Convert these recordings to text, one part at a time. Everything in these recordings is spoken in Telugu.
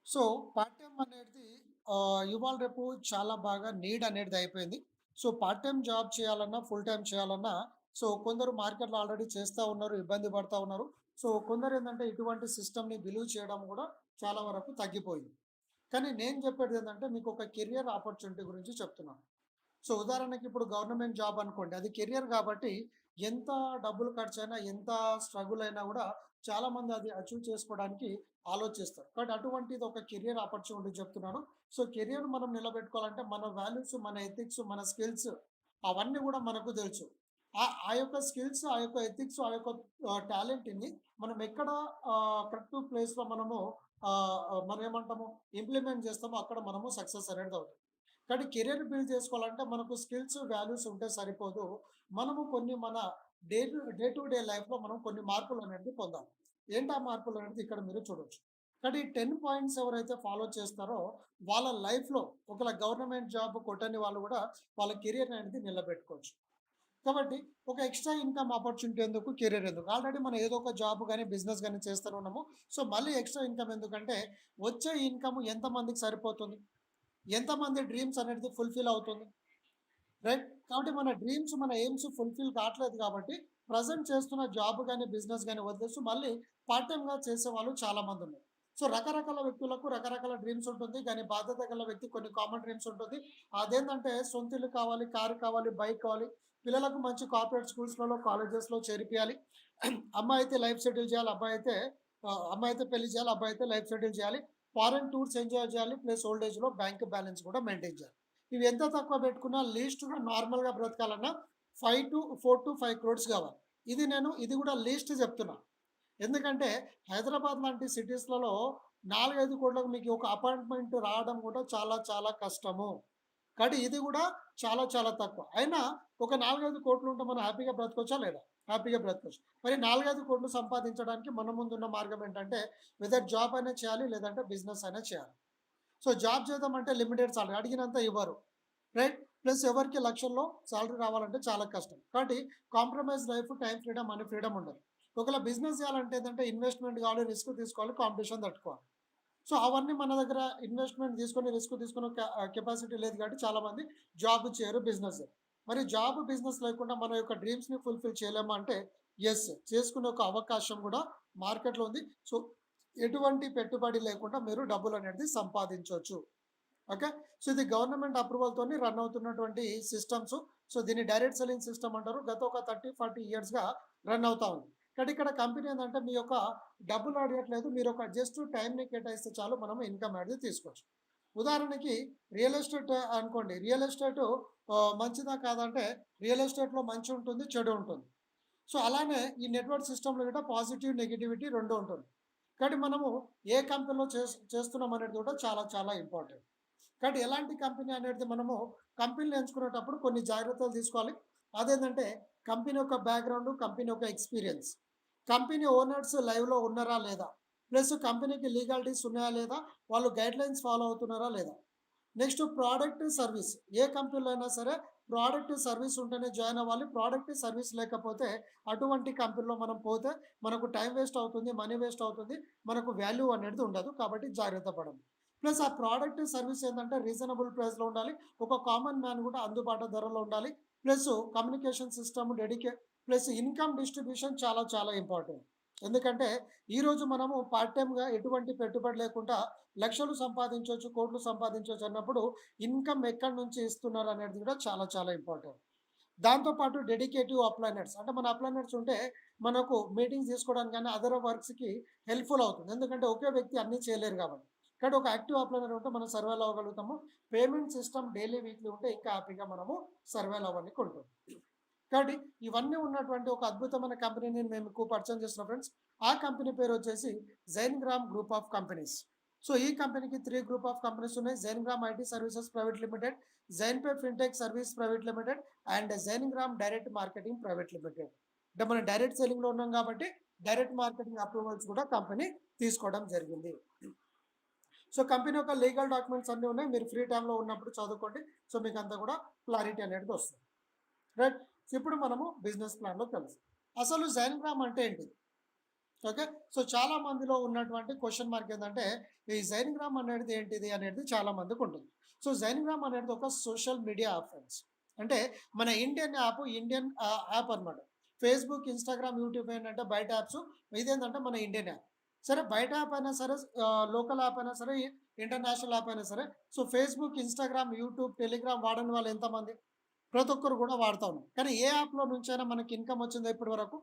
సో, పార్ట్ టైమ్ అనేది ఇవాళ రేపు చాలా బాగా నీడ్ అనేది అయిపోయింది. సో, పార్ట్ టైమ్ జాబ్ చేయాలన్నా, ఫుల్ టైమ్ చేయాలన్నా కొందరు మార్కెట్‌లో ఆల్రెడీ చేస్తా ఉన్నారు. ఇబ్బంది పడతా ఉన్నారు. కొందరేందంటే ఇటువంటి సిస్టమ్‌ని బిలీవ్ చేయడం గూడా చాలా వరకు తగ్గిపోయింది. కానీ నేను చెప్పేదేందంటే మీకొక కెరియర్ ఆపర్చునిటీ గురించి చెప్తున్నాను. ఉదాహరణకి ఇప్పుడు గవర్నమెంట్ జాబ్ అనుకోండి. అది కెరియర్ గాబట్టి ఎంత డబ్బులు ఖర్చయినా, ఎంత స్ట్రగుల్ అయినా గూడా చాలామంది అది అచీవ్ చేసుకోవడానికి ఆలోచిస్తారు. బట్ అటువంటిది ఒక కెరియర్ ఆపర్చునిటీ చెప్తున్నాను. కెరియర్ మనం నిలబెట్టుకోవాలంటే మన వాల్యూస్, మన ఎథిక్స్, మన స్కిల్స్ అవన్నీ గూడా మనకు తెలుసు. ఆ యొక్క స్కిల్స్, ఆ యొక్క ఎథిక్స్, ఆ యొక్క టాలెంట్‌ని మనం ఎక్కడ కరెక్ట్ ప్లేస్‌లో మనము మనం ఏమంటాము ఇంప్లిమెంట్ చేస్తామో అక్కడ మనము సక్సెస్ అనేది అవుతాం. కానీ కెరియర్ బిల్డ్ చేసుకోవాలంటే మనకు స్కిల్స్, వాల్యూస్ ఉంటే సరిపోదు. మనము కొన్ని మన డే టు డే లైఫ్‌లో మనం కొన్ని మార్పులనేటివి పొందాలి. ఏంటి ఆ మార్పులనేది ఇక్కడ మీరు చూడొచ్చు. కానీ ఈ 10 పాయింట్స్ ఎవరైతే ఫాలో చేస్తారో వాళ్ళ లైఫ్‌లో ఒకవేళ గవర్నమెంట్ జాబ్ కొట్టని వాళ్ళు గూడా వాళ్ళ కెరియర్ అనేది నిలబెట్టుకోవచ్చు. కాబట్టి ఒక ఎక్స్‌ట్రా ఇన్‌కమ్ ఆపర్చునిటీ ఎందుకు? కెరియర్ ఎందుకు? ఆల్రెడీ మనం ఏదో ఒక జాబ్ గాని, బిజినెస్ గాని చేస్తూనే ఉన్నాము. మళ్ళీ ఎక్స్‌ట్రా ఇన్‌కమ్ ఎందుకంటే వచ్చే ఇన్‌కమ్ ఎంతమందికి సరిపోతుంది? ఎంతమంది డ్రీమ్స్ అనేది ఫుల్‌ఫిల్ అవుతుంది. రైట్. కాబట్టి మన డ్రీమ్స్, మన ఎయిమ్స్ ఫుల్‌ఫిల్ కావట్లేదు కాబట్టి ప్రెజెంట్ చేస్తున్న జాబ్ గాని, బిజినెస్ గాని వదిలేసి మళ్ళీ పార్ట్ టైమ్‌గా చేసేవాళ్ళు చాలామందున్నారు. రకరకాల వ్యక్తులకు రకరకాల డ్రీమ్స్ ఉంటుంది. కానీ బాధ్యత గల వ్యక్తికి కొన్ని కామన్ డ్రీమ్స్ ఉంటుంది. అదేంటంటే సొంత ఇల్లు కావాలి, కారు కావాలి, బైక్ కావాలి. పిల్లలకు మంచి కార్పొరేట్ స్కూల్స్‌లలో, కాలేజెస్‌లో చేర్పియాలి. అమ్మాయి అయితే లైఫ్ సెటిల్ చేయాలి. అమ్మాయి అయితే పెళ్లి చేయాలి. అబ్బాయి అయితే లైఫ్ సెటిల్ చేయాలి. ఫారెన్ టూర్స్ ఎంజాయ్ చేయాలి. ప్లస్ ఓల్డ్ ఏజ్‌లో బ్యాంక్ బ్యాలెన్స్ కూడా మెయింటైన్ చేయాలి. ఇవి ఎంత తక్కువ పెట్టుకున్నా లీస్ట్‌గా నార్మల్‌గా బ్రతకాలన్నా 4-5 క్రోర్స్ కావాలి. ఇది కూడా లీస్ట్ చెప్తున్నా. ఎందుకంటే హైదరాబాద్ లాంటి సిటీస్‌లలో 4, 5 కోట్లకు మీకు ఒక అపార్ట్‌మెంట్ రావడం కూడా చాలా చాలా కష్టము. కాబట్టి ఇది కూడా చాలా చాలా తక్కువ. అయినా ఒక 4, 5 కోట్లు ఉంటే మనం హ్యాపీగా బ్రతకొచ్చా లేదా? హ్యాపీగా బ్రతకొచ్చు. మరి 4, 5 కోట్లు సంపాదించడానికి మన ముందున్న మార్గం ఏంటంటే వెదర్ జాబ్ అయినా చేయాలి లేదంటే బిజినెస్ అయినా చేయాలి. జాబ్ చేద్దామంటే లిమిటెడ్ సాలరీ అడిగినంత ఇవ్వరు. రైట్. ప్లస్ ఎవరికి లక్షల్లో సాలరీ రావాలంటే చాలా కష్టం. కాబట్టి compromise life, time freedom, money freedom ఉండదు. ఒకవేళ బిజినెస్ చేయాలంటే ఏంటంటే ఇన్వెస్ట్‌మెంట్ కావాలి, రిస్క్ తీసుకోవాలి, కాంపిటీషన్ తట్టుకోవాలి. అవన్నీ మన దగ్గర ఇన్వెస్ట్‌మెంట్ తీసుకొని, రిస్క్ తీసుకునే కెపాసిటీ లేదు కాబట్టి చాలామంది జాబ్ చేయరు, బిజినెస్ చేయరు. మరి జాబ్, బిజినెస్ లేకుండా మన యొక్క డ్రీమ్స్‌ని ఫుల్‌ఫిల్ చేయలేమా అంటే యెస్. చేసుకునే ఒక అవకాశం కూడా మార్కెట్‌లో ఉంది. సో, ఎటువంటి పెట్టుబడి లేకుండా మీరు డబ్బులనేది సంపాదించొచ్చు. ఓకే. ఇది గవర్నమెంట్ అప్రూవల్‌తోని రన్ అవుతున్నటువంటి సిస్టమ్స్. దీన్ని డైరెక్ట్ సెల్లింగ్ సిస్టమ్ అంటారు. గత ఒక 30, 40 ఇయర్స్‌గా రన్ అవుతా ఉంది. కానీ ఇక్కడ కంపెనీ ఏందంటే మీ యొక్క డబ్బులు అడగట్లేదు. మీరు ఒక జస్ట్ టైమ్‌ని కేటాయిస్తే చాలు మనము ఇన్‌కమ్ అనేది తీసుకోవచ్చు. ఉదాహరణకి రియల్ ఎస్టేట్ అనుకోండి. రియల్ ఎస్టేటు మంచిదా కాదా అంటే రియల్ ఎస్టేట్‌లో మంచి ఉంటుంది, చెడు ఉంటుంది. అలానే ఈ నెట్వర్క్ సిస్టమ్‌లో కూడా పాజిటివ్, నెగటివిటీ 2 ఉంటుంది. కాబట్టి మనము ఏ కంపెనీలో చేస్తున్నాం అనేది కూడా చాలా చాలా ఇంపార్టెంట్. కాబట్టి ఎలాంటి కంపెనీ అనేది మనము కంపెనీలు ఎంచుకునేటప్పుడు కొన్ని జాగ్రత్తలు తీసుకోవాలి. అదేంటంటే కంపెనీ యొక్క బ్యాక్‌గ్రౌండ్, కంపెనీ యొక్క ఎక్స్‌పీరియన్స్. కంపెనీ ఓనర్స్ లైవ్‌లో ఉన్నారా లేదా? ప్లస్ కంపెనీకి లీగాలిటీస్ ఉన్నాయా లేదా? వాళ్ళు గైడ్‌లైన్స్ ఫాలో అవుతున్నారా లేదా? Next product, service. ఏ కంపెనీలో అయినా సరే ప్రొడక్ట్, సర్విస్ ఉంటేనే జాయిన్ అవ్వాలి. ప్రొడక్ట్, సర్విస్ లేకపోతే అటువంటి కంపెనీలో మనం పోతే మనకు టైం వేస్ట్ అవుతుంది, మనీ వేస్ట్ అవుతుంది. మనకు వాల్యూ అనేది ఉండదు. కాబట్టి జాగ్రత్త పడండి. ప్లస్ ఆ ప్రొడక్ట్, సర్విస్ ఏందంటే రీజనబుల్ ప్రైస్‌లో ఉండాలి. ఒక కామన్ మ్యాన్ కూడా అందుబాటు ధరలో ఉండాలి. Plus communication system plus income distribution చాలా చాలా ఇంపార్టెంట్. ఎందుకంటే ఈరోజు మనము పార్ట్ టైమ్‌గా ఎటువంటి పెట్టుబడి లేకుండా లక్షలు సంపాదించొచ్చు, కోట్లు సంపాదించొచ్చు అన్నప్పుడు ఇన్‌కమ్ ఎక్కడి నుంచి ఇస్తున్నారు అనేది కూడా చాలా చాలా ఇంపార్టెంట్. దాంతో పాటు డెడికేటివ్ అప్లైనర్స్ అంటే మన అప్లైనర్స్ ఉంటే మనకు మీటింగ్స్ తీసుకోవడానికి గాని, అదర్ వర్క్స్‌కి హెల్ప్‌ఫుల్ అవుతుంది. ఎందుకంటే ఒకే వ్యక్తి అన్నీ చేయలేరు కాబట్టి. కాబట్టి ఒక యాక్టివ్ అప్లైనర్ ఉంటే మనం survive అవ్వగలుగుతాము. Payment system daily, weekly ఉంటే ఇంకా హ్యాపీగా మనము సర్వైవ్ అవ్వనికి ఉంటుంది. కాబట్టి ఇవన్నీ ఉన్నటువంటి ఒక అద్భుతమైన కంపెనీని మేము మీకు పరిచయం చేస్తున్నాం ఫ్రెండ్స్. ఆ కంపెనీ పేరు వచ్చేసి జైన్‌గ్రామ్ గ్రూప్ ఆఫ్ కంపెనీస్. ఈ కంపెనీకి 3 గ్రూప్ ఆఫ్ కంపెనీస్ ఉన్నాయి. జైన్‌గ్రామ్ IT services private limited, జైన్‌పే fintech service private limited and జైన్‌గ్రామ్ direct marketing private limited. అంటే మనం డైరెక్ట్ సెల్లింగ్‌లో ఉన్నాం కాబట్టి డైరెక్ట్ మార్కెటింగ్ అప్రూవల్స్ కూడా కంపెనీ తీసుకోవడం జరిగింది. కంపెనీ యొక్క లీగల్ డాక్యుమెంట్స్ అన్నీ ఉన్నాయి. మీరు ఫ్రీ టైమ్‌లో ఉన్నప్పుడు చదువుకోండి. మీకంతా కూడా క్లారిటీ అనేది వస్తుంది. రైట్. ఇప్పుడు మనము బిజినెస్ ప్లాన్‌లోకి వెళ్దాం. అసలు జైన్‌గ్రామ్ అంటే ఏంటి? ఓకే. సో, చాలా మందిలో ఉన్నటువంటి క్వెషన్ మార్క్ ఏందంటే, ఈ జైన్‌గ్రామ్ అనేది ఏంటిది అనేది చాలా మందికుంటుంది. సో, జైన్‌గ్రామ్ అనేది ఒక సోషల్ మీడియా యాప్ ఫ్రెండ్స్. అంటే మన ఇండియన్ యాప్, ఇండియన్ యాప్ అనమాట. ఫేస్‌బుక్, ఇన్‌స్టాగ్రామ్, యూట్యూబ్ ఏంటంటే బయట యాప్స్. ఇదేంటంటే మన ఇండియన్ యాప్. సరే బయట యాప్ అయినా సరే, లోకల్ యాప్ అయినా సరే, ఇంటర్నేషనల్ యాప్ అయినా సరే. So, Facebook, Instagram, YouTube, Telegram వాడని వాళ్ళు ఎంతమంది? ప్రతి ఒక్కరు కూడా వాడతా ఉన్నారు. కానీ ఏ యాప్‌లో నుంచైనా మనకి ఇన్‌కమ్ వచ్చిందా ఇప్పటి వరకు?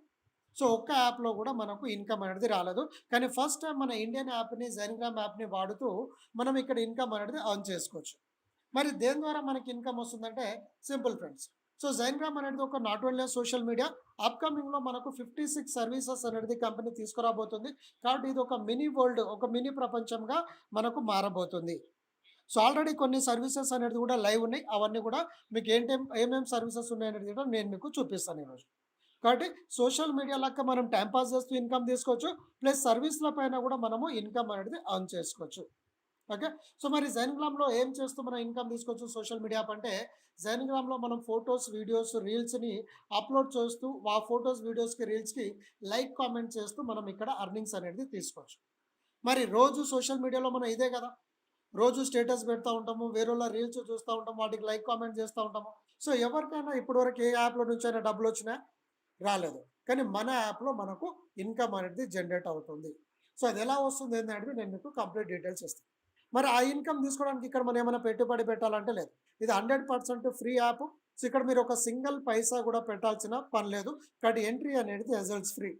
సో, ఒక్క యాప్‌లో గూడా మనకు ఇన్‌కమ్ అనేది రాలేదు. కానీ ఫస్ట్ టైమ్ మన ఇండియన్ యాప్‌ని, జైన్‌గ్రామ్ యాప్‌ని వాడుతూ మనం ఇక్కడ ఇన్‌కమ్ అనేది ఎర్న్ చేసుకోవచ్చు. మరి దేని ద్వారా మనకి ఇన్‌కమ్ వస్తుందంటే సింపుల్ ఫ్రెండ్స్. సో, జైన్‌గ్రామ్ అనేది ఒక నాట్ ఓన్లీ సోషల్ మీడియా. అప్‌కమింగ్‌లో మనకు 56 సర్వీసెస్ అనేది కంపెనీ తీసుకురాబోతుంది. కాబట్టి ఇది ఒక మినీ వరల్డ్, ఒక మినీ ప్రపంచంగా మనకు మారబోతుంది. సో, ఆల్రెడీ కొన్ని సర్వీసెస్ అనేది కూడా లైవ్ ఉన్నాయి. అవన్నీ కూడా మీకు ఏమేం సర్వీసెస్ ఉన్నాయనేది కూడా నేను మీకు చూపిస్తాను ఈరోజు. కాబట్టి సోషల్ మీడియా లెక్క మనం టైమ్ పాస్ చేస్తూ ఇన్‌కమ్ తీసుకోవచ్చు. ప్లస్ సర్వీస్‌ల పైన కూడా మనము ఇన్‌కమ్ అనేది ఎర్న్ చేసుకోవచ్చు. ఓకే. సో, మరి జైన్‌గ్రామ్‌లో ఏం చేస్తూ మనం ఇన్‌కమ్ తీసుకోవచ్చు సోషల్ మీడియా యాప్ అంటే, జైన్‌గ్రామ్‌లో మనం ఫోటోస్, వీడియోస్, రీల్స్‌ని అప్‌లోడ్ చేస్తూ ఆ ఫోటోస్, వీడియోస్‌కి, రీల్స్‌కి లైక్, కామెంట్ చేస్తూ మనం ఇక్కడ ఎర్నింగ్స్ అనేది తీసుకోవచ్చు. మరి రోజు సోషల్ మీడియాలో మనం ఇదే కదా! రోజు స్టేటస్ పెడతా ఉంటాము. వేరోళ్ళ రీల్స్ చూస్తా ఉంటాము. వాటికి లైక్, కామెంట్ చేస్తా ఉంటాము. సో, ఎవరికైనా ఇప్పటివరకు ఏ యాప్‌లో నుంచైనా డబ్బులొచ్చినాయా? రాలేదు. కానీ మన యాప్‌లో మనకు ఇన్‌కమ్ అనేది జనరేట్ అవుతుంది. సో, అదెలా వస్తుంది ఏందనేది నేను మీకు కంప్లీట్ డీటెయిల్స్ ఇస్తాను. మరి ఆ ఇన్‌కమ్ తీసుకోవడానికి ఇక్కడ మనం ఏమైనా పెట్టుబడి పెట్టాలంటే లేదు. ఇది 100% ఫ్రీ యాప్. సో, ఇక్కడ మీరు ఒక సింగిల్ పైసా కూడా పెట్టాల్సిన పని లేదు. కాబట్టి ఎంట్రీ అనేది రిజల్ట్స్ ఫ్రీ.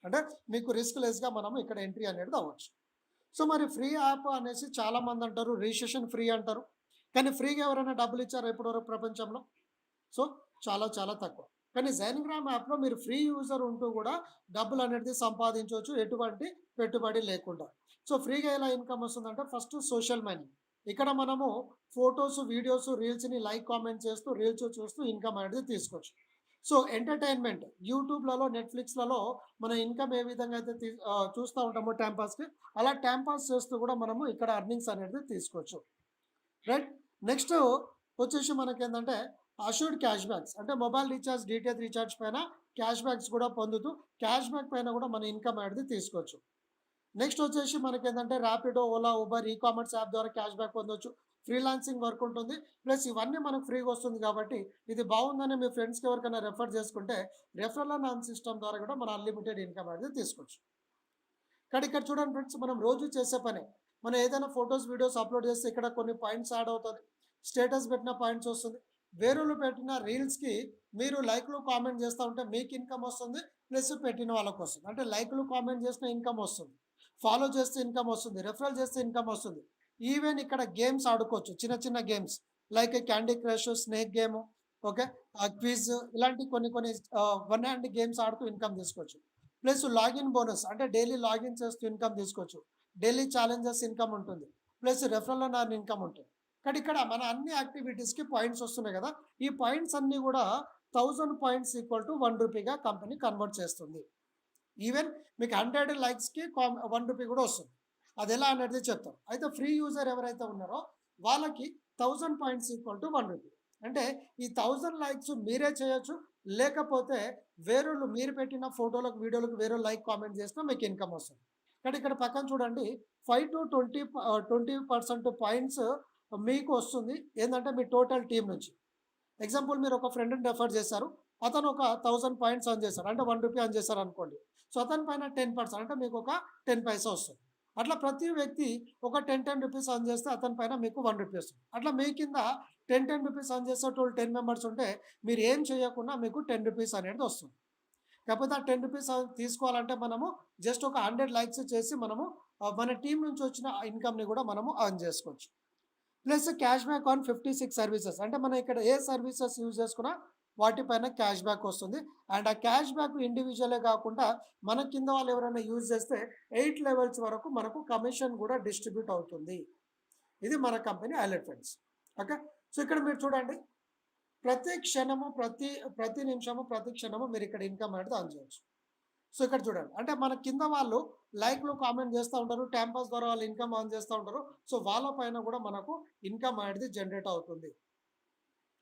అంటే మీకు రిస్క్ లెస్‌గా మనము ఇక్కడ ఎంట్రీ అనేది అవ్వచ్చు. సో, మరి ఫ్రీ యాప్ అనేసి చాలామంది అంటారు. రిజిస్ట్రేషన్ ఫ్రీ అంటారు. కానీ ఫ్రీగా ఎవరైనా డబ్బులు ఇచ్చారా ఇప్పటివరకు ప్రపంచంలో? సో, చాలా చాలా తక్కువ. కానీ జైన్‌గ్రామ్ యాప్‌లో మీరు ఫ్రీ యూజర్ ఉంటూ గూడా డబ్బులనేది సంపాదించొచ్చు ఎటువంటి పెట్టుబడి లేకుండా. సో, ఫ్రీగా ఎలా ఇన్‌కమ్ వస్తుందంటే ఫస్ట్ సోషల్ మనీ. ఇక్కడ మనము ఫోటోస్, వీడియోస్, రీల్స్‌ని లైక్, కామెంట్ చేస్తూ రీల్స్ చూస్తూ ఇన్‌కమ్ అనేది తీసుకోవచ్చు. సో, ఎంటర్‌టైన్‌మెంట్ యూట్యూబ్‌లలో, నెట్‌ఫ్లిక్స్‌లలో మన ఇన్‌కమ్ ఏ విధంగా అయితే చూస్తా ఉంటామో టైమ్ పాస్‌కి, అలా టైమ్ పాస్ చేస్తూ గూడా మనము ఇక్కడ ఎర్నింగ్స్ అనేది తీసుకోవచ్చు. రైట్. నెక్స్ట్ వచ్చేసి మనకేందంటే అష్యూర్డ్ క్యాష్ బ్యాక్స్. అంటే మొబైల్ రీచార్జ్, డీటీహెచ్ రీచార్జ్ పైన క్యాష్ బ్యాక్స్ కూడా పొందుతూ క్యాష్ బ్యాక్ పైన కూడా మన ఇన్‌కమ్ అనేది తీసుకోవచ్చు. నెక్స్ట్ వచ్చేసి మనకేందంటే Rapido, Ola, Uber, e commerce app ద్వారా క్యాష్ బ్యాక్ పొందొచ్చు. ఫ్రీలాన్సింగ్ వర్క్ ఉంటుంది. ప్లస్ ఇవన్నీ మనకు ఫ్రీగా వస్తుంది కాబట్టి ఇది బాగుందని మీ ఫ్రెండ్స్‌కి ఎవరికైనా రెఫర్ చేసుకుంటే రెఫరల్ అండ్ ఎర్న్ సిస్టమ్ ద్వారా కూడా మన అన్‌లిమిటెడ్ ఇన్‌కమ్ అనేది తీసుకోవచ్చు. కానీ ఇక్కడ చూడండి ఫ్రెండ్స్, మనం రోజు చేసే పనే. మనం ఏదైనా ఫోటోస్, వీడియోస్ అప్‌లోడ్ చేస్తే ఇక్కడ కొన్ని పాయింట్స్ యాడ్ అవుతది. స్టేటస్ పెట్టిన పాయింట్స్ వస్తుంది. వేరోళ్ళు పెట్టిన రీల్స్‌కి మీరు లైక్‌లు, కామెంట్ చేస్తా ఉంటే మీకు ఇన్‌కమ్ వస్తుంది. ప్లస్ పెట్టిన వాళ్ళకొస్తుంది. అంటే లైక్‌లు, కామెంట్ చేసిన ఇన్‌కమ్ వస్తుంది. ఫాలో చేస్తే ఇన్‌కమ్ వస్తుంది. రెఫరల్ చేస్తే ఇన్‌కమ్ వస్తుంది. ఈవెన్ ఇక్కడ గేమ్స్ ఆడుకోవచ్చు. చిన్న చిన్న games like candy crush, snake game, okay. Quiz ఇలాంటి కొన్ని కొన్ని వన్ హ్యాండ్ గేమ్స్ ఆడుతూ ఇన్‌కమ్ తీసుకోవచ్చు. ప్లస్ లాగిన్ బోనస్ అంటే డైలీ లాగిన్ చేస్తూ ఇన్‌కమ్ తీసుకోవచ్చు. డైలీ ఛాలెంజెస్ ఇన్‌కమ్ ఉంటుంది. Plus referral and earn income ఉంటుంది. కానీ ఇక్కడ మన అన్ని యాక్టివిటీస్‌కి పాయింట్స్ వస్తున్నాయి కదా! ఈ పాయింట్స్ అన్నీ కూడా 1000 పాయింట్స్ ఈక్వల్ టు రూ. 1గా కంపెనీ కన్వర్ట్ చేస్తుంది. ఈవెన్ మీకు 100 లైక్స్‌కి రూ. 1 కూడా వస్తుంది. అదెలా అనేది చెప్తాను. అయితే ఫ్రీ యూజర్ ఎవరైతే ఉన్నారో వాళ్ళకి 1000 పాయింట్స్ ఈక్వల్ టు రూ. 1. అంటే ఈ 1000 లైక్స్ మీరే చేయొచ్చు. లేకపోతే వేరోళ్ళు మీరు పెట్టిన ఫోటోలకు, వీడియోలకు వేరోళ్ళు లైక్, కామెంట్ చేసినా మీకు ఇన్‌కమ్ వస్తుంది. కానీ ఇక్కడ పక్కన చూడండి 5-20% పాయింట్స్ మీకు వస్తుంది. ఏందంటే మీ టోటల్ టీమ్ నుంచి. ఎగ్జాంపుల్ మీరు ఒక ఫ్రెండ్‌ని రెఫర్ చేశారు. అతను ఒక 1000 పాయింట్స్ ఎర్న్ చేశాడు. అంటే రూ. 1 ఎర్న్ చేశారనుకోండి. సో, అతని పైన 10% అంటే మీకు ఒక 10 పైసా వస్తుంది. అట్లా ప్రతి వ్యక్తి ఒక 10 ఎర్న్ చేస్తే అతని పైన మీకు రూ. 1 వస్తుంది. అట్లా మీ కింద 10 ఎర్న్ చేసేటోళ్ళు 10 మెంబర్స్ ఉంటే మీరు ఏం చేయకున్నా మీకు రూ. 10 అనేది వస్తుంది. కాకపోతే ఆ రూ. 10 తీసుకోవాలంటే మనము జస్ట్ ఒక 100 లైక్స్ చేసి మనము మన టీమ్ నుంచి వచ్చిన ఇన్‌కమ్‌ని కూడా మనము ఎర్న్ చేసుకోవచ్చు. Plus cash back on 56 services. అంటే మనం ఇక్కడ ఏ సర్వీసెస్ యూజ్ చేసుకున్నా వాటిపైన క్యాష్ బ్యాక్ వస్తుంది. అండ్ ఆ క్యాష్ బ్యాక్ ఇండివిడ్యువలే కాకుండా మన కింద వాళ్ళు ఎవరైనా యూజ్ చేస్తే 8 లెవెల్స్ వరకు మనకు కమిషన్ కూడా డిస్ట్రిబ్యూట్ అవుతుంది. ఇది మన company highlight friends. Okay. So, ఇక్కడ మీరు చూడండి ప్రతి క్షణము, ప్రతి ప్రతి నిమిషము, ప్రతి క్షణము మీరు ఇక్కడ ఇన్‌కమ్ అనేది ఎర్న్ చేయొచ్చు. సో, ఇక్కడ చూడండి. అంటే మన కింద వాళ్ళు లైక్‌లు, కామెంట్ చేస్తా ఉంటారు. టైమ్ పాస్ ద్వారా వాళ్ళు ఇన్‌కమ్ ఎర్న్ చేస్తా ఉంటారు. సో, వాళ్ళ పైన కూడా మనకు ఇన్‌కమ్ అనేది జనరేట్ అవుతుంది.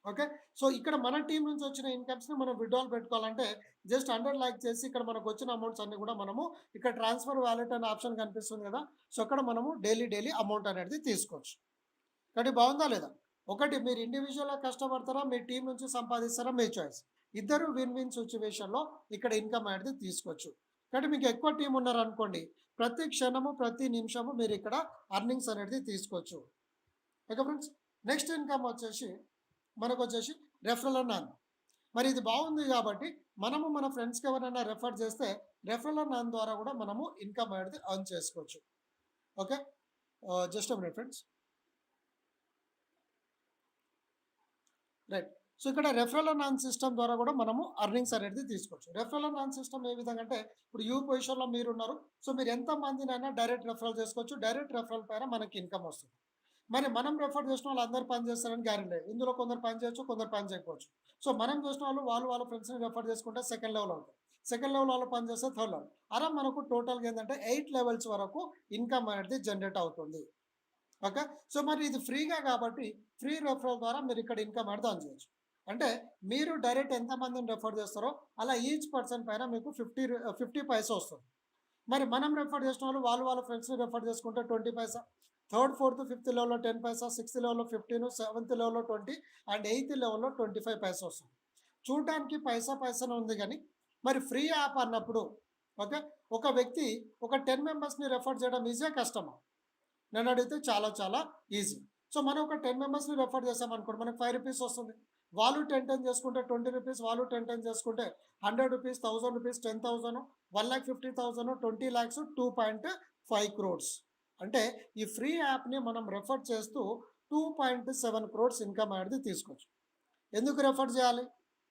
ఓకే. సో, ఇక్కడ మన టీమ్ నుంచి వచ్చిన ఇన్‌కమ్స్‌ని మనం విత్‌డ్రాల్ పెట్టుకోవాలంటే జస్ట్ 100 లాక్ చేసి ఇక్కడ మనకొచ్చిన అమౌంట్స్ అన్నీ కూడా మనము ఇక్కడ ట్రాన్స్‌ఫర్ వాలెట్ అనే ఆప్షన్ కనిపిస్తుంది కదా! సో, అక్కడ మనము డైలీ అమౌంట్ అనేది తీసుకోవచ్చు. కాబట్టి బావుందా లేదా? ఒకటి మీరు ఇండివిడ్యువల్‌గా కష్టపడతారా? మీ టీమ్ నుంచి సంపాదిస్తారా? మీ చాయిస్. ఇద్దరు విన్ విన్ సిట్యుయేషన్‌లో ఇక్కడ ఇన్‌కమ్ అనేది తీసుకోవచ్చు. కాబట్టి మీకు ఎక్కువ టీమ్ ఉన్నారనుకోండి, ప్రతి క్షణము, ప్రతి నిమిషము మీరిక్కడ ఎర్నింగ్స్ అనేది తీసుకోవచ్చు. Okay friends. నెక్స్ట్ ఇన్‌కమ్ వచ్చేసి మనకొచ్చేసి రెఫరల్ అండ్ ఎర్న్. మరి ఇది బాగుంది కాబట్టి మనము మన ఫ్రెండ్స్‌కి ఎవరైనా రెఫర్ చేస్తే రెఫరల్ అండ్ ఎర్న్ ద్వారా కూడా మనము ఇన్‌కమ్ అనేది ఎర్న్ చేసుకోవచ్చు. Okay. Just a minute friends. Right. So, ఇక్కడ రెఫరల్ అండ్ ఎర్న్ సిస్టమ్ ద్వారా కూడా మనము ఎర్నింగ్స్ అనేది తీసుకోవచ్చు. రెఫరల్ అండ్ ఎర్న్ సిస్టమ్ ఏ విధంగా అంటే ఇప్పుడు యూ పొజిషన్‌లో మీరున్నారు. సో, మీరు ఎంత మందినైనా డైరెక్ట్ రెఫరల్ చేసుకోవచ్చు. డైరెక్ట్ రెఫరల్ పైన మనకి ఇన్‌కమ్ వస్తుంది. మరి మనం రెఫర్ చేసిన వాళ్ళు అందరూ పని చేస్తారని గ్యారెంటీ లేదు. ఇందులో కొందరు పని చేయొచ్చు, కొందరు పని చేయకపోవచ్చు. సో, మనం చేసిన వాళ్ళు వాళ్ళ ఫ్రెండ్స్‌ని రెఫర్ చేసుకుంటే సెకండ్ లెవెల్ అవుతారు. సెకండ్ లెవెల్ వాళ్ళు పని చేస్తే థర్డ్ లెవెల్. అలా మనకు టోటల్‌గా ఏందంటే 8 లెవెల్స్ వరకు ఇన్‌కమ్ అనేది జనరేట్ అవుతుంది. ఓకే. సో, మరి ఇది ఫ్రీగా కాబట్టి ఫ్రీ రెఫరల్ ద్వారా మీరు ఇక్కడ ఇన్‌కమ్ అనేది ఎర్న్ చేయొచ్చు. అంటే మీరు డైరెక్ట్ ఎంతమందిని రెఫర్ చేస్తారో అలా ఈచ్ పర్సన్ పైన మీకు 50 పైసా వస్తుంది. మరి మనం రెఫర్ చేసిన వాళ్ళు వాళ్ళ ఫ్రెండ్స్‌ని రెఫర్ చేసుకుంటే 20 పైసా. థర్డ్, ఫోర్త్, ఫిఫ్త్ లెవెల్‌లో 10 పైసా, సిక్స్త్ లెవెల్‌లో 15, సెవెంత్ లెవెల్‌లో 20 అండ్ ఎయిత్ లెవెల్‌లో 25 పైసా వస్తుంది. చూడడానికి పైసానే ఉంది గానీ, మరి ఫ్రీ యాప్ అన్నప్పుడు ఓకే. ఒక వ్యక్తి ఒక 10 మెంబర్స్‌ని రెఫర్ చేయడం ఈజీయా? కష్టమా? నన్నడిగితే చాలా ఈజీ. సో, మనం ఒక 10 మెంబర్స్‌ని రెఫర్ చేసామనుకోండి మనకు రూ. 5 వస్తుంది. వాళ్ళు 10 చేసుకుంటే రూ. 20, వాళ్ళు 10 చేసుకుంటే రూ. 100, రూ. 1000, 10,000, 1,50,000, 20 lakhs, 2.5 crores. అంటే ఈ ఫ్రీ యాప్‌ని మనం రెఫర్ చేస్తూ 2.7 crores ఇన్‌కమ్ అనేది తీసుకోవచ్చు. ఎందుకు రెఫర్ చేయాలి?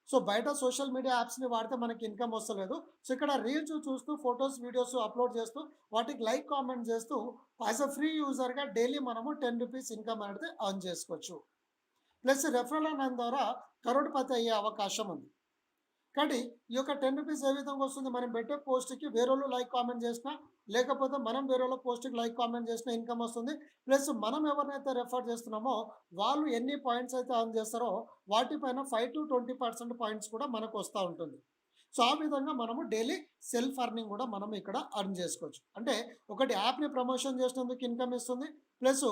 సో, బయట సోషల్ మీడియా యాప్స్‌ని వాడితే మనకి ఇన్‌కమ్ వస్తలేదు. సో, ఇక్కడ రీల్స్ చూస్తూ ఫోటోస్, వీడియోస్ అప్‌లోడ్ చేస్తూ వాటికి లైక్, కామెంట్ చేస్తూ యాస్ ఎ ఫ్రీ యూజర్‌గా డైలీ మనము రూ. 10 ఇన్‌కమ్ అనేది ఎర్న్ చేసుకోవచ్చు. ప్లస్ రెఫరల్ అండ్ ఎర్న్ ద్వారా కరోడ్‌పతి అయ్యే అవకాశం ఉంది. కానీ ఈ యొక్క రూ. 10 ఏ విధంగా వస్తుంది? మనం పెట్టే పోస్ట్‌కి వేరోళ్ళు లైక్, కామెంట్ చేసినా, లేకపోతే మనం వేరోళ్ళ పోస్ట్‌కి లైక్, కామెంట్ చేసినా ఇన్‌కమ్ వస్తుంది. ప్లస్ మనం ఎవరినైతే రెఫర్ చేస్తున్నామో వాళ్ళు ఎన్ని పాయింట్స్ అయితే ఎర్న్ చేస్తారో వాటిపైన 5-20% పాయింట్స్ కూడా మనకు వస్తా ఉంటుంది. సో, ఆ విధంగా మనము డైలీ సెల్ఫ్ ఎర్నింగ్ కూడా మనం ఇక్కడ ఎర్న్ చేసుకోవచ్చు. అంటే ఒకటి యాప్‌ని ప్రమోషన్ చేసినందుకు ఇన్‌కమ్ ఇస్తుంది. ప్లస్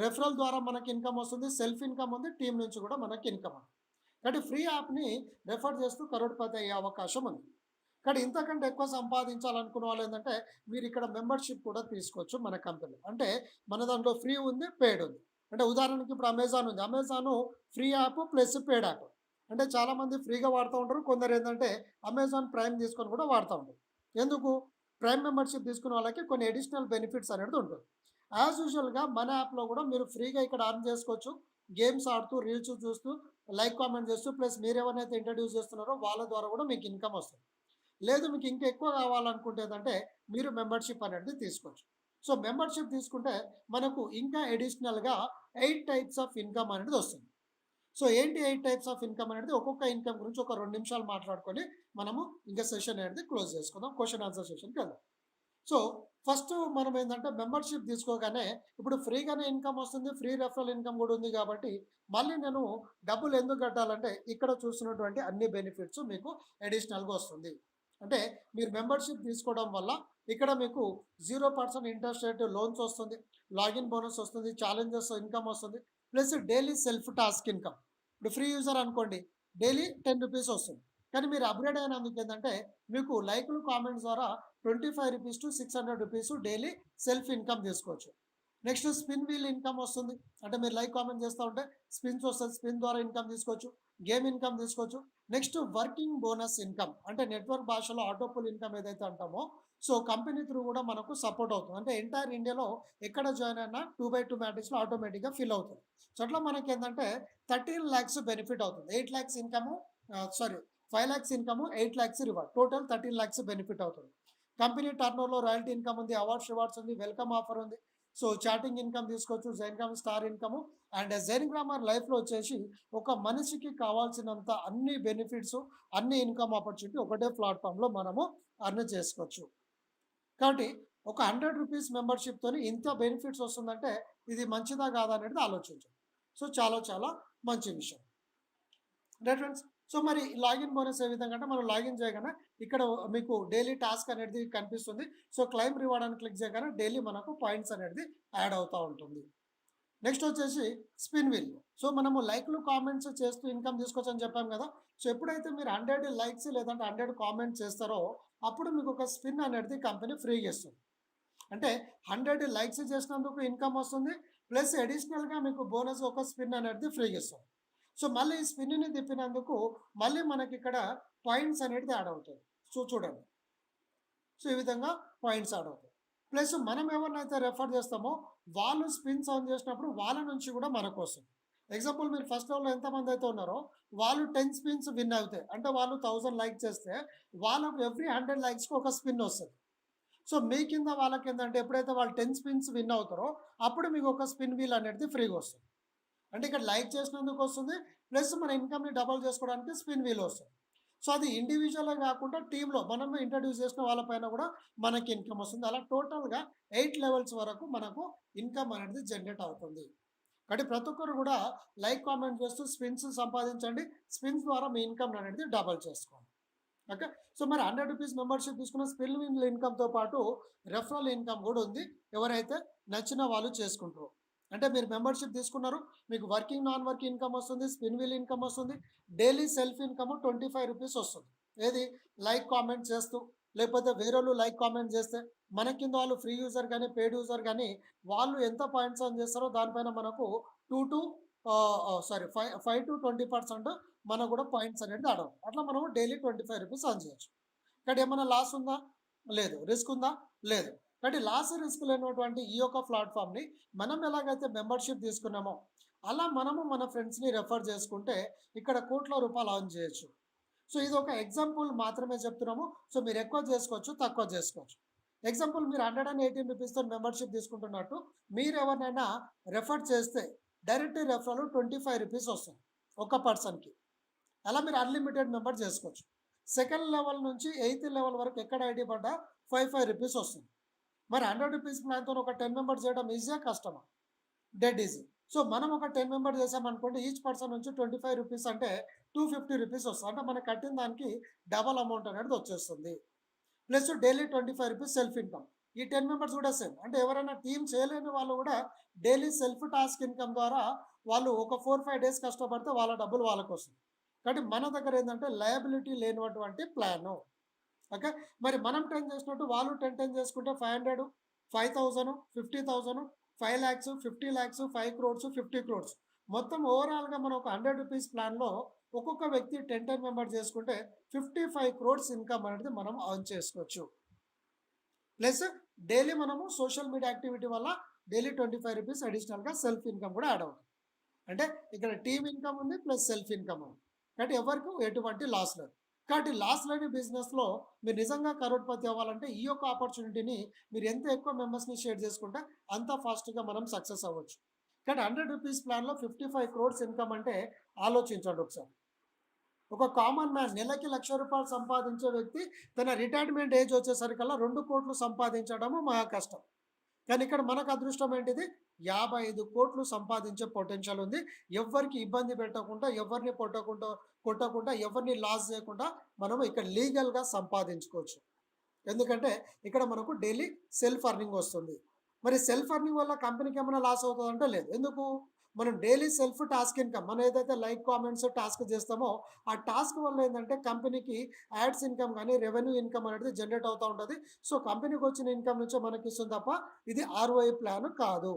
రెఫరల్ ద్వారా మనకి ఇన్‌కమ్ వస్తుంది. సెల్ఫ్ ఇన్‌కమ్ ఉంది. టీమ్ నుంచి కూడా మనకి ఇన్‌కమ్ ఉంది. కాబట్టి ఫ్రీ యాప్‌ని రెఫర్ చేస్తూ కరోడ్‌పతి అయ్యే అవకాశం ఉంది. కానీ ఇంతకంటే ఎక్కువ సంపాదించాలనుకున్న వాళ్ళు ఏంటంటే మీరు ఇక్కడ మెంబర్‌షిప్ కూడా తీసుకోవచ్చు మన కంపెనీలో. అంటే మన దాంట్లో ఫ్రీ ఉంది, పెయిడ్ ఉంది. అంటే ఉదాహరణకి ఇప్పుడు అమెజాన్ ఉంది. Amazon free app plus paid app. అంటే చాలామంది ఫ్రీగా వాడుతూ ఉంటారు. కొందరు ఏంటంటే అమెజాన్ ప్రైమ్ తీసుకొని కూడా వాడుతూ ఉంటారు. ఎందుకు? ప్రైమ్ మెంబర్‌షిప్ తీసుకున్న వాళ్ళకి కొన్ని అడిషనల్ బెనిఫిట్స్ అనేది ఉంటుంది. యాజ్ యూజువల్‌గా మన యాప్‌లో కూడా మీరు ఫ్రీగా ఇక్కడ ఎర్న్ చేసుకోవచ్చు. గేమ్స్ ఆడుతూ, రీల్స్ చూస్తూ, లైక్, కామెంట్ చేస్తూ ప్లస్ మీరెవరినైతే ఇంట్రడ్యూస్ చేస్తున్నారో వాళ్ళ ద్వారా కూడా మీకు ఇన్‌కమ్ వస్తుంది. లేదు మీకు ఇంకా ఎక్కువ కావాలనుకుంటే ఏందంటే మీరు మెంబర్‌షిప్ అనేది తీసుకోవచ్చు. సో, మెంబర్‌షిప్ తీసుకుంటే మనకు ఇంకా అడిషనల్‌గా 8 టైప్స్ ఆఫ్ ఇన్‌కమ్ అనేది వస్తుంది. సో, ఏంటి 8 టైప్స్ ఆఫ్ ఇన్‌కమ్ అనేది ఒక్కొక్క ఇన్‌కమ్ గురించి ఒక 2 నిమిషాలు మాట్లాడుకొని మనము ఇంకా సెషన్ అనేది క్లోజ్ చేసుకుందాం. క్వెషన్ ఆన్సర్ సెషన్‌కి వెళ్దాం. సో, ఫస్ట్ మనం ఏందంటే మెంబర్‌షిప్ తీసుకోగానే ఇప్పుడు ఫ్రీగానే ఇన్‌కమ్ వస్తుంది. ఫ్రీ రెఫరల్ ఇన్‌కమ్ కూడా ఉంది కాబట్టి మళ్ళీ నేను డబ్బులు ఎందుకు కట్టాలంటే ఇక్కడ చూస్తున్నటువంటి అన్ని బెనిఫిట్స్ మీకు అడిషనల్‌గా వస్తుంది. అంటే మీరు మెంబర్‌షిప్ తీసుకోవడం వల్ల ఇక్కడ మీకు 0% ఇంట్రెస్ట్ రేట్ లోన్స్ వస్తుంది. లాగిన్ బోనస్ వస్తుంది. ఛాలెంజెస్ ఇన్‌కమ్ వస్తుంది. Plus daily self task income. ఇప్పుడు ఫ్రీ యూజర్ అనుకోండి డైలీ రూ. 10 వస్తుంది. కానీ మీరు అప్‌గ్రేడ్ అయినందుకు ఏందంటే మీకు లైకులు, కామెంట్స్ ద్వారా ₹25-600 డైలీ సెల్ఫ్ ఇన్‌కమ్ తీసుకోవచ్చు. నెక్స్ట్ స్పిన్ వీల్ ఇన్‌కమ్ వస్తుంది. అంటే మీరు లైక్, కామెంట్ చేస్తా ఉంటే స్పిన్స్ వస్తది. స్పిన్ ద్వారా ఇన్‌కమ్ తీసుకోవచ్చు. గేమ్ ఇన్‌కమ్ తీసుకోవచ్చు. నెక్స్ట్ వర్కింగ్ బోనస్ ఇన్‌కమ్ అంటే నెట్వర్క్ భాషలో ఆటో పుల్ ఇన్‌కమ్ ఏదైతే అంటామో సో, కంపెనీ త్రూ కూడా మనకు సపోర్ట్ అవుతుంది. అంటే ఎంటైర్ ఇండియాలో ఎక్కడ జాయిన్ అయినా 2/2 మ్యాట్రిక్స్‌లో ఆటోమేటిక్‌గా ఫిల్ అవుతుంది. సో, అట్లా మనకేందంటే 13 లాక్స్ బెనిఫిట్ అవుతుంది. 8 lakhs income 5 lakhs income, 8 lakhs reward. Total 13 lakhs benefit అవుతుంది. కంపెనీ టర్నోవర్‌లో రాయల్టీ ఇన్‌కమ్ ఉంది. అవార్డ్స్, రివార్డ్స్ ఉంది. వెల్కమ్ ఆఫర్ ఉంది. సో, చాటింగ్ ఇన్‌కమ్ తీసుకోవచ్చు. జైన్‌గ్రామ్ స్టార్ ఇన్‌కము అండ్ జైన్‌గ్రామర్ లైఫ్‌లో వచ్చేసి ఒక మనిషికి కావాల్సినంత అన్ని బెనిఫిట్స్, అన్ని ఇన్‌కమ్ ఆపర్చునిటీ ఒకటే ప్లాట్‌ఫామ్‌లో మనము ఎర్న్ చేసుకోవచ్చు. కాబట్టి ఒక రూ. 100 మెంబర్‌షిప్‌తోని ఇంత బెనిఫిట్స్ వస్తుందంటే ఇది మంచిదా కాదా అనేది ఆలోచించండి. సో, చాలా మంచి విషయం. Right friends. సో మరి లాగిన్ బోనస్ ఏ విధంగా అంటే మనం లాగిన్ చేయగానే ఇక్కడ మీకు డైలీ టాస్క్ అనేది కనిపిస్తుంది. సో క్లెయిమ్ రివార్డ్ అని క్లిక్ చేయగానే డైలీ మనకు పాయింట్స్ అనేది యాడ్ అవుతా ఉంటుంది. నెక్స్ట్ వచ్చేసి స్పిన్ వీల్. సో మనము లైక్‌లు, కామెంట్స్ చేస్తూ ఇన్‌కమ్ తీసుకోవచ్చని చెప్పాం కదా! సో ఎప్పుడైతే మీరు 100 లైక్స్ లేదంటే 100 కామెంట్స్ చేస్తారో అప్పుడు మీకు ఒక స్పిన్ అనేది కంపెనీ ఫ్రీగా ఇస్తుంది. అంటే 100 లైక్స్ చేసినందుకు ఇన్‌కమ్ వస్తుంది. ప్లస్ అడిషనల్‌గా మీకు బోనస్ ఒక స్పిన్ అనేది ఫ్రీగా ఇస్తుంది. సో మళ్ళీ ఈ స్పిన్‌ని తిప్పినందుకు మళ్ళీ మనకిక్కడ పాయింట్స్ అనేది యాడ్ అవుతాయి. సో చూడండి. సో ఈ విధంగా పాయింట్స్ యాడ్ అవుతాయి. ప్లస్ మనం ఎవరినైతే రెఫర్ చేస్తామో వాళ్ళు స్పిన్స్ ఆన్ చేసినప్పుడు వాళ్ళ నుంచి కూడా మనకొస్తుంది. ఎగ్జాంపుల్ మీరు ఫస్ట్ లెవెల్‌లో ఎంతమంది అయితే ఉన్నారో వాళ్ళు 10 స్పిన్స్ విన్ అవుతాయి. అంటే వాళ్ళు 1000 లైక్ చేస్తే వాళ్ళకు ఎవ్రీ 100 లైక్స్‌కి ఒక స్పిన్ వస్తది. సో మీ కింద వాళ్ళకేందంటే ఎప్పుడైతే వాళ్ళు 10 స్పిన్స్ విన్ అవుతారో అప్పుడు మీకు ఒక స్పిన్ వీల్ అనేది ఫ్రీగా వస్తుంది. అంటే ఇక్కడ లైక్ చేసినందుకు వస్తుంది. ప్లస్ మన ఇన్‌కమ్‌ని డబుల్ చేసుకోవడానికి స్పిన్ వీల్ వస్తుంది. సో అది ఇండివిడ్యువల్‌గా కాకుండా టీమ్‌లో మనం ఇంట్రొడ్యూస్ చేసిన వాళ్ళపైన కూడా మనకి ఇన్‌కమ్ వస్తుంది. అలా టోటల్‌గా 8 లెవెల్స్ వరకు మనకు ఇన్‌కమ్ అనేది జనరేట్ అవుతుంది. కాబట్టి ప్రతి ఒక్కరు కూడా లైక్, కామెంట్ చేస్తూ స్పిన్స్ సంపాదించండి. స్పిన్స్ ద్వారా మీ ఇన్‌కమ్ అనేది డబుల్ చేసుకోండి. ఓకే. సో మరి రూ. 100 మెంబర్‌షిప్ తీసుకున్న స్పిన్ వీల్ ఇన్‌కమ్‌తో పాటు రెఫరల్ ఇన్‌కమ్ కూడా ఉంది. ఎవరైతే నచ్చిన వాళ్ళు చేసుకుంటారో. అంటే మీరు మెంబర్‌షిప్ తీసుకున్నారు. మీకు వర్కింగ్, నాన్ వర్కింగ్ ఇన్‌కమ్ వస్తుంది. స్పిన్ వీల్ ఇన్‌కమ్ వస్తుంది. డైలీ సెల్ఫ్ ఇన్‌కమ్ రూ. 25 వస్తుంది. ఏది లైక్, కామెంట్ చేస్తూ లేకపోతే వేరేళ్ళు లైక్, కామెంట్ చేస్తే మన కింద వాళ్ళు ఫ్రీ యూజర్ గాని, పెయిడ్ యూజర్ గాని వాళ్ళు ఎంత పాయింట్స్ ఎర్న్ చేస్తారో దానిపైన మనకు 2 టు 5-20% మనకు కూడా పాయింట్స్ అనేది యాడ్ అవుతాయి. అట్లా మనము డైలీ రూ. 25 ఎర్న్ చేయొచ్చు. కాబట్టి ఏమన్నా లాస్ ఉందా? లేదు. రిస్క్ ఉందా? లేదు. కాబట్టి లాస్, రిస్క్ లేనటువంటి ఈ యొక్క ప్లాట్‌ఫామ్‌ని మనం ఎలాగైతే మెంబర్‌షిప్ తీసుకున్నామో, అలా మనము మన ఫ్రెండ్స్‌ని రెఫర్ చేసుకుంటే ఇక్కడ కోట్ల రూపాయలు ఎర్న్ చేయొచ్చు. సో ఇది ఒక ఎగ్జాంపుల్ మాత్రమే చెప్తున్నాము. సో మీరు ఎక్కువ చేసుకోవచ్చు, తక్కువ చేసుకోవచ్చు. ఎగ్జాంపుల్ మీరు రూ. 118 మెంబర్‌షిప్ తీసుకుంటున్నట్టు మీరు ఎవరినైనా రెఫర్ చేస్తే డైరెక్ట్ రెఫరల్ రూ. 25 వస్తుంది ఒక పర్సన్‌కి. అలా మీరు అన్‌లిమిటెడ్ మెంబర్ చేసుకోవచ్చు. సెకండ్ లెవెల్ నుంచి ఎయిత్ లెవెల్ వరకు ఎక్కడ ఐడీ పడ్డా రూ. 5 వస్తుంది. మరి రూ. 100 ప్లాన్‌తో ఒక 10 మెంబర్స్ చేయడం ఈజీయా? కష్టమా? Dead easy. సో మనం ఒక 10 మెంబర్ చేసామనుకోండి ఈచ్ పర్సన్ నుంచి రూ. 25 అంటే రూ. 250 వస్తుంది. అంటే మనం కట్టిన దానికి డబల్ అమౌంట్ అనేది వచ్చేస్తుంది. ప్లస్ డైలీ రూ. 25 సెల్ఫ్ ఇన్‌కమ్. ఈ 10 మెంబర్స్ కూడా సేమ్. అంటే ఎవరైనా టీమ్ చేయలేని వాళ్ళు కూడా డైలీ సెల్ఫ్ టాస్క్ ఇన్‌కమ్ ద్వారా వాళ్ళు ఒక 4, 5 డేస్ కష్టపడితే వాళ్ళ డబ్బులు వాళ్ళకొస్తుంది. కాబట్టి మన దగ్గర ఏంటంటే లయబిలిటీ లేనటువంటి ప్లాను. ఓకే. మరి మనం 10 చేసినట్టు వాళ్ళు 10, 10 చేసుకుంటే 500, 5000, 50,000, 5,00,000, 50,00,000, 5 crores, 50 crores. మొత్తం ఓవరాల్‌గా మనం ఒక రూ. 100 ప్లాన్‌లో ఒక్కొక్క వ్యక్తి 10, 10 మెంబర్స్ చేసుకుంటే 55 crores ఇన్‌కమ్ అనేది మనం ఎర్న్ చేసుకోవచ్చు. ప్లస్ డైలీ మనము సోషల్ మీడియా యాక్టివిటీ వల్ల డైలీ రూ. 25 అడిషనల్‌గా సెల్ఫ్ ఇన్‌కమ్ కూడా యాడ్ అవుతుంది. అంటే ఇక్కడ టీమ్ ఇన్‌కమ్ ఉంది. ప్లస్ సెల్ఫ్ ఇన్‌కమ్ ఉంది. కాబట్టి ఎవరికి ఎటువంటి లాస్ లేదు. కాబట్టి లాస్ లేని బిజినెస్‌లో మీరు నిజంగా కరోడ్పతి అవ్వాలంటే ఈ యొక్క ఆపర్చునిటీని మీరు ఎంత ఎక్కువ మెంబర్స్‌ని షేర్ చేసుకుంటే అంత ఫాస్ట్‌గా మనం సక్సెస్ అవ్వచ్చు. కాబట్టి రూ. 100 ప్లాన్‌లో 55 క్రోర్స్ ఇన్‌కమ్ అంటే ఆలోచించండి ఒకసారి. ఒక కామన్ మ్యాన్ నెలకి రూ. 1,00,000 సంపాదించే వ్యక్తి తన రిటైర్మెంట్ ఏజ్ వచ్చేసరికల్లా 2,00,00,000 సంపాదించడము మహా కష్టం. కానీ ఇక్కడ మనకు అదృష్టం ఏంటిది? 55,00,00,000 సంపాదించే పొటెన్షియల్ ఉంది. ఎవ్వరికి ఇబ్బంది పెట్టకుండా, ఎవరిని కొట్టకుండా, ఎవరిని లాస్ చేయకుండా మనం ఇక్కడ లీగల్‌గా సంపాదించుకోవచ్చు. ఎందుకంటే ఇక్కడ మనకు డైలీ సెల్ఫ్ ఎర్నింగ్ వస్తుంది. మరి సెల్ఫ్ ఎర్నింగ్ వల్ల కంపెనీకి ఏమైనా లాస్ అవుతుందంటే లేదు. ఎందుకు? మనం డైలీ సెల్ఫ్ టాస్క్ ఇన్‌కమ్ మనం ఏదైతే లైక్, కామెంట్స్ టాస్క్ చేస్తామో ఆ టాస్క్ వల్ల ఏందంటే కంపెనీకి యాడ్స్ ఇన్‌కమ్ గాని, రెవెన్యూ ఇన్‌కమ్ అనేది జనరేట్ అవుతా ఉంటది. సో కంపెనీకి వచ్చిన ఇన్‌కమ్ నుంచే మనకిస్తుంది తప్ప ఇది ఆర్‌ఓఐ ప్లాన్ కాదు.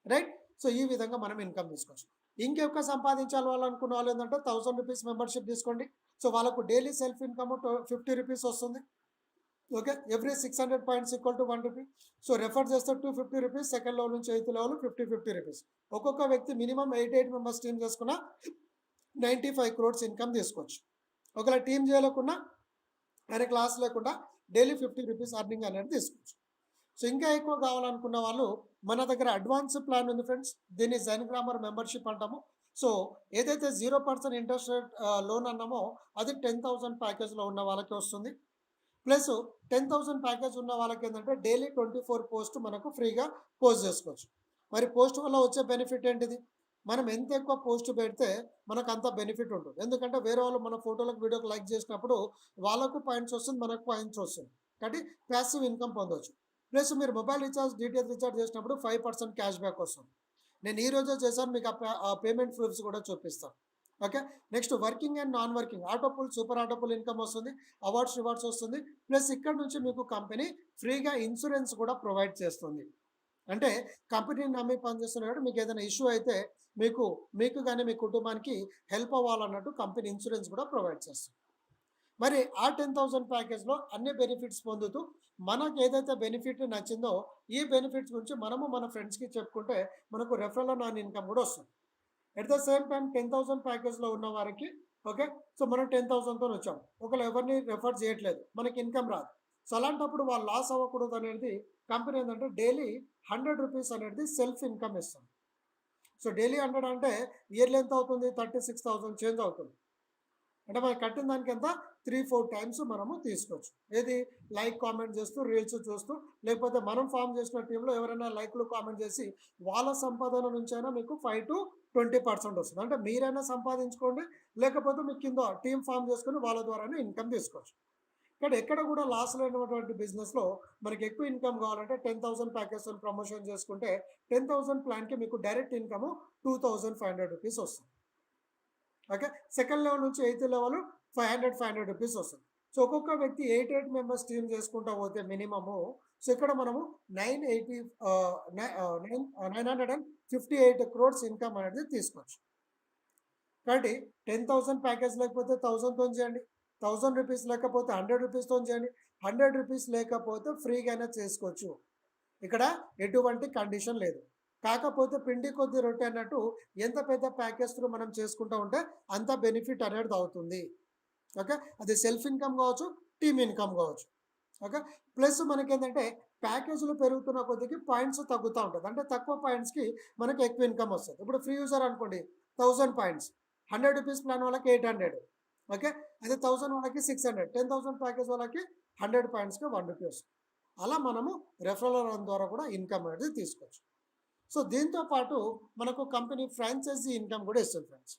రైట్? సో ఈ విధంగా మనం ఇన్‌కమ్ తీసుకోవచ్చు. ఇంకెక్కువ సంపాదించాలి అనుకున్న వాళ్ళు ఏందంటే రూ. 1,000 మెంబర్‌షిప్ తీసుకోండి. సో వాళ్ళకు డైలీ సెల్ఫ్ ఇన్‌కమ్ రూ. 50 వస్తుంది. Okay. Every 600 points equal to రూ. 1. సో రెఫర్ చేస్తే రూ. 250 సెకండ్ లెవెల్ నుంచి ఎయిత్ లెవెల్ రూ. 50 ఒక్కొక్క వ్యక్తి మినిమం 8 మెంబర్స్ టీమ్ చేసుకున్న 95 crores ఇన్‌కమ్ తీసుకోవచ్చు. ఒకవేళ టీమ్ చేయలేకున్నా ఆయన క్లాస్ లేకుండా డైలీ రూ. 50 అర్నింగ్ అనేది తీసుకోవచ్చు. సో ఇంకా ఎక్కువ కావాలనుకున్న వాళ్ళు మన దగ్గర అడ్వాన్స్ ప్లాన్ ఉంది ఫ్రెండ్స్. దీన్ని జైన్ గ్రామర్ మెంబర్షిప్ అంటాము. సో ఏదైతే 0% ఇంట్రెస్ట్ రేట్ లోన్ అన్నామో అది 10,000 ప్యాకేజ్‌లో ఉన్న వాళ్ళకి వస్తుంది. ప్లస్ 10,000 ప్యాకేజ్ ఉన్న వాళ్ళకి ఏంటంటే డైలీ 24 పోస్ట్ మనకు ఫ్రీగా పోస్ట్ చేసుకోవచ్చు. మరి పోస్ట్ వల్ల వచ్చే బెనిఫిట్ ఏంటిది? మనం ఎంత ఎక్కువ పోస్ట్ పెడితే మనకు అంత బెనిఫిట్ ఉంటుంది. ఎందుకంటే వేరే వాళ్ళు మన ఫోటోలకు, వీడియోకి లైక్ చేసినప్పుడు వాళ్ళకు పాయింట్స్ వస్తుంది, మనకు పాయింట్స్ వస్తుంది. కాబట్టి పాసివ్ ఇన్‌కమ్ పొందొచ్చు. ప్లస్ మీరు మొబైల్ రీచార్జ్, డీటీహెచ్ రీచార్జ్ చేసినప్పుడు 5% క్యాష్ బ్యాక్ వస్తుంది. నేను ఈ రోజే చేశాను. మీకు ఆ పేమెంట్ ప్రూఫ్స్ కూడా చూపిస్తాను. Okay. Next working and non working auto pool, super auto pool income వస్తుంది. అవార్డ్స్, రివార్డ్స్ వస్తుంది. ప్లస్ ఇక్కడ నుంచి మీకు కంపెనీ ఫ్రీగా ఇన్సూరెన్స్ కూడా ప్రొవైడ్ చేస్తుంది. అంటే కంపెనీని నమ్మి పనిచేస్తున్నారు కాబట్టి మీకు ఏదైనా ఇష్యూ అయితే మీకు గాని, మీ కుటుంబానికి హెల్ప్ అవ్వాలన్నట్టు కంపెనీ ఇన్సూరెన్స్ కూడా ప్రొవైడ్ చేస్తుంది. మరి ఆ 10,000 ప్యాకేజ్‌లో అన్ని బెనిఫిట్స్ పొందుతూ మనకు ఏదైతే బెనిఫిట్ నచ్చిందో ఈ బెనిఫిట్స్ గురించి మనము మన ఫ్రెండ్స్‌కి చెప్పుకుంటే మనకు రెఫరల్ నాన్ ఇన్‌కమ్ కూడా వస్తుంది. ఎట్ ద సేమ్ టైమ్ 10,000 ప్యాకేజ్‌లో ఉన్న వారికి ఓకే. సో మనం 10,000తోని వచ్చాం. ఒకవేళ ఎవరిని రెఫర్ చేయట్లేదు. మనకి ఇన్‌కమ్ రాదు. సో అలాంటప్పుడు వాళ్ళు లాస్ అవ్వకూడదు అనేది కంపెనీ ఏందంటే డైలీ ₹100 అనేది సెల్ఫ్ ఇన్‌కమ్ ఇస్తుంది. సో డైలీ 100 అంటే ఇయర్‌లీ ఎంత అవుతుంది? 36,000 చేంజ్ అవుతుంది. అంటే మనం కట్టిన దానికి ఎంత 3-4 టైమ్స్ మనము తీసుకోవచ్చు. ఏది లైక్, కామెంట్ చేస్తూ, రీల్స్ చూస్తూ, లేకపోతే మనం ఫామ్ చేసిన టీంలో ఎవరైనా లైక్‌లు, కామెంట్ చేసి వాళ్ళ సంపాదన నుంచైనా మీకు 5-20% వస్తుంది. అంటే మీరైనా సంపాదించుకోండి, లేకపోతే మీ కింద టీమ్ ఫామ్ చేసుకొని వాళ్ళ ద్వారానే ఇన్‌కమ్ తీసుకోవచ్చు. కానీ ఎక్కడ కూడా లాస్ లేనటువంటి బిజినెస్‌లో మనకి ఎక్కువ ఇన్‌కమ్ కావాలంటే 10,000 ప్యాకేజ్‌తో ప్రమోషన్ చేసుకుంటే 10,000 ప్లాన్‌కి మీకు డైరెక్ట్ ఇన్‌కమ్ ₹2,500 వస్తుంది. ఓకే. సెకండ్ లెవెల్ నుంచి ఎయిత్ లెవెల్ ₹500 వస్తుంది. సో ఒక్కొక్క వ్యక్తి 8 మెంబర్స్ టీమ్ చేసుకుంటా పోతే మినిమము సో ఇక్కడ మనము 958 క్రోర్స్ ఇన్‌కమ్ అనేది తీసుకోవచ్చు. కాబట్టి 10,000 ప్యాకేజ్ లేకపోతే 1000తోని చేయండి. ₹1000 లేకపోతే ₹100తోని చేయండి. ₹100 లేకపోతే ఫ్రీగానే చేసుకోవచ్చు. ఇక్కడ ఎటువంటి కండిషన్ లేదు. కాకపోతే పిండి కొద్ది రొట్టె అన్నట్టు ఎంత పెద్ద ప్యాకేజ్ త్రూ మనం చేసుకుంటా ఉంటే అంత బెనిఫిట్ అనేది అవుతుంది. ఓకే. అది సెల్ఫ్ ఇన్‌కమ్ కావచ్చు, టీమ్ ఇన్‌కమ్ కావచ్చు. ఓకే. ప్లస్ మనకేంటంటే ప్యాకేజీలు పెరుగుతున్న కొద్దికి పాయింట్స్ తగ్గుతా ఉంటది. అంటే తక్కువ పాయింట్స్‌కి మనకు ఎక్కువ ఇన్‌కమ్ వస్తది. ఇప్పుడు ఫ్రీ యూజర్ అనుకోండి 1000 పాయింట్స్. ₹100 ప్లాన్ వాళ్ళకి 800 ఓకే. అదే 1000 వాళ్ళకి 600 10,000 ప్యాకేజ్ వాళ్ళకి 100 పాయింట్స్‌కి ₹1 వస్తుంది. అలా మనము రెఫరల్ రన్ ద్వారా కూడా ఇన్‌కమ్ అనేది తీసుకోవచ్చు. సో దీంతో పాటు మనకు కంపెనీ ఫ్రాంచైజీ ఇన్‌కమ్ కూడా ఇస్తుంది ఫ్రెండ్స్.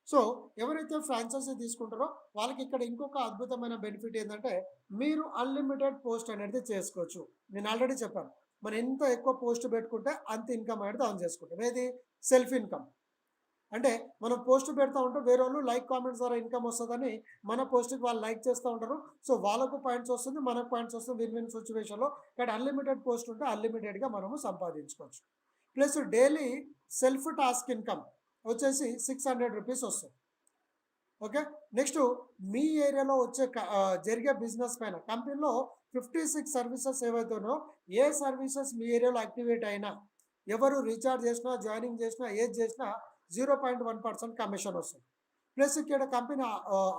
సో ఎవరైతే ఫ్రాంచైజీ తీసుకుంటారో వాళ్ళకి ఇక్కడ ఇంకొక అద్భుతమైన బెనిఫిట్ ఏంటంటే మీరు అన్‌లిమిటెడ్ పోస్ట్ అనేది చేసుకోవచ్చు. నేను ఆల్రెడీ చెప్పాను. మనం ఎంత ఎక్కువ పోస్ట్ పెట్టుకుంటే అంత ఇన్‌కమ్ అనేది ఆన్ చేసుకుంటాం. ఏది సెల్ఫ్ ఇన్‌కమ్. అంటే మనం పోస్ట్ పెడతా ఉంటే వేరేవాళ్ళు లైక్, కామెంట్స్ ద్వారా ఇన్‌కమ్ వస్తదని మన పోస్ట్‌కి వాళ్ళు లైక్ చేస్తా ఉంటారు. సో వాళ్ళకు పాయింట్స్ వస్తుంది, మనకు పాయింట్స్ వస్తుంది. విన్ విన్ సిట్యుయేషన్‌లో. కానీ అన్‌లిమిటెడ్ పోస్ట్ ఉంటే అన్‌లిమిటెడ్‌గా మనము సంపాదించుకోవచ్చు. Plus daily self task income వచ్చేసి ₹600 వస్తుంది. ఓకే. నెక్స్ట్ మీ ఏరియాలో జరిగే బిజినెస్ పైన కంపెనీలో 56 సర్వీసెస్ ఏవైతే ఉన్నాయో ఏ సర్వీసెస్ మీ ఏరియాలో యాక్టివేట్ అయినా ఎవరు రీఛార్జ్ చేసినా, జాయినింగ్ చేసినా, ఏది చేసినా 0.1% కమిషన్ వస్తుంది. ప్లస్ ఇక్కడ కంపెనీ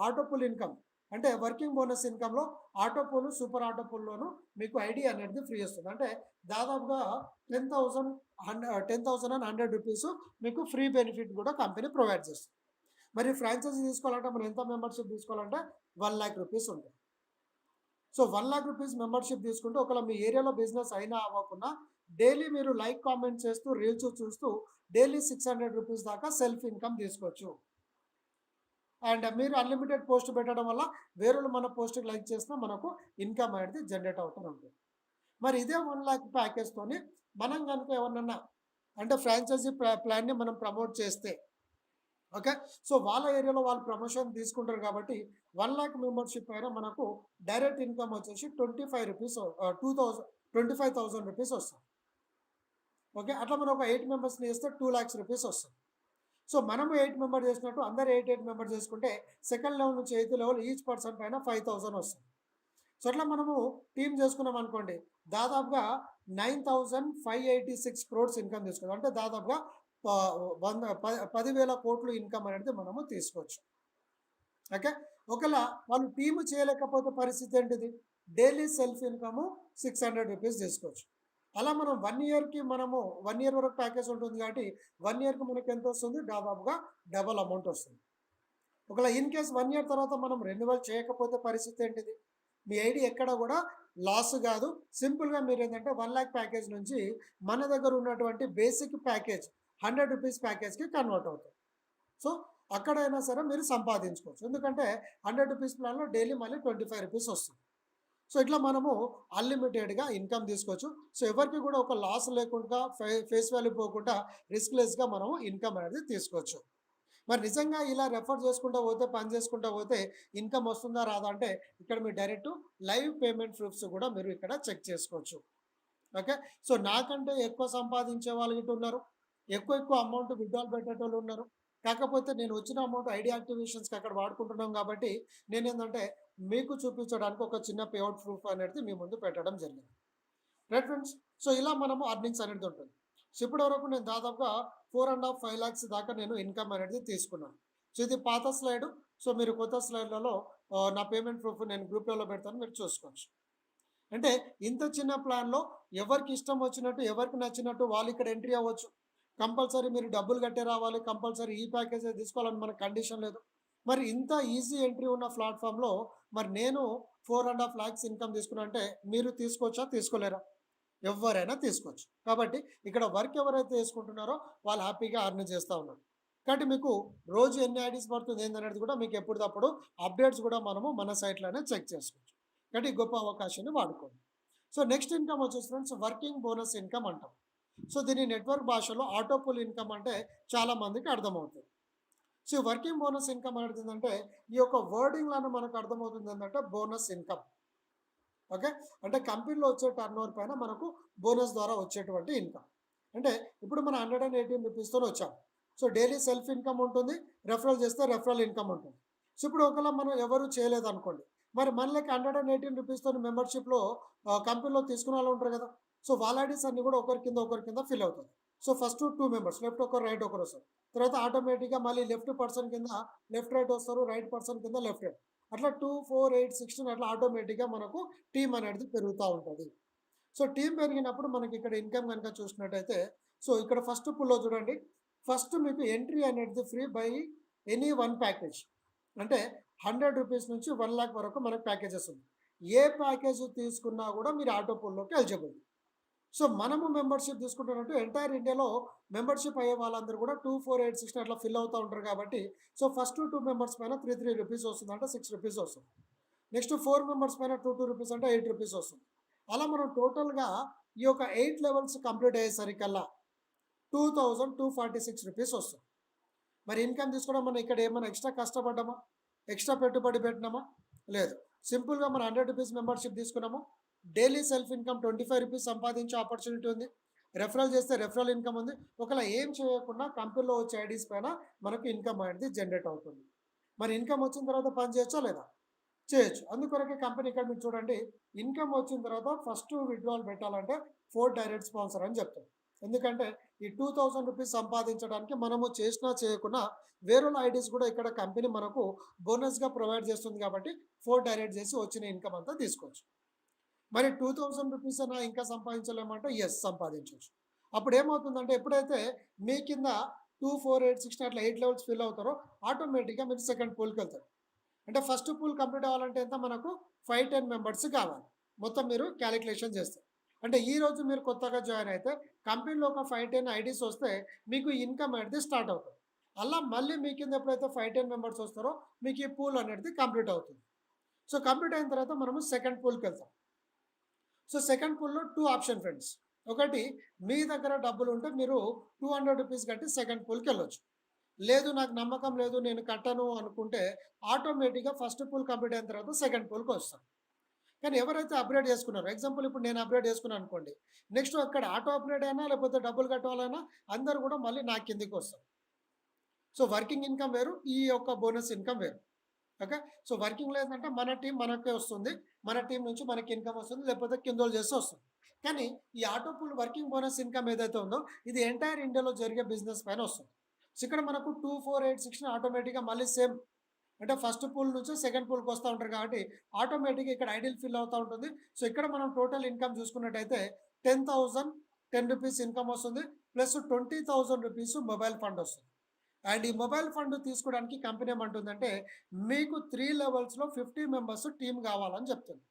ఆటో పుల్ ఇన్‌కమ్ అంటే working bonus ఇన్‌కమ్‌లో auto pool, super auto పుల్‌లోను మీకు ఐడీ అనేది ఫ్రీ వస్తుంది. అంటే దాదాపుగా 10,000 అండ్ ₹100 మీకు ఫ్రీ బెనిఫిట్ కూడా కంపెనీ ప్రొవైడ్ చేస్తుంది. మరి ఫ్రాంచైజీ తీసుకోవాలంటే మనం ఎంత మెంబర్‌షిప్ తీసుకోవాలంటే ₹1,00,000 ఉంటుంది. సో ₹1,00,000 మెంబర్‌షిప్ తీసుకుంటే ఒకవేళ మీ ఏరియాలో బిజినెస్ అయినా అవ్వకున్నా డైలీ మీరు లైక్, కామెంట్ చేస్తూ, రీల్స్ చూస్తూ డైలీ ₹600 దాకా సెల్ఫ్ ఇన్‌కమ్ తీసుకోవచ్చు. అండ్ మీరు అన్‌లిమిటెడ్ పోస్ట్ పెట్టడం వల్ల వేరేళ్ళు మన పోస్ట్‌కి లైక్ చేసినా మనకు ఇన్‌కమ్ అనేది జనరేట్ అవుతూ ఉంటుంది. మరి ఇదే 1,00,000 ప్యాకేజ్‌తోని మనం గనుక ఎవరినన్నా అంటే ఫ్రాంచైజీ ప్లాన్‌ని మనం ప్రమోట్ చేస్తే ఓకే. సో వాళ్ళ ఏరియాలో వాళ్ళు ప్రమోషన్ తీసుకుంటారు కాబట్టి 1,00,000 మెంబర్‌షిప్ పైన మనకు డైరెక్ట్ ఇన్‌కమ్ వచ్చేసి ₹25 ₹25,000 వస్తుంది. ఓకే. అట్లా మనం ఒక 8 మెంబర్స్‌ని చేస్తే ₹2,00,000 వస్తుంది. సో మనము 8 మెంబర్ చేసినట్టు అందరూ 8 మెంబర్ చేసుకుంటే సెకండ్ లెవెల్ నుంచి ఎయిత్ లెవెల్ ఈచ్ పర్సన్ పైన 5,000 వస్తుంది. సో అట్లా మనము టీమ్ చేసుకున్నాం అనుకోండి దాదాపుగా 9,586 క్రోర్స్ ఇన్‌కమ్ తీసుకుంటాం. అంటే దాదాపుగా 10,000 కోట్లు ఇన్‌కమ్ అనేది మనము తీసుకోవచ్చు. ఓకే. ఒకవేళ వాళ్ళు టీమ్ చేయలేకపోతే పరిస్థితి ఏంటిది? డైలీ సెల్ఫ్ ఇన్‌కమ్ ₹600 తీసుకోవచ్చు. అలా మనం 1 ఇయర్‌కి మనము 1 ఇయర్ వరకు ప్యాకేజ్ ఉంటుంది కాబట్టి 1 ఇయర్‌కి మనకి ఎంత వస్తుంది? దాదాపుగా డబుల్ అమౌంట్ వస్తుంది. ఒకవేళ ఇన్ కేస్ 1 ఇయర్ తర్వాత మనం రెన్యువల్ చేయకపోతే పరిస్థితి ఏంటిది? మీ ఐడీ ఎక్కడ కూడా లాస్ కాదు. సింపుల్‌గా మీరేంటంటే 1,00,000 ప్యాకేజ్ నుంచి మన దగ్గర ఉన్నటువంటి బేసిక్ ప్యాకేజ్ రూ. 100 ప్యాకేజ్కి కన్వర్ట్ అవుతాయి. సో అక్కడైనా సరే మీరు సంపాదించుకోవచ్చు. ఎందుకంటే రూ. 100 ప్లాన్‌లో డైలీ మళ్ళీ రూ. 25 వస్తుంది. సో ఇట్లా మనము అన్‌లిమిటెడ్‌గా ఇన్‌కమ్ తీసుకోవచ్చు. సో ఎవరికీ కూడా ఒక లాస్ లేకుండా ఫేస్ వాల్యూ పోకుండా రిస్క్‌లెస్‌గా మనము ఇన్‌కమ్ అనేది తీసుకోవచ్చు. మరి నిజంగా ఇలా రెఫర్ చేసుకుంటా పోతే, పని చేసుకుంటా పోతే ఇన్‌కమ్ వస్తుందా? రాదా? అంటే ఇక్కడ మీరు డైరెక్ట్ లైవ్ పేమెంట్ ప్రూఫ్స్ కూడా మీరు ఇక్కడ చెక్ చేసుకోవచ్చు. ఓకే. సో నాకంటే ఎక్కువ సంపాదించే వాళ్ళు గిట్ల ఉన్నారు. ఎక్కువ అమౌంట్ విత్‌డ్రాల్ పెట్టేటోళ్ళు ఉన్నారు. కాకపోతే నేను వచ్చిన అమౌంట్ ఐడీ యాక్టివేషన్స్‌కి అక్కడ వాడుకుంటున్నాం కాబట్టి నేనేందంటే మీకు చూపించడానికి ఒక చిన్న పేఅవుట్ ప్రూఫ్ అనేది మీ ముందు పెట్టడం జరిగింది. Right friends. సో ఇలా మనము అర్నింగ్స్ అనేది ఉంటుంది. సో ఇప్పటివరకు నేను దాదాపుగా 4.5, 5 లాక్స్ దాకా నేను ఇన్కమ్ అనేది తీసుకున్నాను. సో ఇది పాత స్లైడ్. సో మీరు కొత్త స్లైడ్‌లలో నా పేమెంట్ ప్రూఫ్ నేను గ్రూప్‌లలో పెడతాను, మీరు చూసుకోవచ్చు. అంటే ఇంత చిన్న ప్లాన్‌లో ఎవరికి ఇష్టం వచ్చినట్టు, ఎవరికి నచ్చినట్టు వాళ్ళు ఇక్కడ ఎంట్రీ అవ్వచ్చు. కంపల్సరీ మీరు డబ్బులు కట్టే రావాలి, కంపల్సరీ ఈ ప్యాకేజే తీసుకోవాలని మనకు కండిషన్ లేదు. మరి ఇంత ఈజీ ఎంట్రీ ఉన్న ప్లాట్‌ఫామ్‌లో మరి నేను 4.5 లాక్స్ ఇన్కమ్ తీసుకున్నా అంటే మీరు తీసుకోవచ్చా? తీసుకోలేరా? ఎవ్వరైనా తీసుకోవచ్చు. కాబట్టి ఇక్కడ వర్క్ ఎవరైతే చేసుకుంటున్నారో వాళ్ళు హ్యాపీగా ఎర్న్ చేస్తా ఉన్నారు. కాబట్టి మీకు రోజు ఎన్ని ఐడీస్ పడుతుంది ఏందనేది కూడా మీకు ఎప్పటికప్పుడు అప్డేట్స్ కూడా మనము మన సైట్‌లోనే చెక్ చేసుకోవచ్చు. కాబట్టి ఈ గొప్ప అవకాశాన్ని వాడుకోండి. సో నెక్స్ట్ ఇన్కమ్ వచ్చేసి ఫ్రెండ్స్ వర్కింగ్ బోనస్ ఇన్కమ్ అంటాం. సో దీన్ని నెట్వర్క్ భాషలో ఆటో పుల్ ఇన్కమ్ అంటే చాలా మందికి అర్థమవుతుంది. సో వర్కింగ్ బోనస్ ఇన్కమ్ అనేది ఏంటంటే ఈ యొక్క వర్డింగ్‌లోనే మనకు అర్థమవుతుంది ఏంటంటే బోనస్ ఇన్కమ్. ఓకే. అంటే కంపెనీలో వచ్చే టర్నోవర్ పైన మనకు బోనస్ ద్వారా వచ్చేటువంటి ఇన్కమ్. అంటే ఇప్పుడు మనం రూ. 118 వచ్చాం. సో డైలీ సెల్ఫ్ ఇన్కమ్ ఉంటుంది. రెఫరల్ చేస్తే రెఫరల్ ఇన్కమ్ ఉంటుంది. సో ఇప్పుడు ఒకవేళ మనం ఎవరు చేయలేదనుకోండి. మరి మనలకి రూ. 118 మెంబర్‌షిప్‌లో కంపెనీలో తీసుకున్న వాళ్ళు ఉంటారు కదా! సో వాళ్ళ ఐడీస్ అన్నీ కూడా ఒకరి కింద ఫిల్ అవుతాయి. సో ఫస్ట్ 2 మెంబర్స్ లెఫ్ట్ ఒకరు, రైట్ ఒకరు వస్తారు. తర్వాత ఆటోమేటిక్‌గా మళ్ళీ లెఫ్ట్ పర్సన్ కింద లెఫ్ట్, రైట్ వస్తారు. రైట్ పర్సన్ కింద లెఫ్ట్, రైట్. అట్లా 2, 4, 8, 16 అట్లా ఆటోమేటిక్‌గా మనకు టీమ్ అనేది పెరుగుతా ఉంటది. సో టీమ్ పెరిగినప్పుడు మనకి ఇక్కడ ఇన్కమ్ గనుక చూసినట్టయితే సో ఇక్కడ ఫస్ట్ పుల్‌లో చూడండి. ఫస్ట్ మీకు ఎంట్రీ అనేది free buy any one package. అంటే రూ. 100 నుంచి 1,00,000 వరకు మనకు ప్యాకేజెస్ ఉన్నాయి. ఏ ప్యాకేజ్ తీసుకున్నా కూడా మీరు ఆటో పుల్‌లోకి ఎలిజిబుల్. సో మనము మెంబర్‌షిప్ తీసుకుంటున్నట్టు ఎంటైర్ ఇండియాలో మెంబర్‌షిప్ అయ్యే వాళ్ళందరూ కూడా 2, 4, 8, 16 అట్లా ఫిల్ అవుతా ఉంటారు కాబట్టి సో ఫస్ట్ 2 మెంబర్స్ పైన రూ. 3 వస్తుంది అంటే రూ. 6 వస్తుంది. నెక్స్ట్ 4 మెంబర్స్ పైన రూ. 2 అంటే రూ. 8 వస్తుంది. అలా మనం టోటల్‌గా ఈ యొక్క 8 లెవెల్స్ కంప్లీట్ అయ్యేసరికల్లా రూ. 2,246 వస్తుంది. మరి ఇన్కమ్ తీసుకోవడం మనం ఇక్కడ ఏమైనా ఎక్స్ట్రా కష్టపడ్డామా? ఎక్స్ట్రా పెట్టుబడి పెట్టినామా? లేదు. సింపుల్‌గా మనం రూ. 100 మెంబర్‌షిప్ తీసుకున్నాము. డైలీ సెల్ఫ్ ఇన్కమ్ రూ. 25 సంపాదించే ఆపర్చునిటీ ఉంది. రెఫరల్ చేస్తే రెఫరల్ ఇన్కమ్ ఉంది. ఒకవేళ ఏం చేయకుండా కంపెనీలో వచ్చే ఐడీస్ పైన మనకు ఇన్కమ్ అనేది జనరేట్ అవుతుంది. మరి ఇన్కమ్ వచ్చిన తర్వాత పని చేయొచ్చా లేదా? చేయొచ్చు. అందుకొరకే కంపెనీ ఇక్కడ మీరు చూడండి ఇన్కమ్ వచ్చిన తర్వాత ఫస్ట్ విత్‌డ్రావల్ పెట్టాలంటే 4 డైరెక్ట్ స్పాన్సర్ అని చెప్తారు. ఎందుకంటే ఈ రూ. 2,000 సంపాదించడానికి మనము చేసినా చేయకున్నా వేరేల ఐడీస్ కూడా ఇక్కడ కంపెనీ మనకు బోనస్‌గా ప్రొవైడ్ చేస్తుంది కాబట్టి 4 డైరెక్ట్ చేసి వచ్చిన ఇన్కమ్ అంతా తీసుకోవచ్చు. మరి రూ. 2,000 అయినా ఇంకా సంపాదించలేమంటే యెస్ సంపాదించొచ్చు. అప్పుడు ఏమవుతుందంటే ఎప్పుడైతే మీ కింద 2, 4, 8, 16 అట్లా 8 లెవెల్స్ ఫిల్ అవుతారో ఆటోమేటిక్‌గా మీరు సెకండ్ పూల్‌కి వెళ్తారు. అంటే ఫస్ట్ పూల్ కంప్లీట్ అవ్వాలంటే ఎంత మనకు 5, 10 మెంబర్స్ కావాలి. మొత్తం మీరు క్యాలిక్యులేషన్ చేస్తే. అంటే ఈరోజు మీరు కొత్తగా జాయిన్ అయితే కంపెనీలో ఒక 5, 10 ఐడీస్ వస్తే మీకు ఇన్కమ్ అనేది స్టార్ట్ అవుతుంది. అలా మళ్ళీ మీ కింద ఎప్పుడైతే 5, 10 మెంబర్స్ వస్తారో మీకు ఈ పూల్ అనేది కంప్లీట్ అవుతుంది. సో కంప్లీట్ అయిన తర్వాత మనము సెకండ్ పూల్‌కి వెళ్తాం. సో సెకండ్ పూల్‌లో 2 ఆప్షన్ ఫ్రెండ్స్. ఒకటి మీ దగ్గర డబ్బులు ఉంటే మీరు రూ. 200 కట్టి సెకండ్ పూల్‌కి వెళ్ళొచ్చు. లేదు నాకు నమ్మకం లేదు నేను కట్టను అనుకుంటే ఆటోమేటిక్‌గా ఫస్ట్ పూల్ కంప్లీట్ అయిన తర్వాత సెకండ్ పూల్‌కి వస్తాం. కానీ ఎవరైతే అప్‌గ్రేడ్ చేసుకున్నారో ఎగ్జాంపుల్ ఇప్పుడు నేను అప్‌గ్రేడ్ చేసుకున్నాను అనుకోండి. నెక్స్ట్ అక్కడ ఆటో అప్‌గ్రేడ్ అయినా లేకపోతే డబ్బులు కట్టాలన్నా అందరూ కూడా మళ్ళీ నా కిందకి వస్తారు. సో వర్కింగ్ ఇన్కమ్ వేరు. ఈ యొక్క బోనస్ ఇన్కమ్ వేరు. ఓకే. సో వర్కింగ్‌లో ఏందంటే మన టీమ్ మనకే వస్తుంది. మన టీమ్ నుంచి మనకి ఇన్కమ్ వస్తుంది. లేకపోతే కిందోళ్ళు చేస్తే వస్తుంది. కానీ ఈ auto pool working bonus income ఏదైతే ఉందో ఇది ఎంటైర్ ఇండియాలో జరిగే బిజినెస్ పైన వస్తుంది. సో ఇక్కడ మనకు 2, 4, 8, 16 ఆటోమేటిక్‌గా మళ్ళీ సేమ్ అంటే ఫస్ట్ పూల్ నుంచి సెకండ్ పూల్‌కి వస్తా ఉంటారు కాబట్టి ఆటోమేటిక్‌గా ఇక్కడ ఐడిల్ ఫిల్ అవుతా ఉంటుంది. సో ఇక్కడ మనం టోటల్ ఇన్కమ్ చూసుకున్నట్టయితే 10,000 రూ. 10 ఇన్కమ్ వస్తుంది. ప్లస్ రూ. 20,000 మొబైల్ ఫండ్ వస్తుంది. అండ్ ఈ మొబైల్ ఫండ్ తీసుకోవడానికి కంపెనీ ఏమంటుందంటే మీకు 3 లెవెల్స్‌లో 50 మెంబర్స్ టీమ్ కావాలని చెప్తుంది.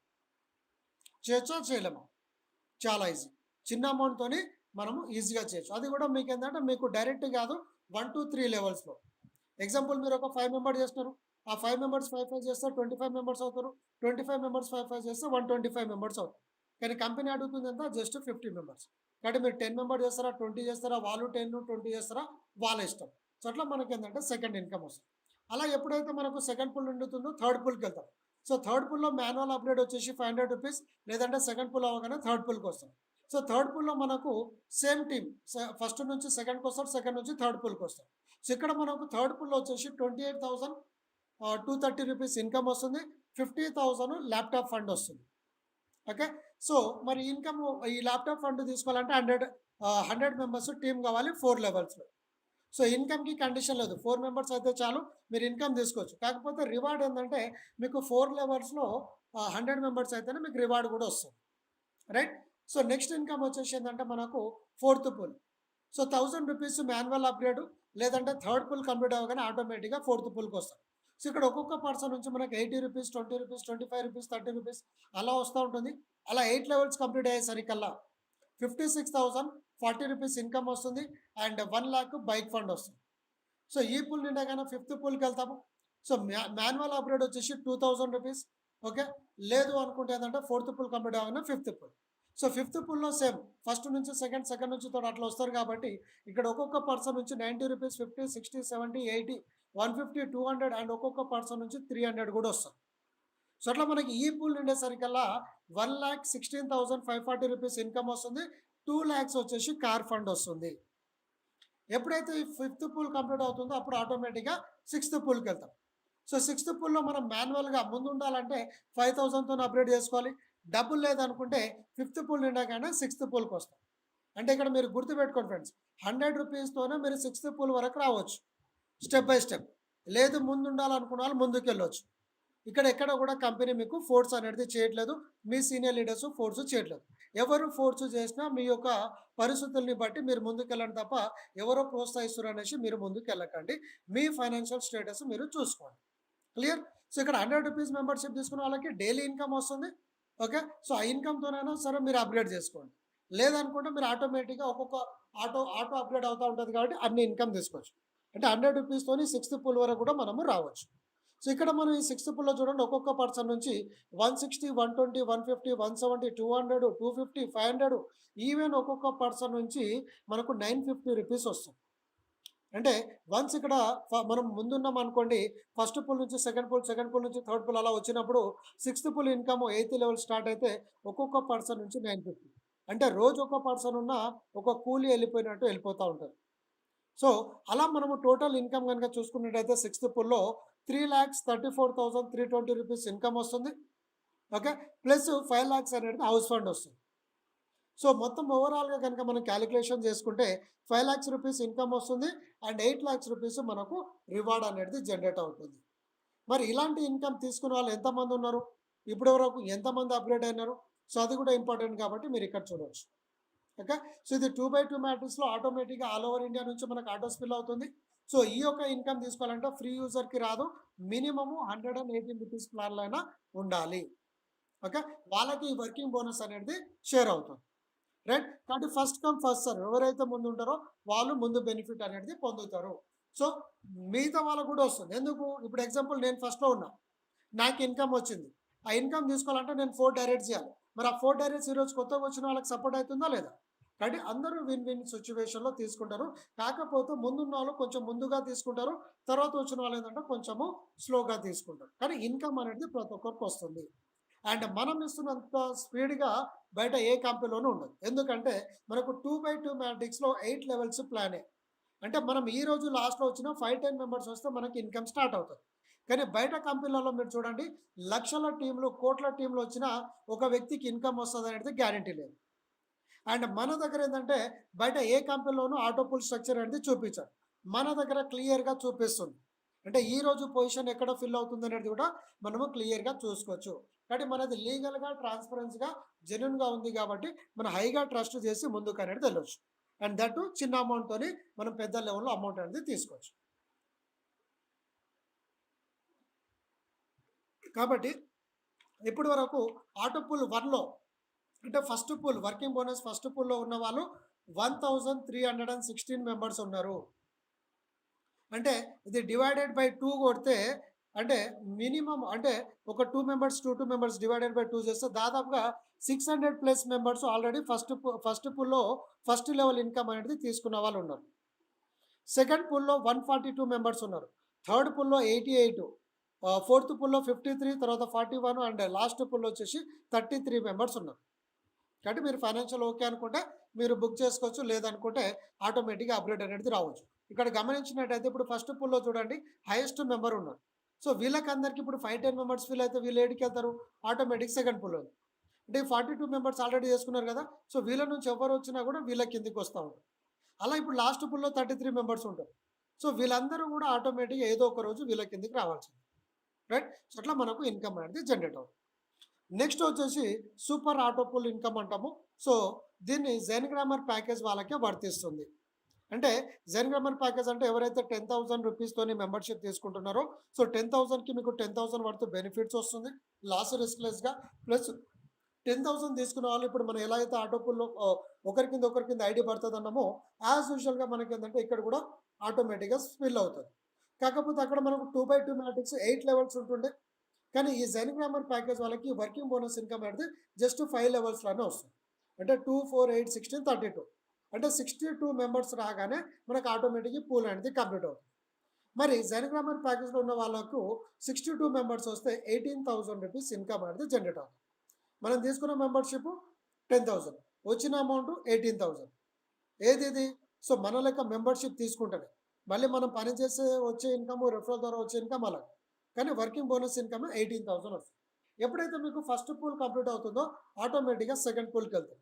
చేయొచ్చా? చేయలేమా? చాలా ఈజీ. చిన్న అమౌంట్‌తోని మనము ఈజీగా చేయొచ్చు. అది కూడా మీకు ఏంటంటే మీకు డైరెక్ట్ కాదు, 1-3 లెవెల్స్లో. ఎగ్జాంపుల్ మీరు ఒక 5 మెంబర్ చేస్తున్నారు. ఆ 5 మెంబర్స్ 5 చేస్తే 25 మెంబర్స్ అవుతారు. 25 మెంబర్స్ 5 చేస్తే 125 మెంబర్స్ అవుతారు. కానీ కంపెనీ అడుగుతుంది ఎంత, జస్ట్ 50 మెంబర్స్. కాబట్టి మీరు 10 మెంబర్ చేస్తారా, 20 చేస్తారా, వాళ్ళు 10 20 చేస్తారా, వాళ్ళ ఇష్టం. సో అట్లా మనకి ఏంటంటే సెకండ్ ఇన్కమ్ వస్తుంది. అలా ఎప్పుడైతే మనకు సెకండ్ పుల్ నిండుతుందో థర్డ్ పుల్కి వెళ్తాం. సో థర్డ్ పుల్లో మాన్యువల్ అప్గ్రేడ్ వచ్చేసి 500 రూపీస్, లేదంటే సెకండ్ పుల్ అవ్వగానే థర్డ్ పుల్కి వస్తాం. సో థర్డ్ పుల్లో మనకు సేమ్ టీమ్, ఫస్ట్ నుంచి సెకండ్కి వస్తారు, సెకండ్ నుంచి థర్డ్ పుల్కి వస్తారు. సో ఇక్కడ మనకు థర్డ్ పుల్లో వచ్చేసి 28,230 రూపీస్ ఇన్కమ్ వస్తుంది. 50,000 ల్యాప్టాప్ ఫండ్ వస్తుంది. ఓకే. సో మరి ఇన్కమ్, ఈ ల్యాప్టాప్ ఫండ్ తీసుకోవాలంటే 100 మెంబర్స్ టీమ్ కావాలి 4 లెవెల్స్లో. సో ఇన్కమ్కి కండిషన్ లేదు, 4 మెంబర్స్ అయితే చాలు మీరు ఇన్కమ్ తీసుకోవచ్చు. కాకపోతే రివార్డ్ ఏంటంటే మీకు 4 లెవెల్స్లో 100 మెంబర్స్ అయితేనే మీకు రివార్డ్ కూడా వస్తుంది. రైట్. సో నెక్స్ట్ ఇన్కమ్ వచ్చేసి ఏంటంటే మనకు fourth pool. So 1000 rupees manual upgrade, లేదంటే థర్డ్ పుల్ కంప్లీట్ అవ్వగానే ఆటోమేటిక్గా ఫోర్త్ పుల్కి వస్తాం. సో ఇక్కడ ఒక్కొక్క పర్సన్ నుంచి మనకు 80 రూపీస్, 20 రూపీస్, 25 రూపీస్, 30 రూపీస్ అలా వస్తూ ఉంటుంది. అలా 8 లెవెల్స్ కంప్లీట్ అయ్యేసరికల్లా 56,040 రూపీస్ ఇన్కమ్ వస్తుంది. అండ్ 1 లాక్ బైక్ ఫండ్ వస్తుంది. సో ఈ పుల్ నిండగానే ఫిఫ్త్ పుల్కి వెళ్తాము. సో మాన్యువల్ అప్గ్రేడ్ వచ్చేసి 2000 రూపీస్. ఓకే. లేదు అనుకుంటే ఏంటంటే ఫోర్త్ పుల్ కంప్లీట్ అవ్వగానే fifth pull. So fifth పుల్లో same first నుంచి సెకండ్, సెకండ్ నుంచి థర్డ్ అట్లా వస్తారు. కాబట్టి ఇక్కడ ఒక్కొక్క పర్సన్ నుంచి 90 రూపీస్, 50, 60, 70, 80, 150, 200 అండ్ ఒక్కొక్క పర్సన్ నుంచి 300 కూడా వస్తుంది. సో అట్లా మనకి ఈ పూల్ నిండేసరికల్లా 1,16,540 రూపీస్ ఇన్కమ్ వస్తుంది. 2 lakhs వచ్చేసి కార్ ఫండ్ వస్తుంది. ఎప్పుడైతే ఈ ఫిఫ్త్ పూల్ కంప్లీట్ అవుతుందో అప్పుడు ఆటోమేటిక్గా సిక్స్త్ పూల్కి వెళ్తాం. సో సిక్స్త్ పూల్లో మనం మాన్యువల్గా ముందు ఉండాలంటే 5,000తో అప్గ్రేడ్ చేసుకోవాలి. డబ్బులు లేదనుకుంటే ఫిఫ్త్ పూల్ నిండగానే సిక్స్త్ పూల్కి వస్తాం. అంటే ఇక్కడ మీరు గుర్తుపెట్టుకోండి ఫ్రెండ్స్, 100 రూపీస్తోనే మీరు సిక్స్త్ పూల్ వరకు రావచ్చు స్టెప్ బై స్టెప్. లేదు ముందు ఉండాలనుకున్న వాళ్ళు ముందుకు వెళ్ళొచ్చు. ఇక్కడ ఎక్కడ కూడా కంపెనీ మీకు ఫోర్స్ అనేది చేయట్లేదు, మీ సీనియర్ లీడర్స్ ఫోర్స్ చేయట్లేదు. ఎవరు ఫోర్స్ చేసినా మీ యొక్క పరిస్థితుల్ని బట్టి మీరు ముందుకు వెళ్ళండి తప్ప ఎవరో ప్రోత్సహిస్తారు అనేసి మీరు ముందుకు వెళ్ళకండి. మీ ఫైనాన్షియల్ స్టేటస్ మీరు చూసుకోండి. క్లియర్. సో ఇక్కడ 100 రూపీస్ మెంబర్షిప్ తీసుకున్న వాళ్ళకి డైలీ ఇన్కమ్ వస్తుంది. ఓకే. సో ఆ ఇన్కమ్తోనైనా సరే మీరు అప్గ్రేడ్ చేసుకోండి. లేదనుకుంటే మీరు ఆటోమేటిక్గా ఒక్కొక్క ఆటో అప్గ్రేడ్ అవుతూ ఉంటుంది కాబట్టి అన్ని ఇన్కమ్ తీసుకోవచ్చు. అంటే 100 రూపీస్తోని సిక్స్త్ పుల్ వరకు కూడా మనము రావచ్చు. సో ఇక్కడ మనం ఈ సిక్స్త్ పుల్లో చూడండి ఒక్కొక్క పర్సన్ నుంచి 160, 120, 150, 170, 200, 250, 500, ఈవెన్ ఒక్కొక్క పర్సన్ నుంచి మనకు 950 రూపీస్ వస్తుంది. అంటే వన్స్ ఇక్కడ మనం ముందున్నాం అనుకోండి, ఫస్ట్ పుల్ నుంచి సెకండ్ పుల్, సెకండ్ పుల్ నుంచి థర్డ్ పుల్ అలా వచ్చినప్పుడు sixth pool income 8th level start అయితే ఒక్కొక్క పర్సన్ నుంచి 950. అంటే రోజు ఒక పర్సన్ ఉన్న ఒక కూలీ వెళ్ళిపోయినట్టు వెళ్ళిపోతూ ఉంటారు. సో అలా మనము టోటల్ ఇన్కమ్ కనుక చూసుకున్నట్టయితే సిక్స్త్ పుల్లో 3,34,320 రూపీస్ ఇన్కమ్ వస్తుంది. ఓకే. ప్లస్ 5 lakhs అనేది హౌస్ ఫండ్ వస్తుంది. సో మొత్తం ఓవరాల్గా కనుక మనం క్యాలిక్యులేషన్ చేసుకుంటే 5 lakhs రూపీస్ ఇన్కమ్ వస్తుంది. అండ్ 8 lakhs రూపీస్ మనకు రివార్డ్ అనేది జనరేట్ అవుతుంది. మరి ఇలాంటి ఇన్కమ్ తీసుకున్న వాళ్ళు ఎంతమంది ఉన్నారు, ఇప్పటి వరకు ఎంతమంది అప్గ్రేడ్ అయినారు, సో అది కూడా ఇంపార్టెంట్ కాబట్టి మీరు ఇక్కడ చూడవచ్చు. ఓకే. సో ఇది 2x2 మ్యాట్రిక్స్లో ఆటోమేటిక్గా ఆల్ ఓవర్ ఇండియా నుంచి మనకు ఆటో స్పిల్ అవుతుంది. సో ఈ యొక్క ఇన్కమ్ తీసుకోవాలంటే ఫ్రీ యూజర్కి రాదు, మినిమము 118 రూపీస్ ప్లాన్లో అయినా ఉండాలి. ఓకే. వాళ్ళకి ఈ వర్కింగ్ బోనస్ అనేది షేర్ అవుతుంది. రైట్. కాబట్టి ఫస్ట్ కమ్ ఫస్ట్ సర్వ్, ఎవరైతే ముందు ఉంటారో వాళ్ళు ముందు బెనిఫిట్ అనేది పొందుతారు. సో మిగతా వాళ్ళకు కూడా వస్తుంది. ఎందుకు, ఇప్పుడు ఎగ్జాంపుల్ నేను ఫస్ట్లో ఉన్నా, నాకు ఇన్కమ్ వచ్చింది. ఆ ఇన్కమ్ తీసుకోవాలంటే నేను 4 డైరెక్ట్ చేయాలి. మరి ఆ 4 డైరెక్ట్స్ ఈరోజు కొత్తగా వచ్చిన వాళ్ళకి సపోర్ట్ అవుతుందా లేదా? కాబట్టి అందరూ విన్ విన్ సిచ్యువేషన్లో తీసుకుంటారు. కాకపోతే ముందున్న వాళ్ళు కొంచెం ముందుగా తీసుకుంటారు, తర్వాత వచ్చిన వాళ్ళు ఏంటంటే కొంచెము స్లోగా తీసుకుంటారు. కానీ ఇన్కమ్ అనేది ప్రతి ఒక్కరికి వస్తుంది. అండ్ మనం ఇస్తున్నంత స్పీడ్గా బయట ఏ కంపెనీలోనూ ఉండదు. ఎందుకంటే మనకు 2x2 మ్యాట్రిక్స్లో 8 లెవెల్స్ ప్లానే. అంటే మనం ఈ రోజు లాస్ట్లో వచ్చిన 5-10 మెంబర్స్ వస్తే మనకి ఇన్కమ్ స్టార్ట్ అవుతుంది. కానీ బయట కంపెనీలలో మీరు చూడండి, లక్షల టీంలు, కోట్ల టీంలు వచ్చినా ఒక వ్యక్తికి ఇన్కమ్ వస్తుంది అనేది గ్యారంటీ లేదు. అండ్ మన దగ్గర ఏంటంటే బయట ఏ కంపెనీలోనూ ఆటో పుల్ స్ట్రక్చర్ అనేది చూపించారు, మన దగ్గర క్లియర్గా చూపిస్తుంది. అంటే ఈ రోజు పొజిషన్ ఎక్కడ ఫిల్ అవుతుంది అనేది కూడా మనము క్లియర్గా చూసుకోవచ్చు. కాబట్టి మనది లీగల్గా, ట్రాన్స్పరెన్సీగా, జెన్యున్గా ఉంది కాబట్టి మనం హైగా ట్రస్ట్ చేసి ముందుకు అనేది వెళ్ళొచ్చు. అండ్ దట్ చిన్న అమౌంట్తో మనం పెద్ద లెవెల్లో అమౌంట్ అనేది తీసుకోవచ్చు. కాబట్టి ఇప్పటి వరకు ఆటో పుల్ 1లో అంటే first pull working bonus first పుల్లో ఉన్న వాళ్ళు 1316 మెంబర్స్ ఉన్నారు. అంటే ఇది డివైడెడ్ బై 2 కొడితే అంటే మినిమమ్ అంటే ఒక 2 మెంబర్స్ 2 మెంబర్స్ డివైడెడ్ బై 2 చేస్తే దాదాపుగా 600+ members already first పుల్లో first level income అనేది తీసుకున్న వాళ్ళు ఉన్నారు. సెకండ్ పుల్లో 142 మెంబర్స్ ఉన్నారు. థర్డ్ పుల్లో 88, ఫోర్త్ పుల్లో 53, తర్వాత 41 అండ్ లాస్ట్ పుల్లో వచ్చేసి 33 మెంబర్స్ ఉన్నారు. కాబట్టి మీరు ఫైనాన్షియల్ ఓకే అనుకుంటే మీరు బుక్ చేసుకోవచ్చు, లేదనుకుంటే ఆటోమేటిక్గా అప్గ్రేడ్ అనేది రావచ్చు. ఇక్కడ గమనించినట్టయితే ఇప్పుడు ఫస్ట్ పుల్లో చూడండి హైయెస్ట్ మెంబర్ ఉన్నారు. సో వీళ్ళకందరికి ఇప్పుడు 5-10 మెంబర్స్ ఫీల్ అయితే వీళ్ళు ఏడికి వెళ్తారు, ఆటోమేటిక్ సెకండ్ పుల్లో. అంటే 42 మెంబర్స్ ఆల్రెడీ చేసుకున్నారు కదా, సో వీళ్ళ నుంచి ఎవరు వచ్చినా కూడా వీళ్ళ కిందికి వస్తూ ఉంటారు. అలా ఇప్పుడు లాస్ట్ పుల్లో 33 మెంబర్స్ ఉంటారు. సో వీళ్ళందరూ కూడా ఆటోమేటిక్గా ఏదో ఒక రోజు వీళ్ళ కిందికి రావాల్సింది, రైట్. సో అట్లా మనకు ఇన్కమ్ అనేది జనరేట్ అవుతుంది. నెక్స్ట్ వచ్చేసి సూపర్ ఆటో పుల్ ఇన్కమ్ అంటాము. సో దీన్ని జెన్ గ్రామర్ ప్యాకేజ్ వాళ్ళకే వర్తిస్తుంది. అంటే జెన్ గ్రామర్ ప్యాకేజ్ అంటే ఎవరైతే 10,000 రూపీస్తోని మెంబర్షిప్ తీసుకుంటున్నారో, సో 10,000కి మీకు 10,000 వర్త్ బెనిఫిట్స్ వస్తుంది లాస్ రిస్క్లెస్గా. ప్లస్ 10,000 తీసుకున్న వాళ్ళు ఇప్పుడు మనం ఎలా అయితే ఆటో పుల్లో ఒకరి కింద ఐడి పడుతుంది అన్నామో, యాజ్ యూజువల్గా మనకి ఏంటంటే ఇక్కడ కూడా ఆటోమేటిక్గా స్పిల్ అవుతుంది. కాకపోతే అక్కడ మనకు 2/2 మ్యాట్రిక్స్ 8 లెవెల్స్ ఉంటుండే, కానీ ఈ జెన్ గ్రామర్ ప్యాకేజ్ వాళ్ళకి వర్కింగ్ బోనస్ ఇన్కమ్ అనేది జస్ట్ 5 లెవెల్స్లోనే వస్తుంది. అంటే 2, 4, 8, 16, 32 అంటే 62 మెంబర్స్ రాగానే మనకు ఆటోమేటిక్గా పూల్ అనేది కంప్లీట్ అవుతుంది. మరి జెన్ గ్రామర్ ప్యాకేజ్లో ఉన్న వాళ్ళకు 62 మెంబర్స్ వస్తే 18,000 రూపీస్ ఇన్కమ్ అనేది జనరేట్ అవుతుంది. మనం తీసుకున్న మెంబర్షిప్ 10,000, వచ్చిన అమౌంట్ 18,000. ఏది ఇది? సో మన లెక్క మెంబర్షిప్ తీసుకుంటేనే మళ్ళీ మనం పని చేసే వచ్చే ఇన్కమ్, రెఫరల్ ద్వారా వచ్చే ఇన్కమ్ అలా, కానీ వర్కింగ్ బోనస్ ఇన్కమ్ 18,000 వస్తుంది. ఎప్పుడైతే మీకు ఫస్ట్ పూల్ కంప్లీట్ అవుతుందో ఆటోమేటిక్గా సెకండ్ పూల్కి వెళ్తుంది.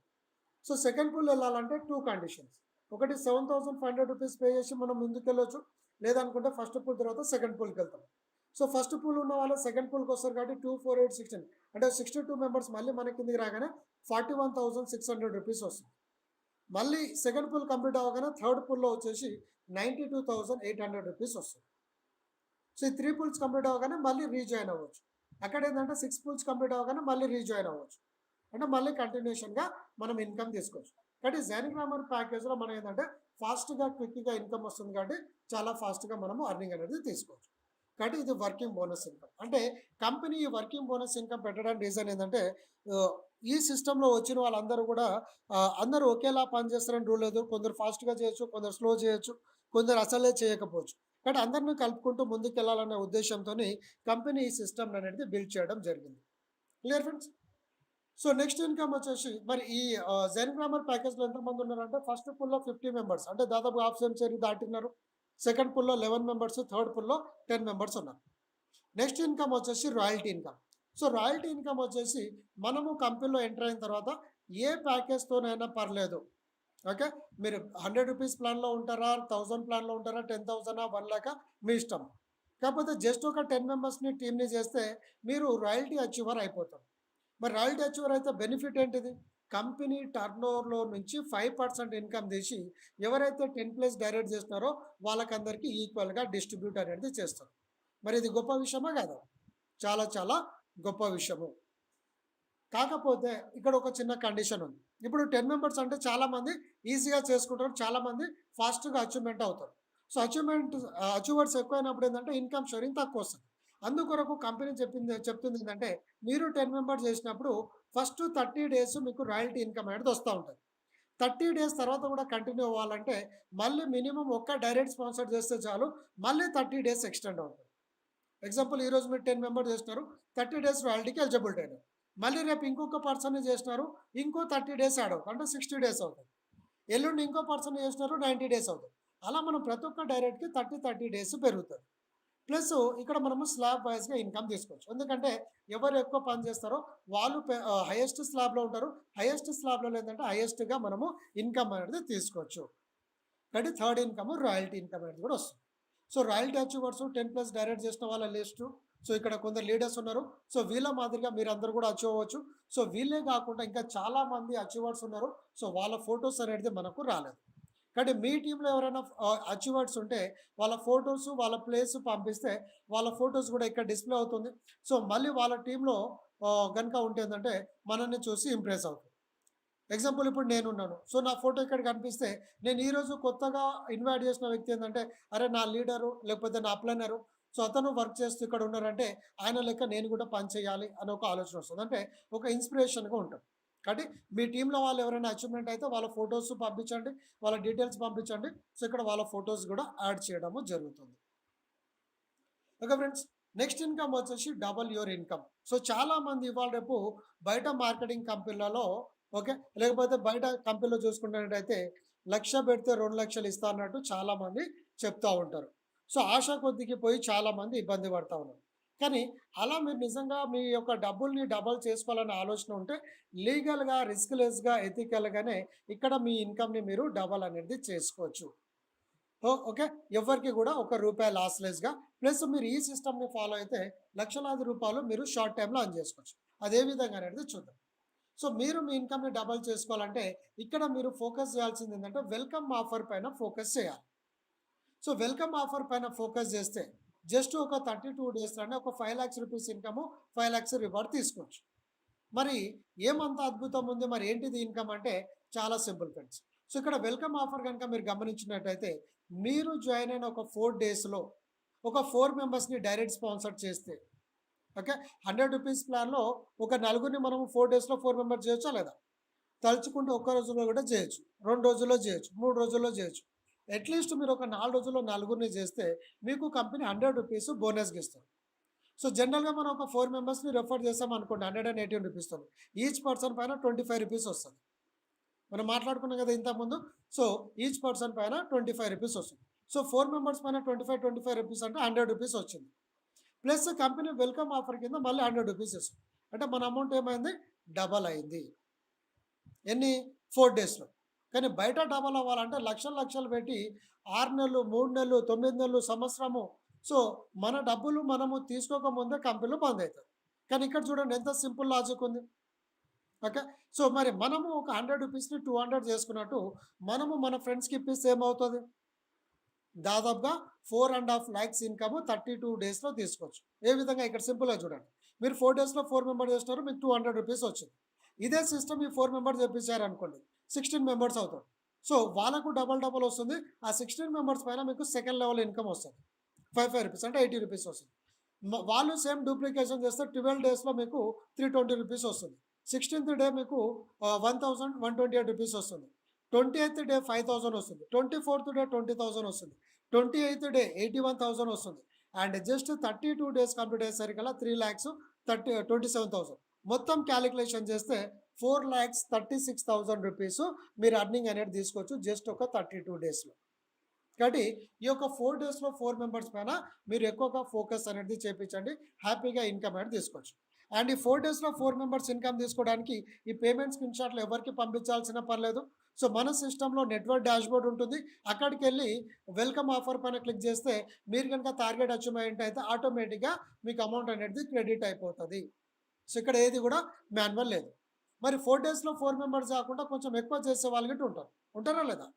సో సెకండ్ పూల్ వెళ్ళాలంటే 2 కండిషన్స్. ఒకటి 7,500 రూపీస్ పే చేసి మనం ముందుకు వెళ్ళొచ్చు, లేదనుకుంటే ఫస్ట్ పూల్ తర్వాత సెకండ్ పూల్కి వెళ్తాం. సో ఫస్ట్ పూల్ ఉన్న వాళ్ళు సెకండ్ పూల్కి వస్తారు కాబట్టి 2, 4, 8, 16 అంటే 62 మెంబర్స్ మళ్ళీ మన కిందికి రాగానే 41,600 రూపీస్ వస్తుంది. మళ్ళీ సెకండ్ పూల్ కంప్లీట్ అవ్వగానే థర్డ్ పూల్లో వచ్చేసి 92,800 రూపీస్ వస్తుంది. సో ఈ 3 పూల్స్ కంప్లీట్ అవ్వగానే మళ్ళీ రీజాయిన్ అవ్వచ్చు. అక్కడ ఏంటంటే 6 పూల్స్ కంప్లీట్ అవ్వగానే మళ్ళీ రీజాయిన్ అవ్వచ్చు. అంటే మళ్ళీ కంటిన్యూషన్గా మనం ఇన్కమ్ తీసుకోవచ్చు. కాబట్టి జెన్ గ్రామర్ ప్యాకేజ్లో మనం ఏంటంటే ఫాస్ట్గా క్విక్గా ఇన్కమ్ వస్తుంది కాబట్టి చాలా ఫాస్ట్గా మనము అర్నింగ్ అనేది తీసుకోవచ్చు. కాబట్టి ఇది వర్కింగ్ బోనస్ ఇన్కమ్. అంటే కంపెనీ ఈ వర్కింగ్ బోనస్ ఇన్కమ్ పెట్టడానికి రీజన్ ఏంటంటే ఈ సిస్టంలో వచ్చిన వాళ్ళందరూ కూడా అందరూ ఒకేలా పనిచేస్తారని రూల్ లేదు. కొందరు ఫాస్ట్గా చేయొచ్చు, కొందరు స్లో చేయొచ్చు, కొందరు అసలే చేయకపోవచ్చు. కాబట్టి అందరిని కలుపుకుంటూ ముందుకు వెళ్ళాలనే ఉద్దేశంతో కంపెనీ ఈ సిస్టమ్ అనేది బిల్డ్ చేయడం జరిగింది. Clear friends? So next income వచ్చేసి మరి ఈ జెన్ గ్రామర్ ప్యాకేజ్లో ఎంతమంది ఉన్నారంటే ఫస్ట్ పుల్లో 50 మెంబర్స్ అంటే దాదాపు half century దాటినారు. Second పుల్లో 11 members, third పుల్లో 10 members ఉన్నారు. నెక్స్ట్ ఇన్కమ్ వచ్చేసి royalty income. So royalty income వచ్చేసి మనము కంపెనీలో ఎంటర్ అయిన తర్వాత ఏ ప్యాకేజ్తోనైనా పర్లేదు, ఓకే. మీరు 100 రూపీస్ ప్లాన్లో ఉంటారా, 1000 ప్లాన్లో ఉంటారా, 10,000, 1 lakh మీ ఇష్టం. కాకపోతే జస్ట్ ఒక 10 మెంబర్స్ని టీమ్ని చేస్తే మీరు రాయల్టీ అచీవర్ అయిపోతారు. మరి రాయల్టీ అచీవర్ అయితే బెనిఫిట్ ఏంటిది? కంపెనీ టర్నోవర్లో నుంచి 5% ఇన్కమ్ తీసి ఎవరైతే 10+ డైరెక్ట్ చేస్తున్నారో వాళ్ళకందరికీ ఈక్వల్గా డిస్ట్రిబ్యూట్ అనేది చేస్తారు. మరి ఇది గొప్ప విషయమా కాదా? చాలా చాలా గొప్ప విషయము. కాకపోతే ఇక్కడ ఒక చిన్న కండిషన్ ఉంది. ఇప్పుడు 10 మెంబర్స్ అంటే చాలామంది ఈజీగా చేసుకుంటారు, చాలామంది ఫాస్ట్గా అచీవ్మెంట్ అవుతారు. సో అచీవర్స్ ఎక్కువైనప్పుడు ఏంటంటే ఇన్కమ్ షేరింగ్ తక్కువ వస్తుంది. అందుకొరకు కంపెనీ చెప్తుంది ఏంటంటే మీరు 10 మెంబర్స్ చేసినప్పుడు ఫస్ట్ 30 డేస్ మీకు రాయల్టీ ఇన్కమ్ అనేది వస్తూ ఉంటుంది. 30 డేస్ తర్వాత కూడా కంటిన్యూ అవ్వాలంటే మళ్ళీ మినిమం ఒక్క డైరెక్ట్ స్పాన్సర్ చేస్తే చాలు, మళ్ళీ 30 డేస్ ఎక్స్టెండ్ అవుతుంది. ఎగ్జాంపుల్ ఈరోజు మీరు 10 మెంబర్స్ చేసినారు, 30 డేస్ రాయల్టీకి ఎలిజిబిలిటీ అయినారు. మళ్ళీ రేపు ఇంకొక పర్సన్ చేసినారు, ఇంకో 30 డేస్ యాడ్ అవుతుంది, అంటే 60 డేస్ అవుతుంది. ఎల్లుండి ఇంకో పర్సన్ చేసినారు, 90 డేస్ అవుతుంది. అలా మనం ప్రతి ఒక్క డైరెక్ట్కి 30 డేస్ పెరుగుతుంది. ప్లస్ ఇక్కడ మనము స్లాబ్ వైజ్గా ఇన్కమ్ తీసుకోవచ్చు. ఎందుకంటే ఎవరు ఎక్కువ పని చేస్తారో వాళ్ళు హైయెస్ట్ స్లాబ్లో ఉంటారు. హైయెస్ట్ స్లాబ్లో ఏంటంటే హైయెస్ట్గా మనము ఇన్కమ్ అనేది తీసుకోవచ్చు. కాబట్టి థర్డ్ ఇన్కమ్ రాయల్టీ ఇన్కమ్ అనేది కూడా వస్తుంది. సో రాయల్టీ అచీవర్స్ 10+ డైరెక్ట్ చేసిన వాళ్ళ లిస్టు. సో ఇక్కడ కొందరు లీడర్స్ ఉన్నారు. సో వీళ్ళ మాదిరిగా మీరు అందరూ కూడా అచీవ్ అవ్వచ్చు. సో వీళ్ళే కాకుండా ఇంకా చాలామంది అచీవర్స్ ఉన్నారు. సో వాళ్ళ ఫొటోస్ అనేది మనకు రాలేదు. కాబట్టి మీ టీంలో ఎవరైనా అచీవర్స్ ఉంటే వాళ్ళ ఫొటోస్, వాళ్ళ ప్లేస్ పంపిస్తే వాళ్ళ ఫొటోస్ కూడా ఇక్కడ డిస్ప్లే అవుతుంది. సో మళ్ళీ వాళ్ళ టీంలో కనుక ఉంటే ఏంటంటే మనల్ని చూసి ఇంప్రెస్ అవుతుంది. ఎగ్జాంపుల్ ఇప్పుడు నేనున్నాను. సో, నా ఫోటో ఇక్కడ కనిపిస్తే నేను ఈరోజు కొత్తగా ఇన్వైట్ చేసిన వ్యక్తి ఏందంటే, అరే! నా లీడరు లేకపోతే నా అప్లైనరు సో, అతను వర్క్ చేస్తూ ఇక్కడ ఉన్నారంటే, ఆయన లెక్క నేను కూడా పని చేయాలి అనే ఒక ఆలోచన వస్తది. అంటే ఒక ఇన్‌స్పిరేషన్‌గా ఉంటాం. కాబట్టి మీ టీమ్‌లో వాళ్ళు ఎవరైనా అచీవ్‌మెంట్ అయితే వాళ్ళ ఫోటోస్ పంపించండి. వాళ్ళ డీటెయిల్స్ పంపించండి. సో, ఇక్కడ వాళ్ళ ఫోటోస్ కూడా యాడ్ చేయడము జరుగుతుంది. Okay friends. నెక్స్ట్ ఇన్‌కమ్ వచ్చేసి డబుల్ యువర్ ఇన్‌కమ్. సో, చాలామంది ఇవాళ రేపు బయట మార్కెటింగ్ కంపెనీలలో ఓకే. లేకపోతే బయట కంపెనీలో చూసుకున్నట్టయితే 1,00,000 పెడితే 2,00,000 ఇస్తా అన్నట్టు చాలామంది చెప్తా ఉంటారు. సో, ఆశ కొద్దికి పోయి చాలామంది ఇబ్బంది పడతా ఉన్నారు. కానీ అలా మీరు నిజంగా మీ యొక్క డబ్బుల్ని డబుల్ చేసుకోవాలనే ఆలోచన ఉంటే లీగల్‌గా, రిస్క్‌లెస్‌గా, ఎథికల్‌గానే ఇక్కడ మీ ఇన్‌కమ్‌ని మీరు డబుల్ అనేది చేసుకోవచ్చు. ఓకే. ఎవ్వరికీ కూడా రూపాయి లాస్‌లెస్‌గా ప్లస్ మీరు ఈ సిస్టమ్‌ని ఫాలో అయితే లక్షలాది రూపాయలు మీరు షార్ట్ టైమ్‌లో ఎర్న్ చేసుకోవచ్చు. అదే విధంగా అనేది చూద్దాం. సో, మీరు మీ ఇన్‌కమ్‌ని డబుల్ చేసుకోవాలంటే ఇక్కడ మీరు ఫోకస్ చేయాల్సింది ఏంటంటే వెల్కమ్ ఆఫర్ పైన ఫోకస్ చేయాలి. సో, వెల్కమ్ ఆఫర్ పైన ఫోకస్ చేస్తే జస్ట్ ఒక 32 డేస్‌లోనే ఒక 5,00,000 రూపీస్ ఇన్‌కము, 5,00,000 రివార్డ్ తీసుకోవచ్చు. మరి ఏమంత అద్భుతం ఉంది? మరి ఏంటిది ఇన్‌కమ్ అంటే చాలా సింపుల్ ఫ్రెండ్స్. సో, ఇక్కడ వెల్కమ్ ఆఫర్ గనుక మీరు గమనించినట్టయితే మీరు జాయిన్ అయిన ఒక 4 డేస్‌లో ఒక 4 మెంబర్స్‌ని డైరెక్ట్ స్పాన్సర్ చేస్తే ఓకే. 100 రూపీస్ ప్లాన్‌లో ఒక నలుగురిని మనం 4 డేస్‌లో 4 మెంబర్స్ చేయొచ్చా లేదా? తలుచుకుంటే ఒక్క రోజులో కూడా చేయొచ్చు. 2 రోజుల్లో చేయొచ్చు. 3 రోజుల్లో చేయొచ్చు. అట్‌లీస్ట్ మీరు ఒక 4 రోజుల్లో నలుగురిని చేస్తే మీకు కంపెనీ 100 రూపీస్ బోనస్‌గా ఇస్తారు. సో, జనరల్‌గా మనం ఒక 4 మెంబర్స్‌ని రిఫర్ చేసామనుకోండి 118 రూపీస్‌తోని. ఈచ్ పర్సన్ పైన 25 రూపీస్ వస్తది. మనం మాట్లాడుకున్నాం కదా ఇంతకుముందు. సో, ఈచ్ పర్సన్ పైన 25 రూపీస్ వస్తుంది. సో, 4 మెంబర్స్ పైన 25 రూపీస్ అంటే 100 రూపీస్ వచ్చింది. ప్లస్ కంపెనీ వెల్కమ్ ఆఫర్ కింద మళ్ళీ 100 రూపీస్ ఇస్తుంది. అంటే మన అమౌంట్ ఏమైంది? డబల్ అయింది. ఎన్ని? 4 డేస్‌లో. కానీ బయట డబల్ అవ్వాలంటే లక్షలు లక్షలు పెట్టి 6 నెలలు, 3 నెలలు, 9 నెలలు, సంవత్సరము. సో, మన డబ్బులు మనము తీసుకోకముందే కంపెనీలు బంద్ అవుతాయి. కానీ ఇక్కడ చూడండి ఎంత సింపుల్ లాజిక్ ఉంది. ఓకే. సో, మరి మనము ఒక 100 రూపీస్‌ని 200 చేసుకున్నట్టు మనము మన ఫ్రెండ్స్‌కి ఇప్పిస్తే ఏమవుతది? దాదాపుగా 4.5 లాక్స్ ఇన్‌కమ్ 32 డేస్‌లో తీసుకోవచ్చు. ఏ విధంగా? ఇక్కడ సింపుల్‌గా చూడండి. మీరు 4 డేస్‌లో 4 మెంబర్స్ చేసినారు. మీకు 200 రూపీస్ వచ్చింది. ఇదే సిస్టమ్ ఈ 4 మెంబర్స్ చేపించారనుకోండి 16 మెంబర్స్ అవుతారు. సో, వాళ్ళకు డబల్ డబల్ వస్తుంది. ఆ 16 మెంబర్స్ పైన మీకు సెకండ్ లెవెల్ ఇన్‌కమ్ వస్తది. 5 రూపీస్ అంటే 80 రూపీస్ వస్తుంది. వాళ్ళు సేమ్ డూప్లికేషన్ చేస్తే 12 డేస్‌లో మీకు 320 రూపీస్ వస్తుంది. 16థ్ డే మీకు 1,128 రూపీస్ వస్తుంది. 28థ్ డే 5,000 వస్తుంది. 24థ్ డే 20,000 వస్తుంది. 28థ్ డే 81,000 వస్తుంది. అండ్ జస్ట్ 32 డేస్ కంప్లీట్ అయ్యేసరికల్లా 3,27,000 మొత్తం క్యాలిక్యులేషన్ చేస్తే 4,36,000 రూపీస్ మీరు అర్నింగ్ అనేది తీసుకోవచ్చు జస్ట్ ఒక 32 డేస్‌లో. కాబట్టి ఈ యొక్క 4 డేస్‌లో 4 మెంబర్స్ పైన మీరు ఎక్కువగా ఫోకస్ అనేది చేపించండి. హ్యాపీగా ఇన్‌కమ్ అనేది తీసుకోవచ్చు. అండ్ ఈ 4 డేస్‌లో 4 మెంబర్స్ ఇన్‌కమ్ తీసుకోవడానికి ఈ పేమెంట్ స్క్రీన్ షాట్లు ఎవరికీ పంపించాల్సిన పర్లేదు. సో, మన సిస్టమ్‌లో నెట్వర్క్ డాష్‌బోర్డ్ ఉంటుంది. అక్కడికెళ్ళి వెల్కమ్ ఆఫర్ పైన క్లిక్ చేస్తే మీరు గనుక టార్గెట్ అచీవ్‌మెంట్ అయితే ఆటోమేటిక్‌గా మీకు అమౌంట్ అనేది క్రెడిట్ అయిపోతది. సో, ఇక్కడ ఏది కూడా మాన్యువల్ లేదు. మరి 4 డేస్‌లో 4 మెంబర్స్ కాకుండా కొంచెం ఎక్కువ చేసే వాళ్ళు గిట్ట ఉంటారు. ఉంటారా లేదా?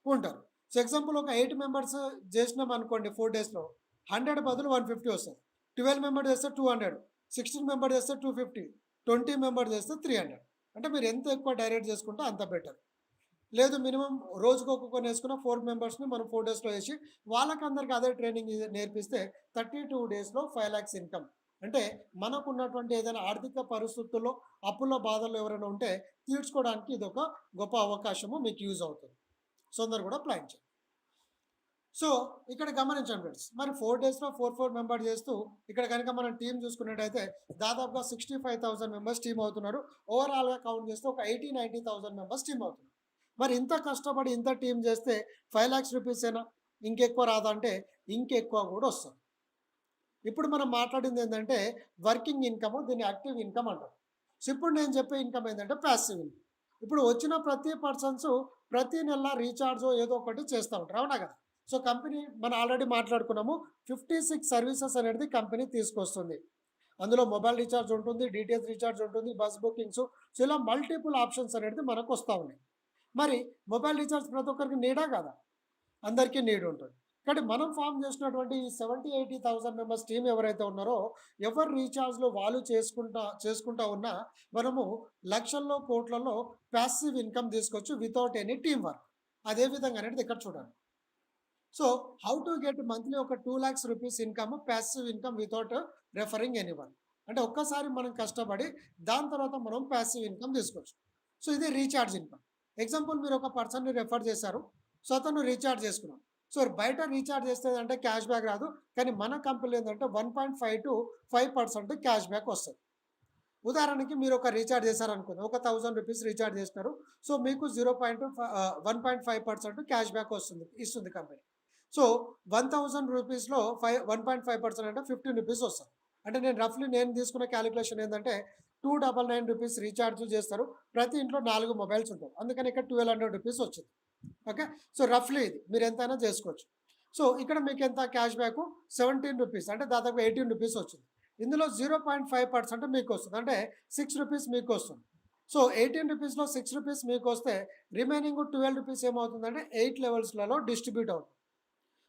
ఉంటారు. సో, ఎగ్జాంపుల్ ఒక 8 మెంబర్స్ చేసినామనుకోండి 4 డేస్‌లో 100 బదులు 150 వస్తది. 12 మెంబర్స్ చేస్తే 200, 16 మెంబర్స్ చేస్తే 250, 20 మెంబర్స్ చేస్తే 300. అంటే మీరు ఎంత ఎక్కువ డైరెక్ట్ చేసుకుంటే అంత బెటర్. లేదు మినిమమ్ రోజుకి ఒక్కొక్కరిని వేసుకున్న 4 మెంబర్స్‌ని మనం 4 డేస్‌లో వేసి వాళ్ళకందరికి అదే ట్రైనింగ్ నేర్పిస్తే 32 డేస్‌లో 5 లాక్స్ ఇన్‌కమ్. అంటే మనకున్నటువంటి ఏదైనా ఆర్థిక పరిస్థితుల్లో అప్పుల బాధల్లో ఎవరైనా ఉంటే తీర్చుకోవడానికి ఇదొక గొప్ప అవకాశము మీకు యూజ్ అవుతుంది. సో, అందరూ కూడా ప్లాన్ చేయండి. సో, ఇక్కడ గమనించండి ఫ్రెండ్స్. మరి 4 డేస్‌లో 4 మెంబర్ చేస్తూ ఇక్కడ కనుక మనం టీమ్ చూసుకున్నట్టయితే దాదాపుగా 65,000 మెంబర్స్ టీమ్ అవుతున్నారు. ఓవరాల్‌గా కౌంట్ చేస్తే ఒక 80,000 మెంబర్స్ టీమ్ అవుతున్నారు. మరి ఇంత కష్టపడి ఇంత టీమ్ చేస్తే 5 లాక్స్ రూపీసేనా? ఇంకెక్కువ రాదా అంటే ఇంకెక్కువ కూడా వస్తుంది. ఇప్పుడు మనం మాట్లాడింది ఏంటంటే వర్కింగ్ ఇన్‌కమ్, దీన్ని యాక్టివ్ ఇన్‌కమ్ అంటారు. సో, ఇప్పుడు నేను చెప్పే ఇన్‌కమ్ ఏంటంటే పాసివ్ ఇన్‌కమ్. ఇప్పుడు వచ్చిన ప్రతి పర్సన్స్ ప్రతి నెల రీచార్జో ఏదో ఒకటి చేస్తూ ఉంటారు. అవునా కదా? సో, కంపెనీ మనం ఆల్రెడీ మాట్లాడుకున్నాము. 56 సర్వీసెస్ అనేది కంపెనీ తీసుకొస్తుంది. అందులో మొబైల్ రీచార్జ్ ఉంటుంది, డీటీహెచ్ రీచార్జ్ ఉంటుంది, బస్ బుకింగ్స్. సో, ఇలా మల్టిపుల్ ఆప్షన్స్ అనేది మనకు వస్తూ ఉన్నాయి. మరి మొబైల్ రీచార్జ్ ప్రతి ఒక్కరికి నీడా కదా? అందరికీ నీడ్ ఉంటుంది. కానీ మనం ఫార్మ్ చేసినటువంటి ఈ 70,000-80,000 మెంబర్స్ టీమ్ ఎవరైతే ఉన్నారో, ఎవరు రీచార్జ్‌లో వాళ్ళు చేసుకుంటా ఉన్నా, మనము లక్షల్లో, కోట్లలో పాసివ్ ఇన్‌కమ్ తీసుకోవచ్చు వితౌట్ ఎనీ టీమ్ వర్క్. అదే విధంగా అనేది ఇక్కడ చూడండి. So, how to get monthly ఒక 2,00,000 rupees income, passive income without referring anyone. అంటే ఒక్కసారి మనం కష్టపడి దాని తర్వాత మనం పాసివ్ ఇన్‌కమ్ తీసుకోవచ్చు. సో, ఇది రీచార్జ్ ఇన్‌కమ్. ఎగ్జాంపుల్ మీరు ఒక పర్సన్‌ని రెఫర్ చేశారు. సో, అతను రీచార్జ్ చేసుకున్నాడు. సో, బయట రీచార్జ్ చేస్తే అంటే క్యాష్ బ్యాక్ రాదు. కానీ మన కంపెనీలో ఏందంటే 1.5-5% క్యాష్ బ్యాక్ వస్తది. ఉదాహరణకి మీరు ఒక రీచార్జ్ చేశారనుకోండి. ఒక 1000 రూపీస్ రీచార్జ్ చేసినారు. సో, మీకు 1.5% క్యాష్ బ్యాక్ ఇస్తుంది కంపెనీ. సో, 1000 రూపీస్‌లో 1.5% అంటే 15 రూపీస్ వస్తది. అంటే నేను తీసుకున్న కాలిక్యులేషన్ ఏందంటే 299 రూపీస్ రీచార్జ్ చేస్తారు. ప్రతి ఇంట్లో 4 మొబైల్స్ ఉంటాయి. అందుకని ఇక్కడ 1200 రూపీస్ వచ్చింది. ఓకే. సో, రఫ్‌లీ ఇది మీరు ఎంతైనా చేసుకోవచ్చు. సో, ఇక్కడ మీకు ఎంత క్యాష్ బ్యాక్ 17 రూపీస్ అంటే దాదాపు 18 రూపీస్ వచ్చింది. ఇందులో 0.5% మీకొస్తుంది. అంటే 6 రూపీస్ మీకొస్తుంది. సో, 18 రూపీస్‌లో 6 రూపీస్ మీకొస్తే రిమైనింగ్ 12 రూపీస్ ఏమవుతుందంటే 8 లెవెల్స్‌లలో డిస్ట్రిబ్యూట్ అవుతుంది.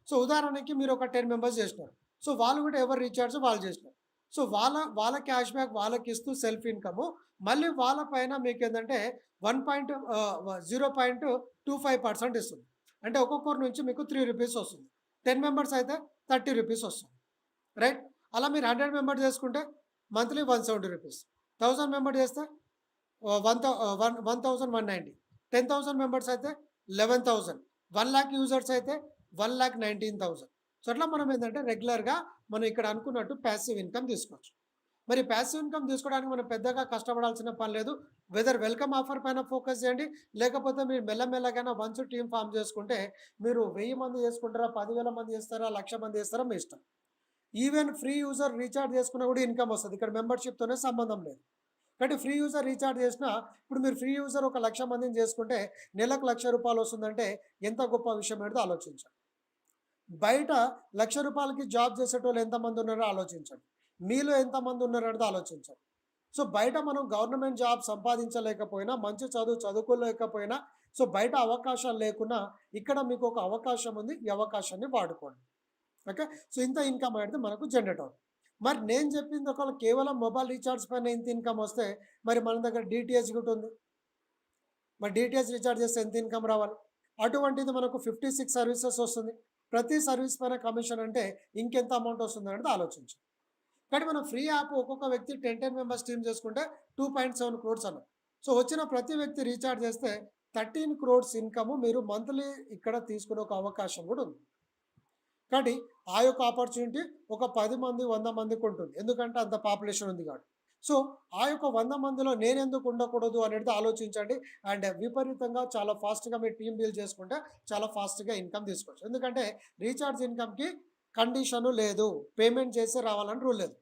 సో, ఉదాహరణకి మీరు ఒక 10 మెంబర్స్ చేసినారు. సో, వాళ్ళు కూడా ఎవరు రీచార్జ్ వాళ్ళు చేసినారు. సో, వాళ్ళ క్యాష్ బ్యాక్ వాళ్ళకిస్తూ సెల్ఫ్ ఇన్‌కము మళ్ళీ వాళ్ళ పైన మీకేందంటే 0.25% ఇస్తుంది. అంటే ఒక్కొక్కరి నుంచి మీకు 3 రూపీస్ వస్తుంది. 10 మెంబర్స్ అయితే 30 రూపీస్ వస్తుంది. రైట్? అలా మీరు 100 మెంబర్ చేసుకుంటే మంత్లీ 170 రూపీస్. 1000 మెంబర్ చేస్తే 1190. 10,000 మెంబర్స్ అయితే 11,000. 1,00,000 యూజర్స్ అయితే 1,19,000. సో, అట్లా మనం ఏందంటే రెగ్యులర్‌గా మనం ఇక్కడ అనుకున్నట్టు పాసివ్ ఇన్‌కమ్ తీసుకోవచ్చు. మరి పాసివ్ ఇన్‌కమ్ తీసుకోవడానికి మనం పెద్దగా కష్టపడాల్సిన పని లేదు. వెదర్ వెల్కమ్ ఆఫర్ పైన ఫోకస్ చేయండి. లేకపోతే మీరు మెల్లమెల్లగానే వన్స్ టీమ్ ఫార్మ్ చేసుకుంటే మీరు 1000 మంది చేసుకుంటారా, 10,000 మంది చేస్తారా, 1,00,000 మంది చేస్తారా మీ ఇష్టం. ఈవెన్ ఫ్రీ యూజర్ రీచార్జ్ చేసుకున్నా కూడా ఇన్‌కమ్ వస్తది. ఇక్కడ మెంబర్‌షిప్‌తోనే సంబంధం లేదు. కాబట్టి ఫ్రీ యూజర్ రీచార్జ్ చేసినా ఇప్పుడు మీరు ఫ్రీ యూజర్ ఒక 1,00,000 మందిని చేసుకుంటే నెలకు రూ. 1,00,000 వస్తుందంటే ఎంత గొప్ప విషయం ఏంటో ఆలోచించండి. బయట రూ. 1,00,000కి జాబ్ చేసేటోళ్ళు ఎంతమంది ఉన్నారో ఆలోచించండి. మీలో ఎంతమంది ఉన్నారనేది ఆలోచించండి. సో, బయట మనం గవర్నమెంట్ జాబ్ సంపాదించలేకపోయినా, మంచి చదువుకోలేకపోయినా, సో, బయట అవకాశాలు లేకున్నా ఇక్కడ మీకు ఒక అవకాశం ఉంది. ఈ అవకాశాన్ని వాడుకోండి. ఓకే. సో, ఇంత ఇన్‌కమ్ అనేది మనకు జనరేట్ అవుతుంది. మరి నేను చెప్పింది ఒకవేళ కేవలం మొబైల్ రీచార్జ్ పైన ఇంత ఇన్‌కమ్ వస్తే మరి మన దగ్గర డీటీహెచ్ కూడా ఉంది. మరి డీటీహెచ్ రీచార్జ్ చేస్తే ఎంత ఇన్‌కమ్ రావాలి? అటువంటిది మనకు 56 సర్వీసెస్ వస్తుంది. ప్రతి సర్వీస్ పైన కమిషన్ అంటే ఇంకెంత అమౌంట్ వస్తుందనేది ఆలోచించండి. కానీ మనం ఫ్రీ యాప్ ఒక్కొక్క వ్యక్తి 10 మెంబర్స్ టీమ్ చేసుకుంటే 2.7 క్రోర్స్ అన్నాం. సో, వచ్చిన ప్రతి వ్యక్తి రీచార్జ్ చేస్తే 13 క్రోర్స్ ఇన్‌కమ్ మీరు మంత్లీ ఇక్కడ తీసుకునే ఒక అవకాశం కూడా ఉంది. కాబట్టి ఆ యొక్క ఆపర్చునిటీ ఒక 10 మంది, 100 మందికి ఉంటుంది. ఎందుకంటే అంత పాపులేషన్ ఉంది కాబట్టి. సో, ఆ యొక్క 100 మందిలో నేనెందుకు ఉండకూడదు అనేది ఆలోచించండి. అండ్ విపరీతంగా చాలా ఫాస్ట్‌గా మీరు టీమ్ బిల్డ్ చేసుకుంటే చాలా ఫాస్ట్‌గా ఇన్‌కమ్ తీసుకోవచ్చు. ఎందుకంటే రీచార్జ్ ఇన్‌కమ్‌కి కండిషను లేదు. పేమెంట్ చేసే రావాలని రూల్ లేదు.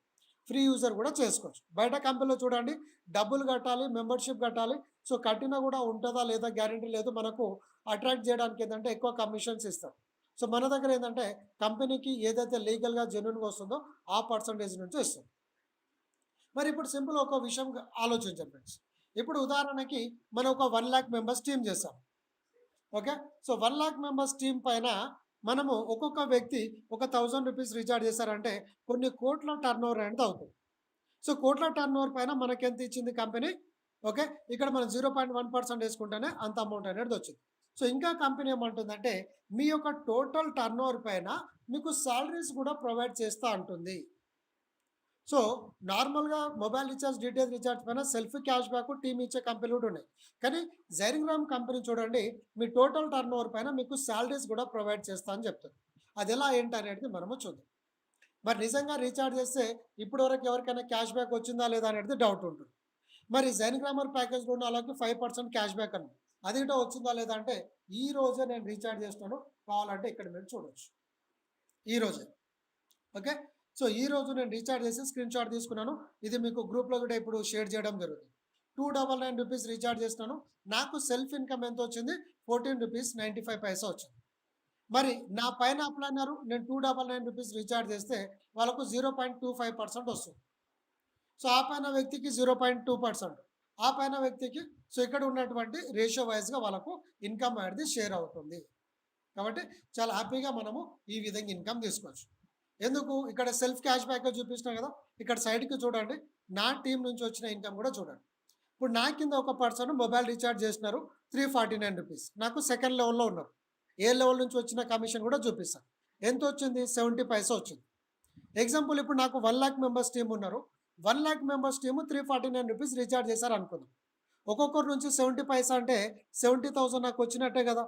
ఫ్రీ యూజర్ కూడా చేసుకోవచ్చు. బయట కంపెనీలో చూడండి డబ్బులు కట్టాలి, మెంబర్‌షిప్ కట్టాలి. సో, కట్టినా కూడా ఉంటదా లేదా గ్యారంటీ లేదు. మనకు అట్రాక్ట్ చేయడానికి ఏందంటే ఎక్కువ కమిషన్స్ ఇస్తారు. సో, మన దగ్గర ఏందంటే కంపెనీకి ఏదైతే లీగల్‌గా జెన్యూన్‌గా వస్తుందో ఆ పర్సెంటేజ్ నుంచి ఇస్తుంది. మరి ఇప్పుడు సింపుల్ ఒక విషయం ఆలోచించండి ఫ్రెండ్స్. ఇప్పుడు ఉదాహరణకి మనం ఒక 1,00,000 మెంబర్స్ టీమ్ చేసాం. ఓకే. సో, 1,00,000 మెంబర్స్ టీమ్ పైన మనము ఒక్కొక్క వ్యక్తి ఒక 1000 రూపీస్ రీచార్జ్ చేశారంటే కొన్ని కోట్ల టర్నోవర్ అనేది అవుతుంది. సో, కోట్ల టర్నోవర్ పైన మనకెంత ఇచ్చింది కంపెనీ? ఓకే. ఇక్కడ మనం 0.1% ఏసుకుంటేనే అంత అమౌంట్ అనేది వచ్చింది. సో, ఇంకా కంపెనీ ఏమంటుందంటే మీ యొక్క టోటల్ టర్నోవర్ పైన మీకు సాలరీస్ కూడా ప్రొవైడ్ చేస్తా అంటుంది. సో, నార్మల్‌గా మొబైల్ రీచార్జ్, డీటీహెచ్ రీచార్జ్ పైన సెల్ఫ్ క్యాష్ బ్యాక్ టీమ్ ఇచ్చే కంపెనీలు కూడా ఉన్నాయి. కానీ జైరింగ్రామ్ కంపెనీ చూడండి మీ టోటల్ టర్నోవర్ పైన మీకు సాలరీస్ కూడా ప్రొవైడ్ చేస్తా అని చెప్తుంది. అదెలా ఏంటనేది మనము చూద్దాం. మరి నిజంగా రీచార్జ్ చేస్తే ఇప్పటి వరకు ఎవరికైనా క్యాష్ బ్యాక్ వచ్చిందా లేదా అనేది డౌట్ ఉంటుంది. మరి జైన్‌గ్రామర్ ప్యాకేజ్‌లో ఉన్న వాళ్ళకి 5% క్యాష్ బ్యాక్ అన్నది. అది గిట్ట వచ్చిందా లేదా అంటే ఈ రోజే నేను రీచార్జ్ చేసినాను. కావాలంటే ఇక్కడ మీరు చూడొచ్చు. ఈ రోజే. ఓకే. సో, ఈ రోజు నేను రీచార్జ్ చేసి స్క్రీన్‌షాట్ తీసుకున్నాను. ఇది మీకు గ్రూప్‌లో కూడా ఇప్పుడు షేర్ చేయడం జరుగుతుంది. 299 రూపీస్ రీచార్జ్ చేసినాను. నాకు సెల్ఫ్ ఇన్‌కమ్ ఎంతొచ్చింది? 14 రూపీస్ 95 పైసా వచ్చింది. మరి నా పైన అప్లైనరు నేను 299 రూపీస్ రీచార్జ్ చేస్తే వాళ్ళకు 0.25% వస్తుంది. సో, ఆ పైన వ్యక్తికి 0.2%. ఆ పైన వ్యక్తికి సో, ఇక్కడ ఉన్నటువంటి రేషియో వైస్‌గా వాళ్ళకు ఇన్‌కమ్ అనేది షేర్ అవుతుంది. కాబట్టి చాలా హ్యాపీగా మనము ఈ విధంగా ఇన్కమ్ తీసుకోవచ్చు. ఎందుకు ఇక్కడ సెల్ఫ్ క్యాష్ బ్యాక్ చూపిస్తున్నా కదా! ఇక్కడ సైడ్‌కి చూడండి. నా టీమ్ నుంచి వచ్చిన ఇన్కమ్ కూడా చూడండి. ఇప్పుడు నా కింద ఒక పర్సన్ మొబైల్ రీచార్జ్ చేసినారు రూ. 349. నాకు సెకండ్ లెవెల్‌లో ఉన్నారు. ఏ లెవెల్ నుంచి వచ్చిన కమిషన్ కూడా చూపిస్తాను. ఎంతొచ్చింది? 70 పైసా వచ్చింది. ఎగ్జాంపుల్ ఇప్పుడు నాకు 1,00,000 మెంబర్స్ టీమ్ ఉన్నారు. 1,00,000 మెంబర్స్ టీమ్ రూ. 349 రీచార్జ్ చేశారు అనుకుందాం. ఒక్కొక్కరి నుంచి 70 పైసా అంటే 70,000 నాకు వచ్చినట్టే కదా!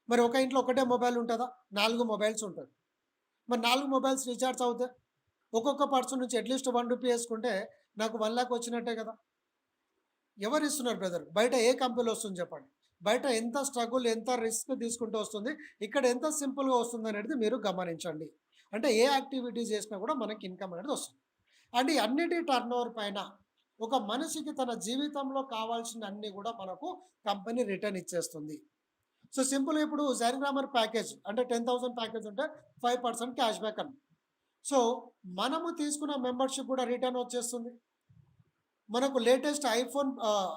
మరి ఒక ఇంట్లో ఒకటే మొబైల్ ఉంటదా? 4 మొబైల్స్ ఉంటది. మరి 4 మొబైల్స్ రీచార్జ్ అవుతాయి. ఒక్కొక్క పర్సన్ నుంచి అట్‌లీస్ట్ రూ. 1 యేసుకుంటే నాకు 1,00,000 వచ్చినట్టే కదా! ఎవరిస్తున్నారు బ్రదర్? బయట ఏ కంపెనీలో వస్తుంది చెప్పండి? బయట ఎంత స్ట్రగుల్, ఎంత రిస్క్ తీసుకుంటూ వస్తుంది. ఇక్కడ ఎంత సింపుల్‌గా వస్తుందనేది మీరు గమనించండి. అంటే ఏ యాక్టివిటీస్ చేసినా కూడా మనకి ఇన్కమ్ అనేది వస్తుంది. అండ్ ఈ అన్నిటి టర్నోవర్ పైన ఒక మనిషికి తన జీవితంలో కావాల్సిన అన్నీ కూడా మనకు కంపెనీ రిటర్న్ ఇచ్చేస్తుంది. సో సింపుల్‌గా ఇప్పుడు జైన్ గ్రామర్ ప్యాకేజ్ అంటే 10,000 ప్యాకేజ్ ఉంటే 5% క్యాష్ బ్యాక్ అని. సో మనము తీసుకున్న మెంబర్‌షిప్ కూడా రిటర్న్ వచ్చేస్తుంది. మనకు లేటెస్ట్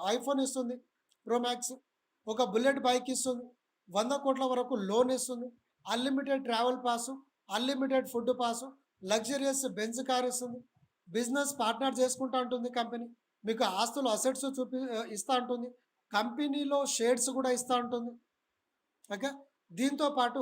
ఐఫోన్ ఇస్తుంది ప్రో మ్యాక్స్. ఒక బుల్లెట్ బైక్ ఇస్తుంది. 100,00,00,000 వరకు లోన్ ఇస్తుంది. Unlimited travel pass, unlimited food pass, luxurious Benz car ఇస్తుంది. బిజినెస్ పార్ట్నర్ చేసుకుంటా ఉంటుంది కంపెనీ. మీకు ఆస్తులు అసెట్స్ ఇస్తా ఉంటుంది. కంపెనీలో షేర్స్ కూడా ఇస్తా ఉంటుంది. ఓకే. దీంతో పాటు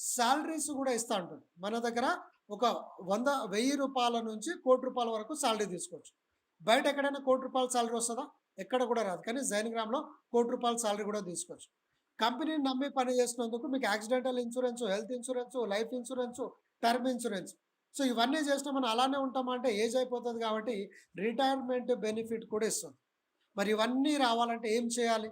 సాలరీస్ కూడా ఇస్తా ఉంటుంది. మన దగ్గర ఒక 1,000 రూపాయల నుంచి ₹1,00,00,000 వరకు సాలరీ తీసుకోవచ్చు. బయట ఎక్కడైనా ₹1,00,00,000 సాలరీ వస్తదా? ఎక్కడ కూడా రాదు. కానీ జైన్ గ్రామ్‌లో ₹1,00,00,000 సాలరీ కూడా తీసుకోవచ్చు. కంపెనీని నమ్మి పని చేసినందుకు మీకు accidental insurance, health insurance, life insurance, term insurance. So ఇవన్నీ చేసినా మనం అలానే ఉంటామా అంటే ఏజ్ అయిపోతది కాబట్టి రిటైర్మెంట్ బెనిఫిట్ కూడా ఇస్తుంది. మరి ఇవన్నీ రావాలంటే ఏం చేయాలి?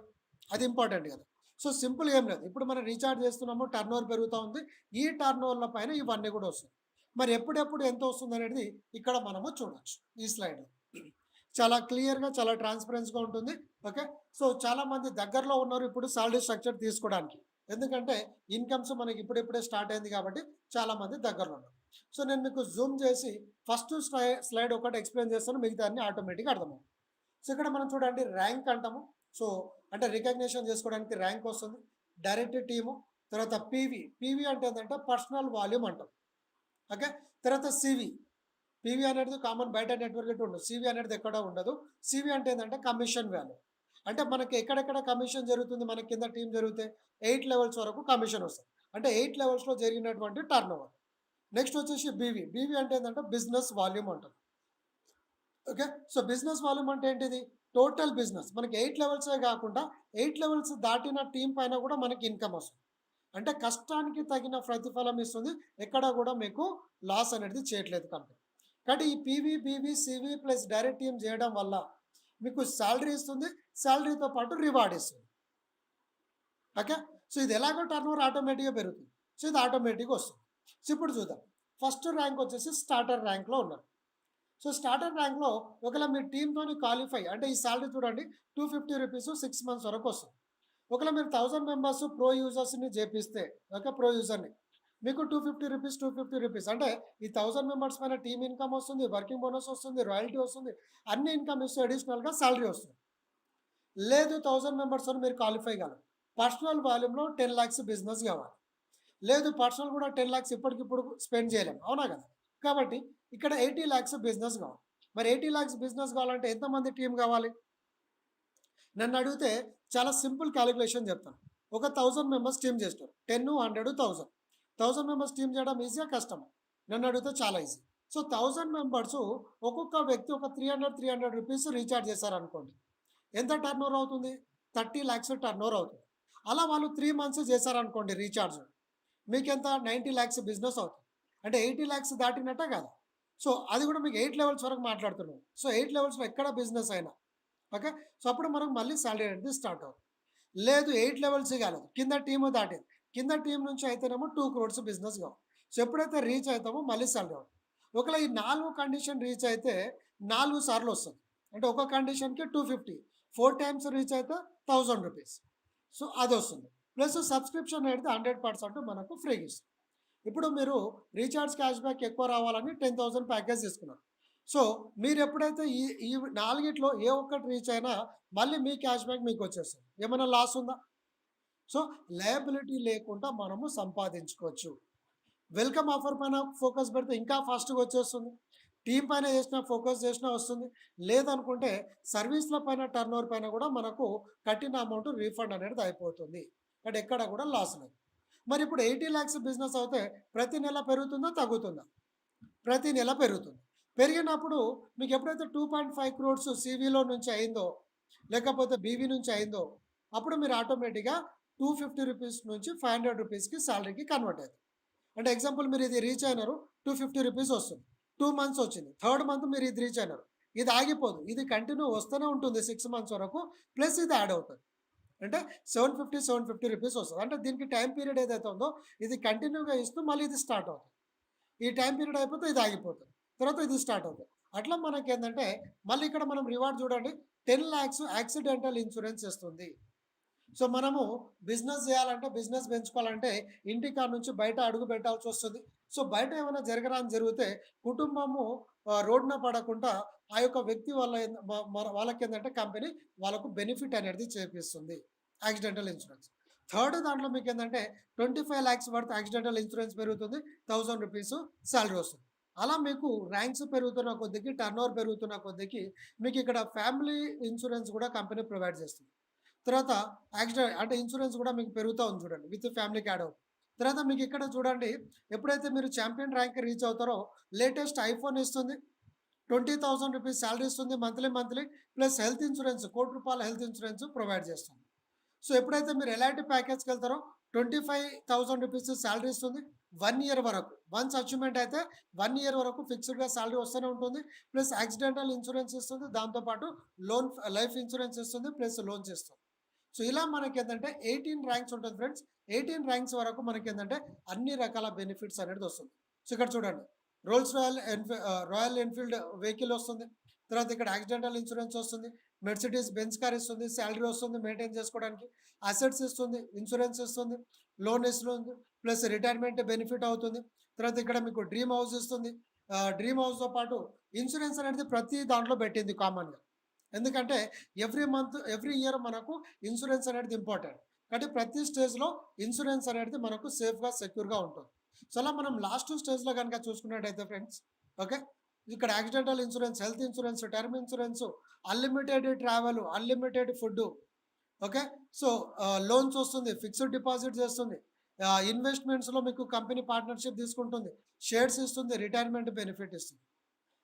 అది ఇంపార్టెంట్ కదా! సో సింపుల్‌గా ఏం లేదు. ఇప్పుడు మనం రీచార్జ్ చేస్తున్నాము, టర్నోవర్ పెరుగుతా ఉంది. ఈ టర్నోవర్‌ల పైన ఇవన్నీ కూడా వస్తాయి. మరి ఎప్పుడెప్పుడు ఎంత వస్తుందనేది ఇక్కడ మనము చూడొచ్చు ఈ స్లైడ్‌లో. చాలా క్లియర్‌గా, చాలా ట్రాన్స్‌పరెన్స్‌గా ఉంటుంది. ఓకే. సో చాలామంది దగ్గరలో ఉన్నారు ఇప్పుడు సాలరీ స్ట్రక్చర్ తీసుకోవడానికి. ఎందుకంటే ఇన్కమ్స్ మనకి ఇప్పుడిప్పుడే స్టార్ట్ అయింది కాబట్టి చాలామంది దగ్గరలో ఉన్నారు. సో నేను మీకు జూమ్ చేసి ఫస్ట్ స్లైడ్ ఒకటి ఎక్స్‌ప్లెయిన్ చేస్తాను. మిగతా అన్నీ ఆటోమేటిక్‌గా అర్థమవుతాయి. సో ఇక్కడ మనం చూడండి ర్యాంక్ అంటాము. సో అంటే రికగ్నిషన్ చేసుకోవడానికి ర్యాంక్ వస్తుంది. డైరెక్ట్ టీము, తర్వాత పీవీ. పీవీ అంటే ఏంటంటే పర్సనల్ వాల్యూమ్ అంటాం. ఓకే. తర్వాత సీవీ. పీవీ అనేది కామన్ బయట నెట్వర్క్ ఉండదు. సీవీ అనేది ఎక్కడ ఉండదు. సీవీ అంటే ఏంటంటే కమిషన్ వాల్యూ. అంటే మనకి ఎక్కడెక్కడ కమిషన్ జరుగుతుంది, మన కింద టీం జరిగితే 8 లెవెల్స్ వరకు కమిషన్ వస్తుంది. అంటే 8 లెవెల్స్‌లో జరిగినటువంటి టర్నోవర్. నెక్స్ట్ వచ్చేసి బీవీ. బీవీ అంటే ఏంటంటే బిజినెస్ వాల్యూమ్ అంటాం. ఓకే. సో బిజినెస్ వాల్యూమ్ అంటే ఏంటిది? Total business. మనకి 8 లెవెల్సే కాకుండా 8 లెవెల్స్ దాటిన టీం పైన కూడా మనకి ఇన్కమ్ వస్తుంది. అంటే కష్టానికి తగిన ప్రతిఫలం ఇస్తుంది. ఎక్కడ కూడా మీకు లాస్ అనేది చేయట్లేదు కంపెనీ. కాబట్టి ఈ PV, BV, CV plus direct team చేయడం వల్ల మీకు సాలరీ ఇస్తుంది. సాలరీతో పాటు రివార్డ్ ఇస్తుంది. ఓకే. సో ఇది ఎలాగో టర్నోవర్ ఆటోమేటిక్‌గా పెరుగుతుంది. సో ఇది ఆటోమేటిక్‌గా వస్తుంది. సో ఇప్పుడు చూద్దాం. ఫస్ట్ ర్యాంక్ వచ్చేసి స్టార్టర్ ర్యాంక్‌లో ఉన్నారు. సో స్టార్టర్ ర్యాంక్‌లో ఒకవేళ మీ టీమ్‌తోని క్వాలిఫై అంటే ఈ సాలరీ చూడండి ₹250 6 మంత్స్ వరకు వస్తుంది. ఒకవేళ మీరు 1000 మెంబర్స్ ప్రో యూజర్స్‌ని చేపిస్తే ఓకే. ప్రో యూజర్‌ని మీకు ₹250 అంటే ఈ 1000 మెంబర్స్ పైన టీమ్ ఇన్కమ్ వస్తుంది, వర్కింగ్ బోనస్ వస్తుంది, రాయల్టీ వస్తుంది. అన్ని ఇన్కమ్ ఇస్తూ అడిషనల్‌గా సాలరీ వస్తుంది. లేదు 1000 మెంబర్స్‌తోని మీరు క్వాలిఫై కాలేదు. పర్సనల్ వాల్యూమ్‌లో 10,00,000 బిజినెస్ కావాలి. లేదు పర్సనల్ కూడా 10,00,000 ఇప్పటికిప్పుడు స్పెండ్ చేయలేము. అవునా కదా! కాబట్టి ఇక్కడ 80,00,000 బిజినెస్ కావాలి. మరి 80,00,000 బిజినెస్ కావాలంటే ఎంతమంది టీమ్ కావాలి? నన్ను అడిగితే చాలా సింపుల్ కాలిక్యులేషన్ చెప్తాను. ఒక 1000 మెంబర్స్ టీమ్ చేస్తారు. 10, 100, 1000. 1000 మెంబర్స్ టీమ్ చేయడం ఈజీయా? కష్టమా? నన్ను అడిగితే చాలా ఈజీ. సో 1000 మెంబర్స్ ఒక్కొక్క వ్యక్తి ఒక ₹300 రీచార్జ్ చేశారనుకోండి. ఎంత టర్నోవర్ అవుతుంది? 30,00,000 టర్నోవర్ అవుతుంది. అలా వాళ్ళు 3 మంత్స్ చేశారనుకోండి రీచార్జ్. మీకెంత? 90,00,000 బిజినెస్ అవుతుంది. అంటే 80,00,000 దాటినట్టే కాదా? సో అది కూడా మీకు 8 లెవెల్స్ వరకు మాట్లాడుతున్నాం. సో 8 లెవెల్స్‌లో ఎక్కడ బిజినెస్ అయినా ఓకే. సో అప్పుడు మనకు మళ్ళీ సాలరీ అనేది స్టార్ట్ అవుతుంది. లేదు 8 లెవెల్స్ కాలేదు. కింద టీము దాటింది. కింద టీం నుంచి అయితేనేమో 2 క్రోర్స్ బిజినెస్ కావాలి. సో ఎప్పుడైతే రీచ్ అవుతామో మళ్ళీ సాలరీ అవుతుంది. ఒకవేళ ఈ 4 కండిషన్ రీచ్ అయితే 4 సార్లు వస్తుంది. అంటే ఒక కండిషన్‌కి 250. 4 టైమ్స్ రీచ్ అయితే ₹1000. సో అదొస్తుంది. ప్లస్ సబ్స్క్రిప్షన్ అనేది 100% మనకు ఫ్రీగా ఇస్తుంది. ఇప్పుడు మీరు రీచార్జ్ క్యాష్ బ్యాక్ ఎక్కువ రావాలని 10,000 ప్యాకేజ్ తీసుకున్నారు. సో మీరెప్పుడైతే ఈ ఈ 4గిట్లో ఏ ఒక్కటి రీచ్ అయినా మళ్ళీ మీ క్యాష్ బ్యాక్ మీకొచ్చేస్తుంది. ఏమైనా లాస్ ఉందా? సో లయబిలిటీ లేకుండా మనము సంపాదించుకోవచ్చు. వెల్కమ్ ఆఫర్ పైన ఫోకస్ పెడితే ఇంకా ఫాస్ట్‌గా వచ్చేస్తుంది. టీమ్ పైన చేసినా, ఫోకస్ చేసినా వస్తుంది. లేదనుకుంటే సర్వీస్‌ల పైన, టర్నోవర్ పైన కూడా మనకు కట్టిన అమౌంట్ రీఫండ్ అనేది అయిపోతుంది. బట్ ఎక్కడ కూడా లాస్ లేదు. మరి ఇప్పుడు 80,00,000 బిజినెస్ అవుతే ప్రతి నెల పెరుగుతుందా? తగ్గుతుందా? ప్రతి నెల పెరుగుతుంది. పెరిగినప్పుడు మీకు ఎప్పుడైతే 2.5 క్రోర్స్ సీవీలో నుంచి అయిందో, లేకపోతే బీవీ నుంచి అయిందో, అప్పుడు మీరు ఆటోమేటిక్‌గా రూ. 250 నుంచి రూ. 500కి సాలరీకి కన్వర్ట్ అవుతుంది. అంటే ఎగ్జాంపుల్ మీరు ఇది రీచ్ అయినారు, రూ. 250 వస్తుంది. 2 మంత్స్ వచ్చింది. థర్డ్ మంత్ మీరు ఇది రీచ్ అయినారు. ఇది ఆగిపోదు. ఇది కంటిన్యూ వస్తూనే ఉంటుంది 6 మంత్స్ వరకు. ప్లస్ ఇది యాడ్ అవుతుంది. అంటే రూ. 750 వస్తది. అంటే దీనికి టైమ్ పీరియడ్ ఏదైతే ఉందో ఇది కంటిన్యూగా ఇస్తూ మళ్ళీ ఇది స్టార్ట్ అవుతుంది. ఈ టైమ్ పీరియడ్ అయిపోతే ఇది ఆగిపోతుంది. తర్వాత ఇది స్టార్ట్ అవుతుంది. అట్లా మనకేందంటే మళ్ళీ ఇక్కడ మనం రివార్డ్ చూడండి 10,00,000 యాక్సిడెంటల్ ఇన్సూరెన్స్ ఇస్తుంది. సో మనము బిజినెస్ చేయాలంటే, బిజినెస్ పెంచుకోవాలంటే ఇంటి కాడ నుంచి బయట అడుగు పెట్టాల్సి వస్తుంది. సో బయట ఏమైనా జరగరాని జరిగితే కుటుంబము రోడ్డున పడకుండా ఆ యొక్క వ్యక్తి వల్ల వాళ్ళకేందంటే కంపెనీ వాళ్ళకు బెనిఫిట్ అనేది చేపిస్తుంది యాక్సిడెంటల్ ఇన్సూరెన్స్. థర్డ్ దాంట్లో మీకేందంటే 25,00,000 వర్త్ యాక్సిడెంటల్ ఇన్సూరెన్స్ పెరుగుతుంది. రూ. 1,000 సాలరీ వస్తుంది. అలా మీకు ర్యాంక్స్ పెరుగుతున్న కొద్దికి, టర్నోవర్ పెరుగుతున్న కొద్దికి మీకు ఇక్కడ ఫ్యామిలీ ఇన్సూరెన్స్ కూడా కంపెనీ ప్రొవైడ్ చేస్తుంది. తర్వాత యాక్సిడెంట్ అంటే ఇన్సూరెన్స్ కూడా మీకు పెరుగుతా ఉంది చూడండి. విత్ ఫ్యామిలీకి యాడ్ అవుతుంది. తర్వాత మీకు ఇక్కడ చూడండి ఎప్పుడైతే మీరు ఛాంపియన్ ర్యాంక్ రీచ్ అవుతారో లేటెస్ట్ ఐఫోన్ ఇస్తుంది. రూ. 20,000 సాలరీ ఇస్తుంది మంత్లీ ప్లస్ హెల్త్ ఇన్సూరెన్స్ రూ. 1,00,00,000 హెల్త్ ఇన్సూరెన్స్ ప్రొవైడ్ చేస్తుంది. సో ఎప్పుడైతే మీరు ఎలాంటి ప్యాకేజ్కి వెళ్తారో రూ. 25,000 సాలరీ ఇస్తుంది 1 ఇయర్ వరకు. వన్స్ అచీవ్మెంట్ అయితే 1 ఇయర్ వరకు ఫిక్స్డ్‌గా సాలరీ వస్తూనే ఉంటుంది. ప్లస్ యాక్సిడెంటల్ ఇన్సూరెన్స్ ఇస్తుంది. దాంతోపాటు లోన్ లైఫ్ ఇన్సూరెన్స్ ఇస్తుంది. ప్లస్ లోన్స్ ఇస్తుంది. సో ఇలా మనకేందంటే 18 ర్యాంక్స్ ఉంటుంది ఫ్రెండ్స్. 18 ర్యాంక్స్ వరకు మనకేందంటే అన్ని రకాల బెనిఫిట్స్ అనేది వస్తుంది. సో ఇక్కడ చూడండి రాయల్ ఎన్ఫీల్డ్ వెహికల్ వస్తుంది. తర్వాత ఇక్కడ యాక్సిడెంటల్ ఇన్సూరెన్స్ వస్తుంది. మెర్సిడీస్ బెంజ్ కార్ ఇస్తుంది. సాలరీ వస్తుంది మెయింటైన్ చేసుకోవడానికి. అసెట్స్ ఇస్తుంది. ఇన్సూరెన్స్ ఇస్తుంది. లోన్ ఇస్తుంది. ప్లస్ రిటైర్మెంట్ బెనిఫిట్ అవుతుంది. తర్వాత ఇక్కడ మీకు డ్రీమ్ హౌస్ ఇస్తుంది. డ్రీమ్ హౌస్‌తో పాటు ఇన్సూరెన్స్ అనేది ప్రతి దాంట్లో పెట్టింది కామన్‌గా. ఎందుకంటే ఎవ్రీ ఇయర్ మనకు ఇన్సూరెన్స్ అనేది ఇంపార్టెంట్. కాబట్టి ప్రతి స్టేజ్‌లో ఇన్సూరెన్స్ అనేది మనకు సేఫ్‌గా, సెక్యూర్‌గా ఉంటుంది. సో అలా మనం లాస్ట్ స్టేజ్‌లో గనుక చూసుకున్నట్టయితే ఫ్రెండ్స్, ఓకే. ఇక్కడ accidental insurance, health insurance, term insurance, unlimited travel, unlimited food, okay. So loans వస్తుంది, ఫిక్స్డ్ డిపాజిట్ చేస్తుంది. ఇన్వెస్ట్‌మెంట్స్‌లో మీకు కంపెనీ పార్ట్నర్‌షిప్ తీసుకుంటుంది. షేర్స్ ఇస్తుంది, రిటైర్మెంట్ బెనిఫిట్ ఇస్తుంది.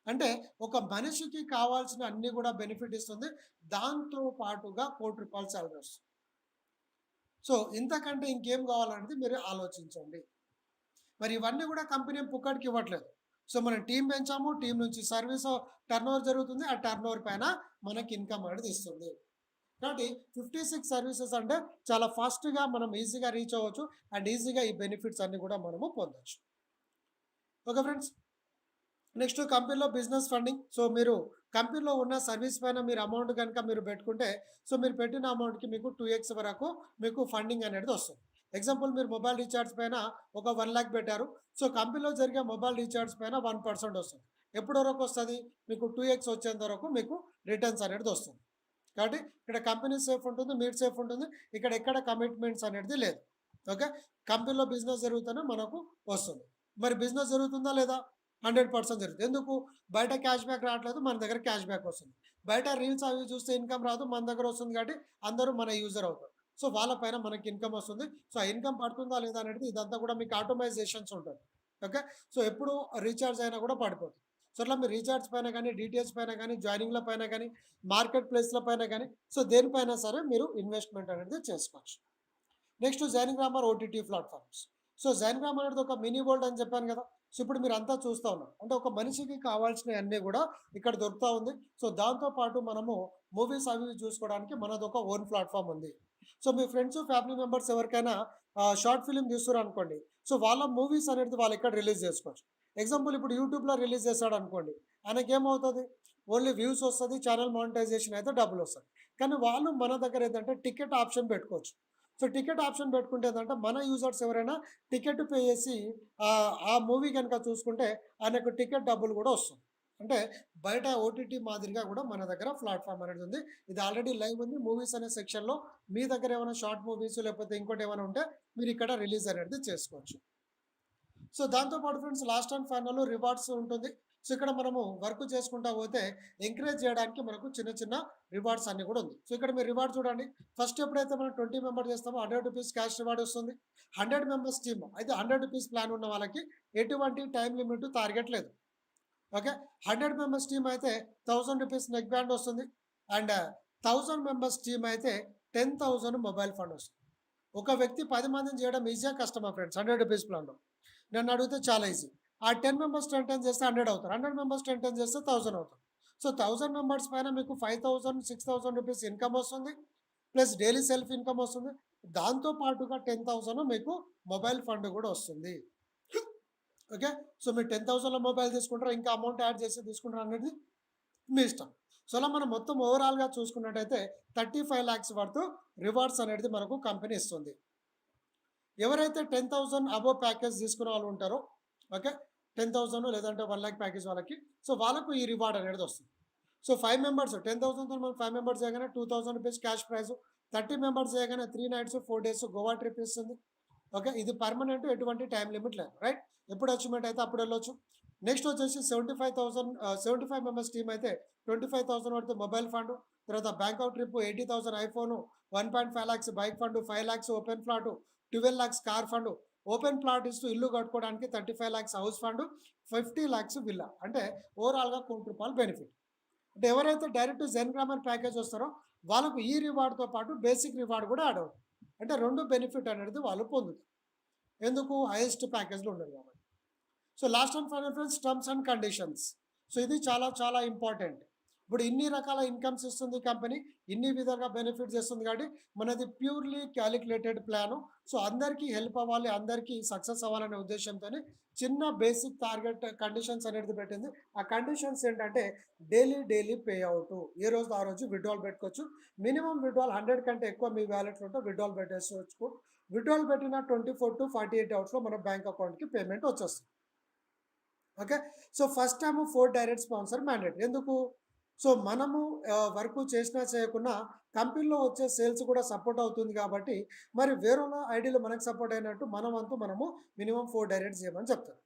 అంటే ఒక మనిషికి కావాల్సిన అన్ని కూడా బెనిఫిట్ ఇస్తుంది. దాంతో పాటుగా రూ. 1,00,00,000 సాలరీ వస్తుంది. సో ఇంతకంటే ఇంకేం కావాలనేది మీరు ఆలోచించండి. మరి ఇవన్నీ కూడా కంపెనీ పుక్కడికి ఇవ్వట్లేదు. సో మనం టీమ్ పెంచాము. టీమ్ నుంచి సర్వీస్ టర్నోవర్ జరుగుతుంది. ఆ టర్నోవర్ పైన మనకి ఇన్కమ్ అనేది ఇస్తుంది. కాబట్టి 56 సర్వీసెస్ అంటే చాలా ఫాస్ట్‌గా మనం ఈజీగా రీచ్ అవ్వచ్చు. అండ్ ఈజీగా ఈ బెనిఫిట్స్ అన్నీ కూడా మనము పొందొచ్చు. Okay friends. నెక్స్ట్ కంపెనీలో బిజినెస్ ఫండింగ్. సో మీరు కంపెనీలో ఉన్న సర్వీస్ పైన మీరు అమౌంట్ కనుక మీరు పెట్టుకుంటే, సో మీరు పెట్టిన అమౌంట్‌కి మీకు 2x వరకు మీకు ఫండింగ్ అనేది వస్తుంది. ఎగ్జాంపుల్ మీరు మొబైల్ రీచార్జ్ పైన ఒక 1,00,000 పెట్టారు. సో కంపెనీలో జరిగే మొబైల్ రీచార్జ్ పైన 1% వస్తుంది. ఎప్పటి వరకు వస్తుంది? మీకు 2x వచ్చేంత వరకు మీకు రిటర్న్స్ అనేది వస్తుంది. కాబట్టి ఇక్కడ కంపెనీ సేఫ్ ఉంటుంది. మీరు సేఫ్ ఉంటుంది. ఇక్కడ ఎక్కడ కమిట్మెంట్స్ అనేది లేదు. ఓకే. కంపెనీలో బిజినెస్ జరుగుతూనే మనకు వస్తుంది. మరి బిజినెస్ జరుగుతుందా లేదా? 100% జరుగుతుంది. ఎందుకు? బయట క్యాష్ బ్యాక్ రావట్లేదు. మన దగ్గర క్యాష్ బ్యాక్ వస్తుంది. బయట రీల్స్ అవి చూస్తే ఇన్కమ్ రాదు. మన దగ్గర వస్తుంది కాబట్టి అందరూ మన యూజర్ అవుతారు. సో వాళ్ళ పైన మనకి ఇన్కమ్ వస్తుంది. సో ఆ ఇన్కమ్ పడుతుందా లేదా అనేది ఇదంతా కూడా మీకు ఆటోమైజేషన్స్ ఉంటుంది. ఓకే. సో ఎప్పుడు రీచార్జ్ అయినా కూడా పడిపోతుంది. సో అట్లా మీరు రీచార్జ్ పైన కానీ, డీటీహెచ్ పైన కానీ, జాయినింగ్‌ల పైన కానీ, మార్కెట్ ప్లేస్‌ల పైన కానీ, సో దేనిపైన సరే మీరు ఇన్వెస్ట్‌మెంట్ అనేది చేసుకోవచ్చు. Next జైన్‌గ్రామర్ OTT platforms. సో జైన్‌గ్రామ్ అనేది ఒక మినీ వరల్డ్ అని చెప్పాను కదా! సో ఇప్పుడు మీరంతా చూస్తా ఉన్నారు. అంటే ఒక మనిషికి కావాల్సినయన్నీ కూడా ఇక్కడ దొరుకుతా ఉంది. సో దాంతో పాటు మనము మూవీస్ అవి ఇవి చూసుకోవడానికి మనదొక ఓన్ ప్లాట్‌ఫార్మ్ ఉంది. సో మీ ఫ్రెండ్స్, ఫ్యామిలీ మెంబర్స్ ఎవరికైనా షార్ట్ ఫిల్మ్ తీస్తుర్రనుకోండి. సో వాళ్ళ మూవీస్ అనేది వాళ్ళు ఇక్కడ రిలీజ్ చేసుకోవచ్చు. ఎగ్జాంపుల్ ఇప్పుడు యూట్యూబ్‌లో రిలీజ్ చేశాడనుకోండి. ఆయనకేమవుతది? ఓన్లీ వ్యూస్ వస్తది. ఛానల్ మానిటైజేషన్ అయితే డబ్బులొస్తది. కానీ వాళ్ళు మన దగ్గర ఏందంటే టికెట్ ఆప్షన్ పెట్టుకోవచ్చు. సో టికెట్ ఆప్షన్ పెట్టుకుంటే ఏందంటే మన యూజర్స్ ఎవరైనా టికెట్ పే చేసి ఆ మూవీ గనుక చూసుకుంటే ఆయనకు టికెట్ డబ్బులు కూడా వస్తుంది. అంటే బయట ఓటీటీ మాదిరిగా కూడా మన దగ్గర ప్లాట్‌ఫార్మ్ అనేది ఉంది. ఇది ఆల్రెడీ లైవ్ ఉంది. మూవీస్ అనే సెక్షన్‌లో మీ దగ్గర ఏమైనా షార్ట్ మూవీస్ లేకపోతే ఇంకోటి ఏమైనా ఉంటే మీరు ఇక్కడ రిలీజ్ అనేది చేసుకోవచ్చు. సో దాంతో పాటు friends last and final rewards ఉంటుంది. సో ఇక్కడ మనము వర్క్ చేసుకుంటా పోతే ఎంకరేజ్ చేయడానికి మనకు చిన్న చిన్న రివార్డ్స్ అన్ని కూడా ఉంది. సో ఇక్కడ మీరు రివార్డ్ చూడండి. ఫస్ట్ ఎప్పుడైతే మనం 20 మెంబర్ చేస్తామో ₹100 క్యాష్ రివార్డ్ వస్తుంది. 100 మెంబర్స్ టీమ్ అయితే ₹100 ప్లాన్ ఉన్న వాళ్ళకి ఎటువంటి టైం లిమిట్ టార్గెట్ లేదు. ఓకే. 100 మెంబర్స్ టీమ్ అయితే ₹1000 నెక్ బ్యాండ్ వస్తుంది. అండ్ 1000 మెంబర్స్ టీమ్ అయితే 10,000 మొబైల్ ఫండ్ వస్తుంది. ఒక వ్యక్తి 10 మందిని చేయడం ఈజీగా కష్టమా ఫ్రెండ్స్ ₹100 ప్లాన్‌లో? నన్ను అడిగితే చాలా ఈజీ. ఆ 10 మెంబర్స్ 10 10 చేస్తే 100 అవుతారు. 100 మెంబర్స్ 10 10 చేస్తే 1000 అవుతారు. సో 1000 మెంబర్స్ పైన మీకు 5000, ₹6000 ఇన్‌కమ్ వస్తుంది. ప్లస్ డైలీ సెల్ఫ్ ఇన్‌కమ్ వస్తుంది. దాంతో పాటుగా 10,000 మీకు మొబైల్ ఫండ్ కూడా వస్తుంది. ఓకే. సో మీరు 10,000లో మొబైల్ తీసుకుంటారా, ఇంకా అమౌంట్ యాడ్ చేసి తీసుకుంటారా అనేది మీ ఇష్టం. సో అలా మనం మొత్తం ఓవరాల్‌గా చూసుకున్నట్టయితే 35 లాక్స్ వర్త్ రివార్డ్స్ అనేది మనకు కంపెనీ ఇస్తుంది. ఎవరైతే 10,000 అబోవ్ ప్యాకేజ్ తీసుకున్న వాళ్ళు ఉంటారో, ఓకే, 10,000 లేదంటే 1,00,000 ప్యాకేజ్ వాళ్ళకి, సో వాళ్ళకు ఈ రివార్డ్ అనేది వస్తుంది. సో 5 మెంబర్స్ 10,000తో మనం 5 మెంబర్స్ చేయగానే ₹2,000 క్యాష్ ప్రైజ్. 30 మెంబర్స్ చేయగానే 3 నైట్స్ 4 డేస్ గోవా ట్రిప్ ఇస్తుంది. ఓకే. ఇది పర్మనెంట్, ఎటువంటి టైం లిమిట్ లేదు. రైట్. ఎప్పుడు అచీవ్‌మెంట్ అయితే అప్పుడు వెళ్ళొచ్చు. నెక్స్ట్ వచ్చేసి 75 మెంబర్స్ టీమ్ అయితే 25,000 వర్త్ మొబైల్ ఫండ్. తర్వాత Bangkok trip 80,000 iPhone, 1.5 lakhs bike fund, 5 lakhs open plot, 12 lakhs car fund. Open plot ఇస్తూ ఇల్లు కట్టుకోవడానికి 35 lakhs house fund, 50 lakhs villa. అంటే ఓవరాల్‌గా ₹1,00,00,000 బెనిఫిట్. అంటే ఎవరైతే డైరెక్ట్ జెన్ గ్రామర్ ప్యాకేజ్ వస్తారో వాళ్ళకు ఈ రివార్డ్‌తో పాటు బేసిక్ రివార్డ్ కూడా యాడ్ అవుతుంది. అంటే 2 బెనిఫిట్ అనేది వాళ్ళు పొందుతారు. ఎందుకు? హైయెస్ట్ ప్యాకేజ్‌లో ఉన్నారు కాబట్టి. So last and final friends, terms and conditions. So ఇది చాలా చాలా ఇంపార్టెంట్. ఇప్పుడు ఇన్ని రకాల ఇన్కమ్స్ ఇస్తుంది కంపెనీ, ఇన్ని విధాలుగా బెనిఫిట్స్ ఇస్తుంది కాబట్టి మనది ప్యూర్లీ క్యాలిక్యులేటెడ్ ప్లాను. సో అందరికీ హెల్ప్ అవ్వాలి, అందరికీ సక్సెస్ అవ్వాలనే ఉద్దేశంతోనే చిన్న బేసిక్ టార్గెట్ కండిషన్స్ అనేది పెట్టింది. ఆ కండిషన్స్ ఏంటంటే డైలీ పే అవుట్. ఏ రోజు ఆ రోజు విత్‌డ్రాల్ పెట్టుకోవచ్చు. మినిమం విత్‌డ్రాల్ 100 కంటే ఎక్కువ మీ వాలెట్‌లో ఉంటే విత్‌డ్రాల్ పెట్టేసుకోవచ్చు. విత్‌డ్రాల్ పెట్టిన 24-48 అవర్స్‌లో మన బ్యాంక్ అకౌంట్‌కి పేమెంట్ వచ్చేస్తుంది. Okay. So first time 4 direct sponsor mandatory. ఎందుకు? సో మనము వర్క్ చేసినా చేయకున్నా కంపెనీలో వచ్చే సేల్స్ కూడా సపోర్ట్ అవుతుంది కాబట్టి, మరి వేరేళ్ళ ఐడీలో మనకు సపోర్ట్ అయినట్టు మన వంతు మనము మినిమం 4 డైరెక్ట్ చేయమని చెప్తారు.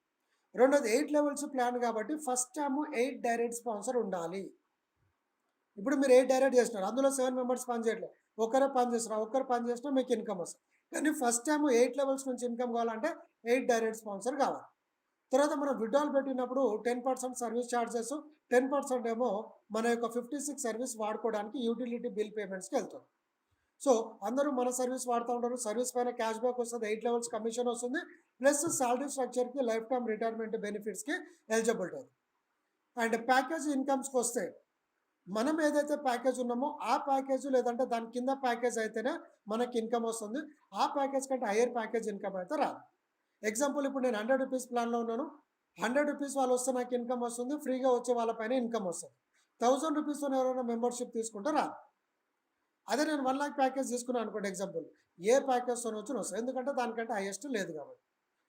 రెండోది 8 లెవెల్స్ ప్లాన్ కాబట్టి ఫస్ట్ టైమ్ 8 డైరెక్ట్ స్పాన్సర్ ఉండాలి. ఇప్పుడు మీరు 8 డైరెక్ట్ చేసినారు. అందులో 7 మెంబర్స్ పని చేయట్లేదు. ఒకరే పని చేస్తున్నారు. ఒక్కరు పని చేసినా మీకు ఇన్కమ్ వస్తుంది. కానీ ఫస్ట్ టైమ్ 8 లెవెల్స్ నుంచి ఇన్కమ్ కావాలంటే 8 డైరెక్ట్ స్పాన్సర్ కావాలి. తర్వాత మనం విత్‌డ్రాల్ పెట్టినప్పుడు 10% సర్వీస్ చార్జెస్, 10% ఏమో మన యొక్క 56 సర్వీస్ వాడుకోవడానికి యూటిలిటీ బిల్ పేమెంట్స్‌కి వెళ్తుంది. సో అందరూ మన సర్వీస్ వాడుతూ ఉంటారు. సర్వీస్ పైన క్యాష్ బ్యాక్ వస్తుంది. 8 లెవెల్స్ కమిషన్ వస్తుంది. Plus salary స్ట్రక్చర్‌కి life time retirement బెనిఫిట్స్‌కి eligibility ఉంది. అండ్ ప్యాకేజ్ ఇన్కమ్స్‌కి వస్తే మనం ఏదైతే ప్యాకేజ్ ఉన్నామో ఆ ప్యాకేజ్ లేదంటే దాని కింద ప్యాకేజ్ అయితేనే మనకి ఇన్కమ్ వస్తుంది. ఆ ప్యాకేజ్ కంటే హైయర్ ప్యాకేజ్ ఇన్కమ్ అయితే రాదు. ఎగ్జాంపుల్ ఇప్పుడు నేను ₹100 ప్లాన్‌లో ఉన్నాను. ₹100 వాళ్ళు వస్తే నాకు ఇన్కమ్ వస్తుంది. ఫ్రీగా వచ్చే వాళ్ళ పైన ఇన్కమ్ వస్తుంది. ₹1000 ఎవరైనా మెంబర్‌షిప్ తీసుకుంటే రాదు. అదే నేను 1,00,000 ప్యాకేజ్ తీసుకున్నాను అనుకోండి ఎగ్జాంపుల్. ఏ ప్యాకేజ్‌తోని వచ్చినా వస్తాయి. ఎందుకంటే దానికంటే హైయెస్ట్ లేదు కాబట్టి.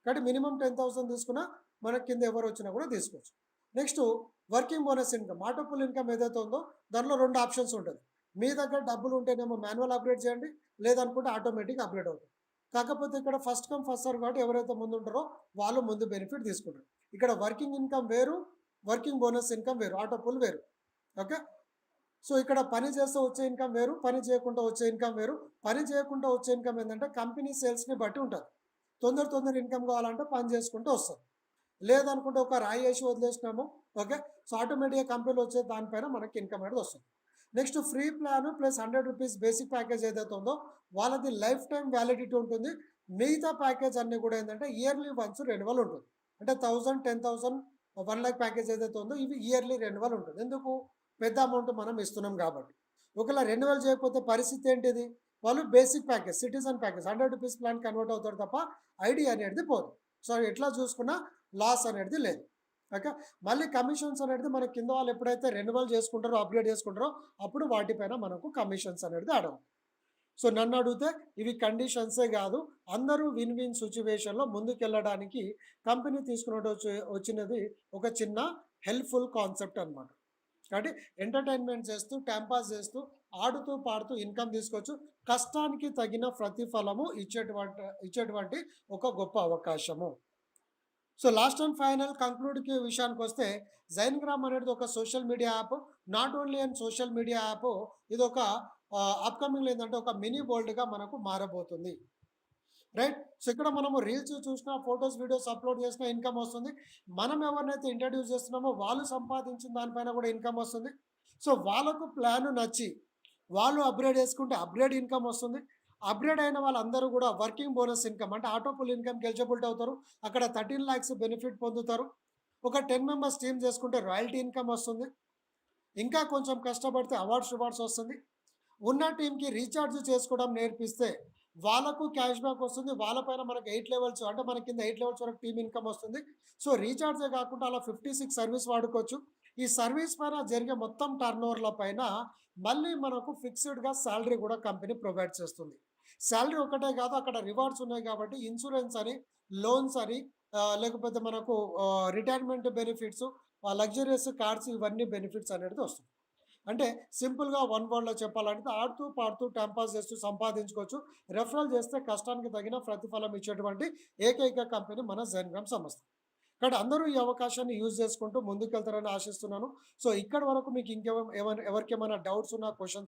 కాబట్టి మినిమమ్ 10,000 తీసుకున్నా మనకి కింద ఎవరు వచ్చినా కూడా తీసుకోవచ్చు. Next working bonus income. Auto pool income ఏదైతే ఉందో దానిలో 2 ఆప్షన్స్ ఉంటుంది. మీ దగ్గర డబ్బులు ఉంటేనేమో మాన్యువల్ అప్‌గ్రేడ్ చేయండి. లేదనుకుంటే ఆటోమేటిక్ అప్‌గ్రేడ్ అవుతుంది. కాకపోతే ఇక్కడ ఫస్ట్ కమ్ ఫస్ట్ సర్వ్ కాబట్టి ఎవరైతే ముందు ఉంటారో వాళ్ళు ముందు బెనిఫిట్ తీసుకుంటారు. ఇక్కడ వర్కింగ్ ఇన్కమ్ వేరు, వర్కింగ్ బోనస్ ఇన్కమ్ వేరు, ఆటో పుల్ వేరు. ఓకే. సో ఇక్కడ పని చేస్తే వచ్చే ఇన్కమ్ వేరు, పని చేయకుండా వచ్చే ఇన్కమ్ వేరు. పని చేయకుండా వచ్చే ఇన్కమ్ ఏంటంటే కంపెనీ సేల్స్‌ని బట్టి ఉంటుంది. తొందర ఇన్కమ్ కావాలంటే పని చేసుకుంటూ వస్తుంది. లేదనుకుంటే ఒక రాయి వేసి వదిలేసినాము, ఓకే, సో ఆటోమేటిక్గా కంపెనీలో వచ్చే దానిపైన మనకి ఇన్కమ్ అనేది వస్తుంది. Next free plan plus ₹100 basic package ఏదైతే ఉందో వాళ్ళది లైఫ్ టైం వ్యాలిడిటీ ఉంటుంది. మిగతా ప్యాకేజ్ అన్నీ కూడా ఏంటంటే ఇయర్లీ వన్స్ రెన్యువల్ ఉంటుంది. అంటే 1000, 10,000, 1,00,000 ప్యాకేజ్ ఏదైతే ఉందో ఇవి ఇయర్లీ రెన్యువల్ ఉంటుంది. ఎందుకు? పెద్ద అమౌంట్ మనం ఇస్తున్నాం కాబట్టి. ఒకవేళ రెన్యువల్ చేయకపోతే పరిస్థితి ఏంటిది? వాళ్ళు basic package, citizen package ₹100 plan convert అవుతారు తప్ప ఐడి అనేది పోదు. సో ఎట్లా చూసుకున్నా లాస్ అనేది లేదు. ఓకే. మళ్ళీ కమిషన్స్ అనేది మన కింద వాళ్ళు ఎప్పుడైతే రెన్యువల్ చేసుకుంటారో, అప్‌గ్రేడ్ చేసుకుంటారో అప్పుడు వాటిపైన మనకు కమిషన్స్ అనేది యాడ్ అవుతాయి. సో నన్ను అడిగితే ఇవి కండిషన్సే కాదు, అందరూ విన్ విన్ సిట్యుయేషన్‌లో ముందుకెళ్ళడానికి కంపెనీ తీసుకున్నట్టు వచ్చినది ఒక చిన్న హెల్ప్‌ఫుల్ కాన్సెప్ట్ అన్నమాట. కాబట్టి ఎంటర్‌టైన్‌మెంట్ చేస్తూ, టైమ్ పాస్ చేస్తూ, ఆడుతూ, పాడుతూ ఇన్‌కమ్ తీసుకోవచ్చు. కష్టానికి తగిన ప్రతిఫలము ఇచ్చేటువంటి ఒక గొప్ప అవకాశము. సో, లాస్ట్ అండ్ ఫైనల్ కంక్లూడ్‌కి విషయానికొస్తే జైన్‌గ్రామ్ అనేది ఒక social media app. Not only an social media app, ఇదొక అప్‌కమింగ్‌లో ఏందంటే ఒక మినీ వరల్డ్‌గా మనకు మారబోతుంది. రైట్. సో, ఇక్కడ మనము రీల్స్ చూసినా, ఫోటోస్, వీడియోస్ అప్‌లోడ్ చేసినా ఇన్‌కమ్ వస్తుంది. మనం ఎవరినైతే ఇంట్రొడ్యూస్ చేస్తున్నామో వాళ్ళు సంపాదించిన దానిపైన కూడా ఇన్‌కమ్ వస్తుంది. సో, వాళ్ళకు ప్లాన్ నచ్చి వాళ్ళు అప్‌గ్రేడ్ చేసుకుంటే అప్‌గ్రేడ్ ఇన్‌కమ్ వస్తుంది. అప్‌గ్రేడ్ అయిన వాళ్ళందరూ కూడా వర్కింగ్ బోనస్ ఇన్‌కమ్ అంటే ఆటో పుల్ ఇన్‌కమ్‌కి ఎలిజిబిలిటీ అవుతారు. అక్కడ 13,00,000 బెనిఫిట్ పొందుతారు. ఒక 10 మెంబర్స్ టీమ్ చేసుకుంటే రాయల్టీ ఇన్‌కమ్ వస్తుంది. ఇంకా కొంచెం కష్టపడితే రివార్డ్స్ వస్తుంది. ఉన్న టీమ్‌కి రీచార్జ్ చేసుకోవడం నేర్పిస్తే వాళ్ళకు క్యాష్ బ్యాక్ వస్తుంది. వాళ్ళ పైన మనకు 8 లెవెల్స్ అంటే మన కింద 8 లెవెల్స్ వరకు టీమ్ ఇన్‌కమ్ వస్తుంది. సో, రీచార్జే కాకుండా అలా 56 సర్వీస్ వాడుకోవచ్చు. ఈ సర్వీస్ పైన జరిగే మొత్తం టర్నోవర్‌ల పైన మళ్ళీ మనకు ఫిక్స్‌డ్‌గా సాలరీ కూడా కంపెనీ ప్రొవైడ్ చేస్తుంది. సాలరీ ఒకటే కాదు, అక్కడ రివార్డ్స్ ఉన్నాయి కాబట్టి ఇన్స్యూరెన్స్ అని, లోన్స్ అని, లేకపోతే మనకు రిటైర్మెంట్ బెనిఫిట్స్, లగ్జరియస్ కార్స్, ఇవన్నీ బెనిఫిట్స్ అనేది వస్తుంది. అంటే సింపుల్‌గా వన్ వర్డ్‌లో చెప్పాలంటే ఆడుతూ, పాడుతూ, టైమ్ పాస్ చేస్తూ సంపాదించుకోవచ్చు. రెఫరల్ చేస్తే కష్టానికి తగిన ప్రతిఫలం ఇచ్చేటువంటి ఏకైక కంపెనీ మన జెన్‌గ్రామ్ సంస్థ. కాబట్టి అందరూ ఈ అవకాశాన్ని యూజ్ చేసుకుంటూ ముందుకెళ్తారని ఆశిస్తున్నాను. సో, ఇక్కడి వరకు మీకు ఎవరికేమైనా డౌట్స్ ఉన్నా, క్వెషన్స్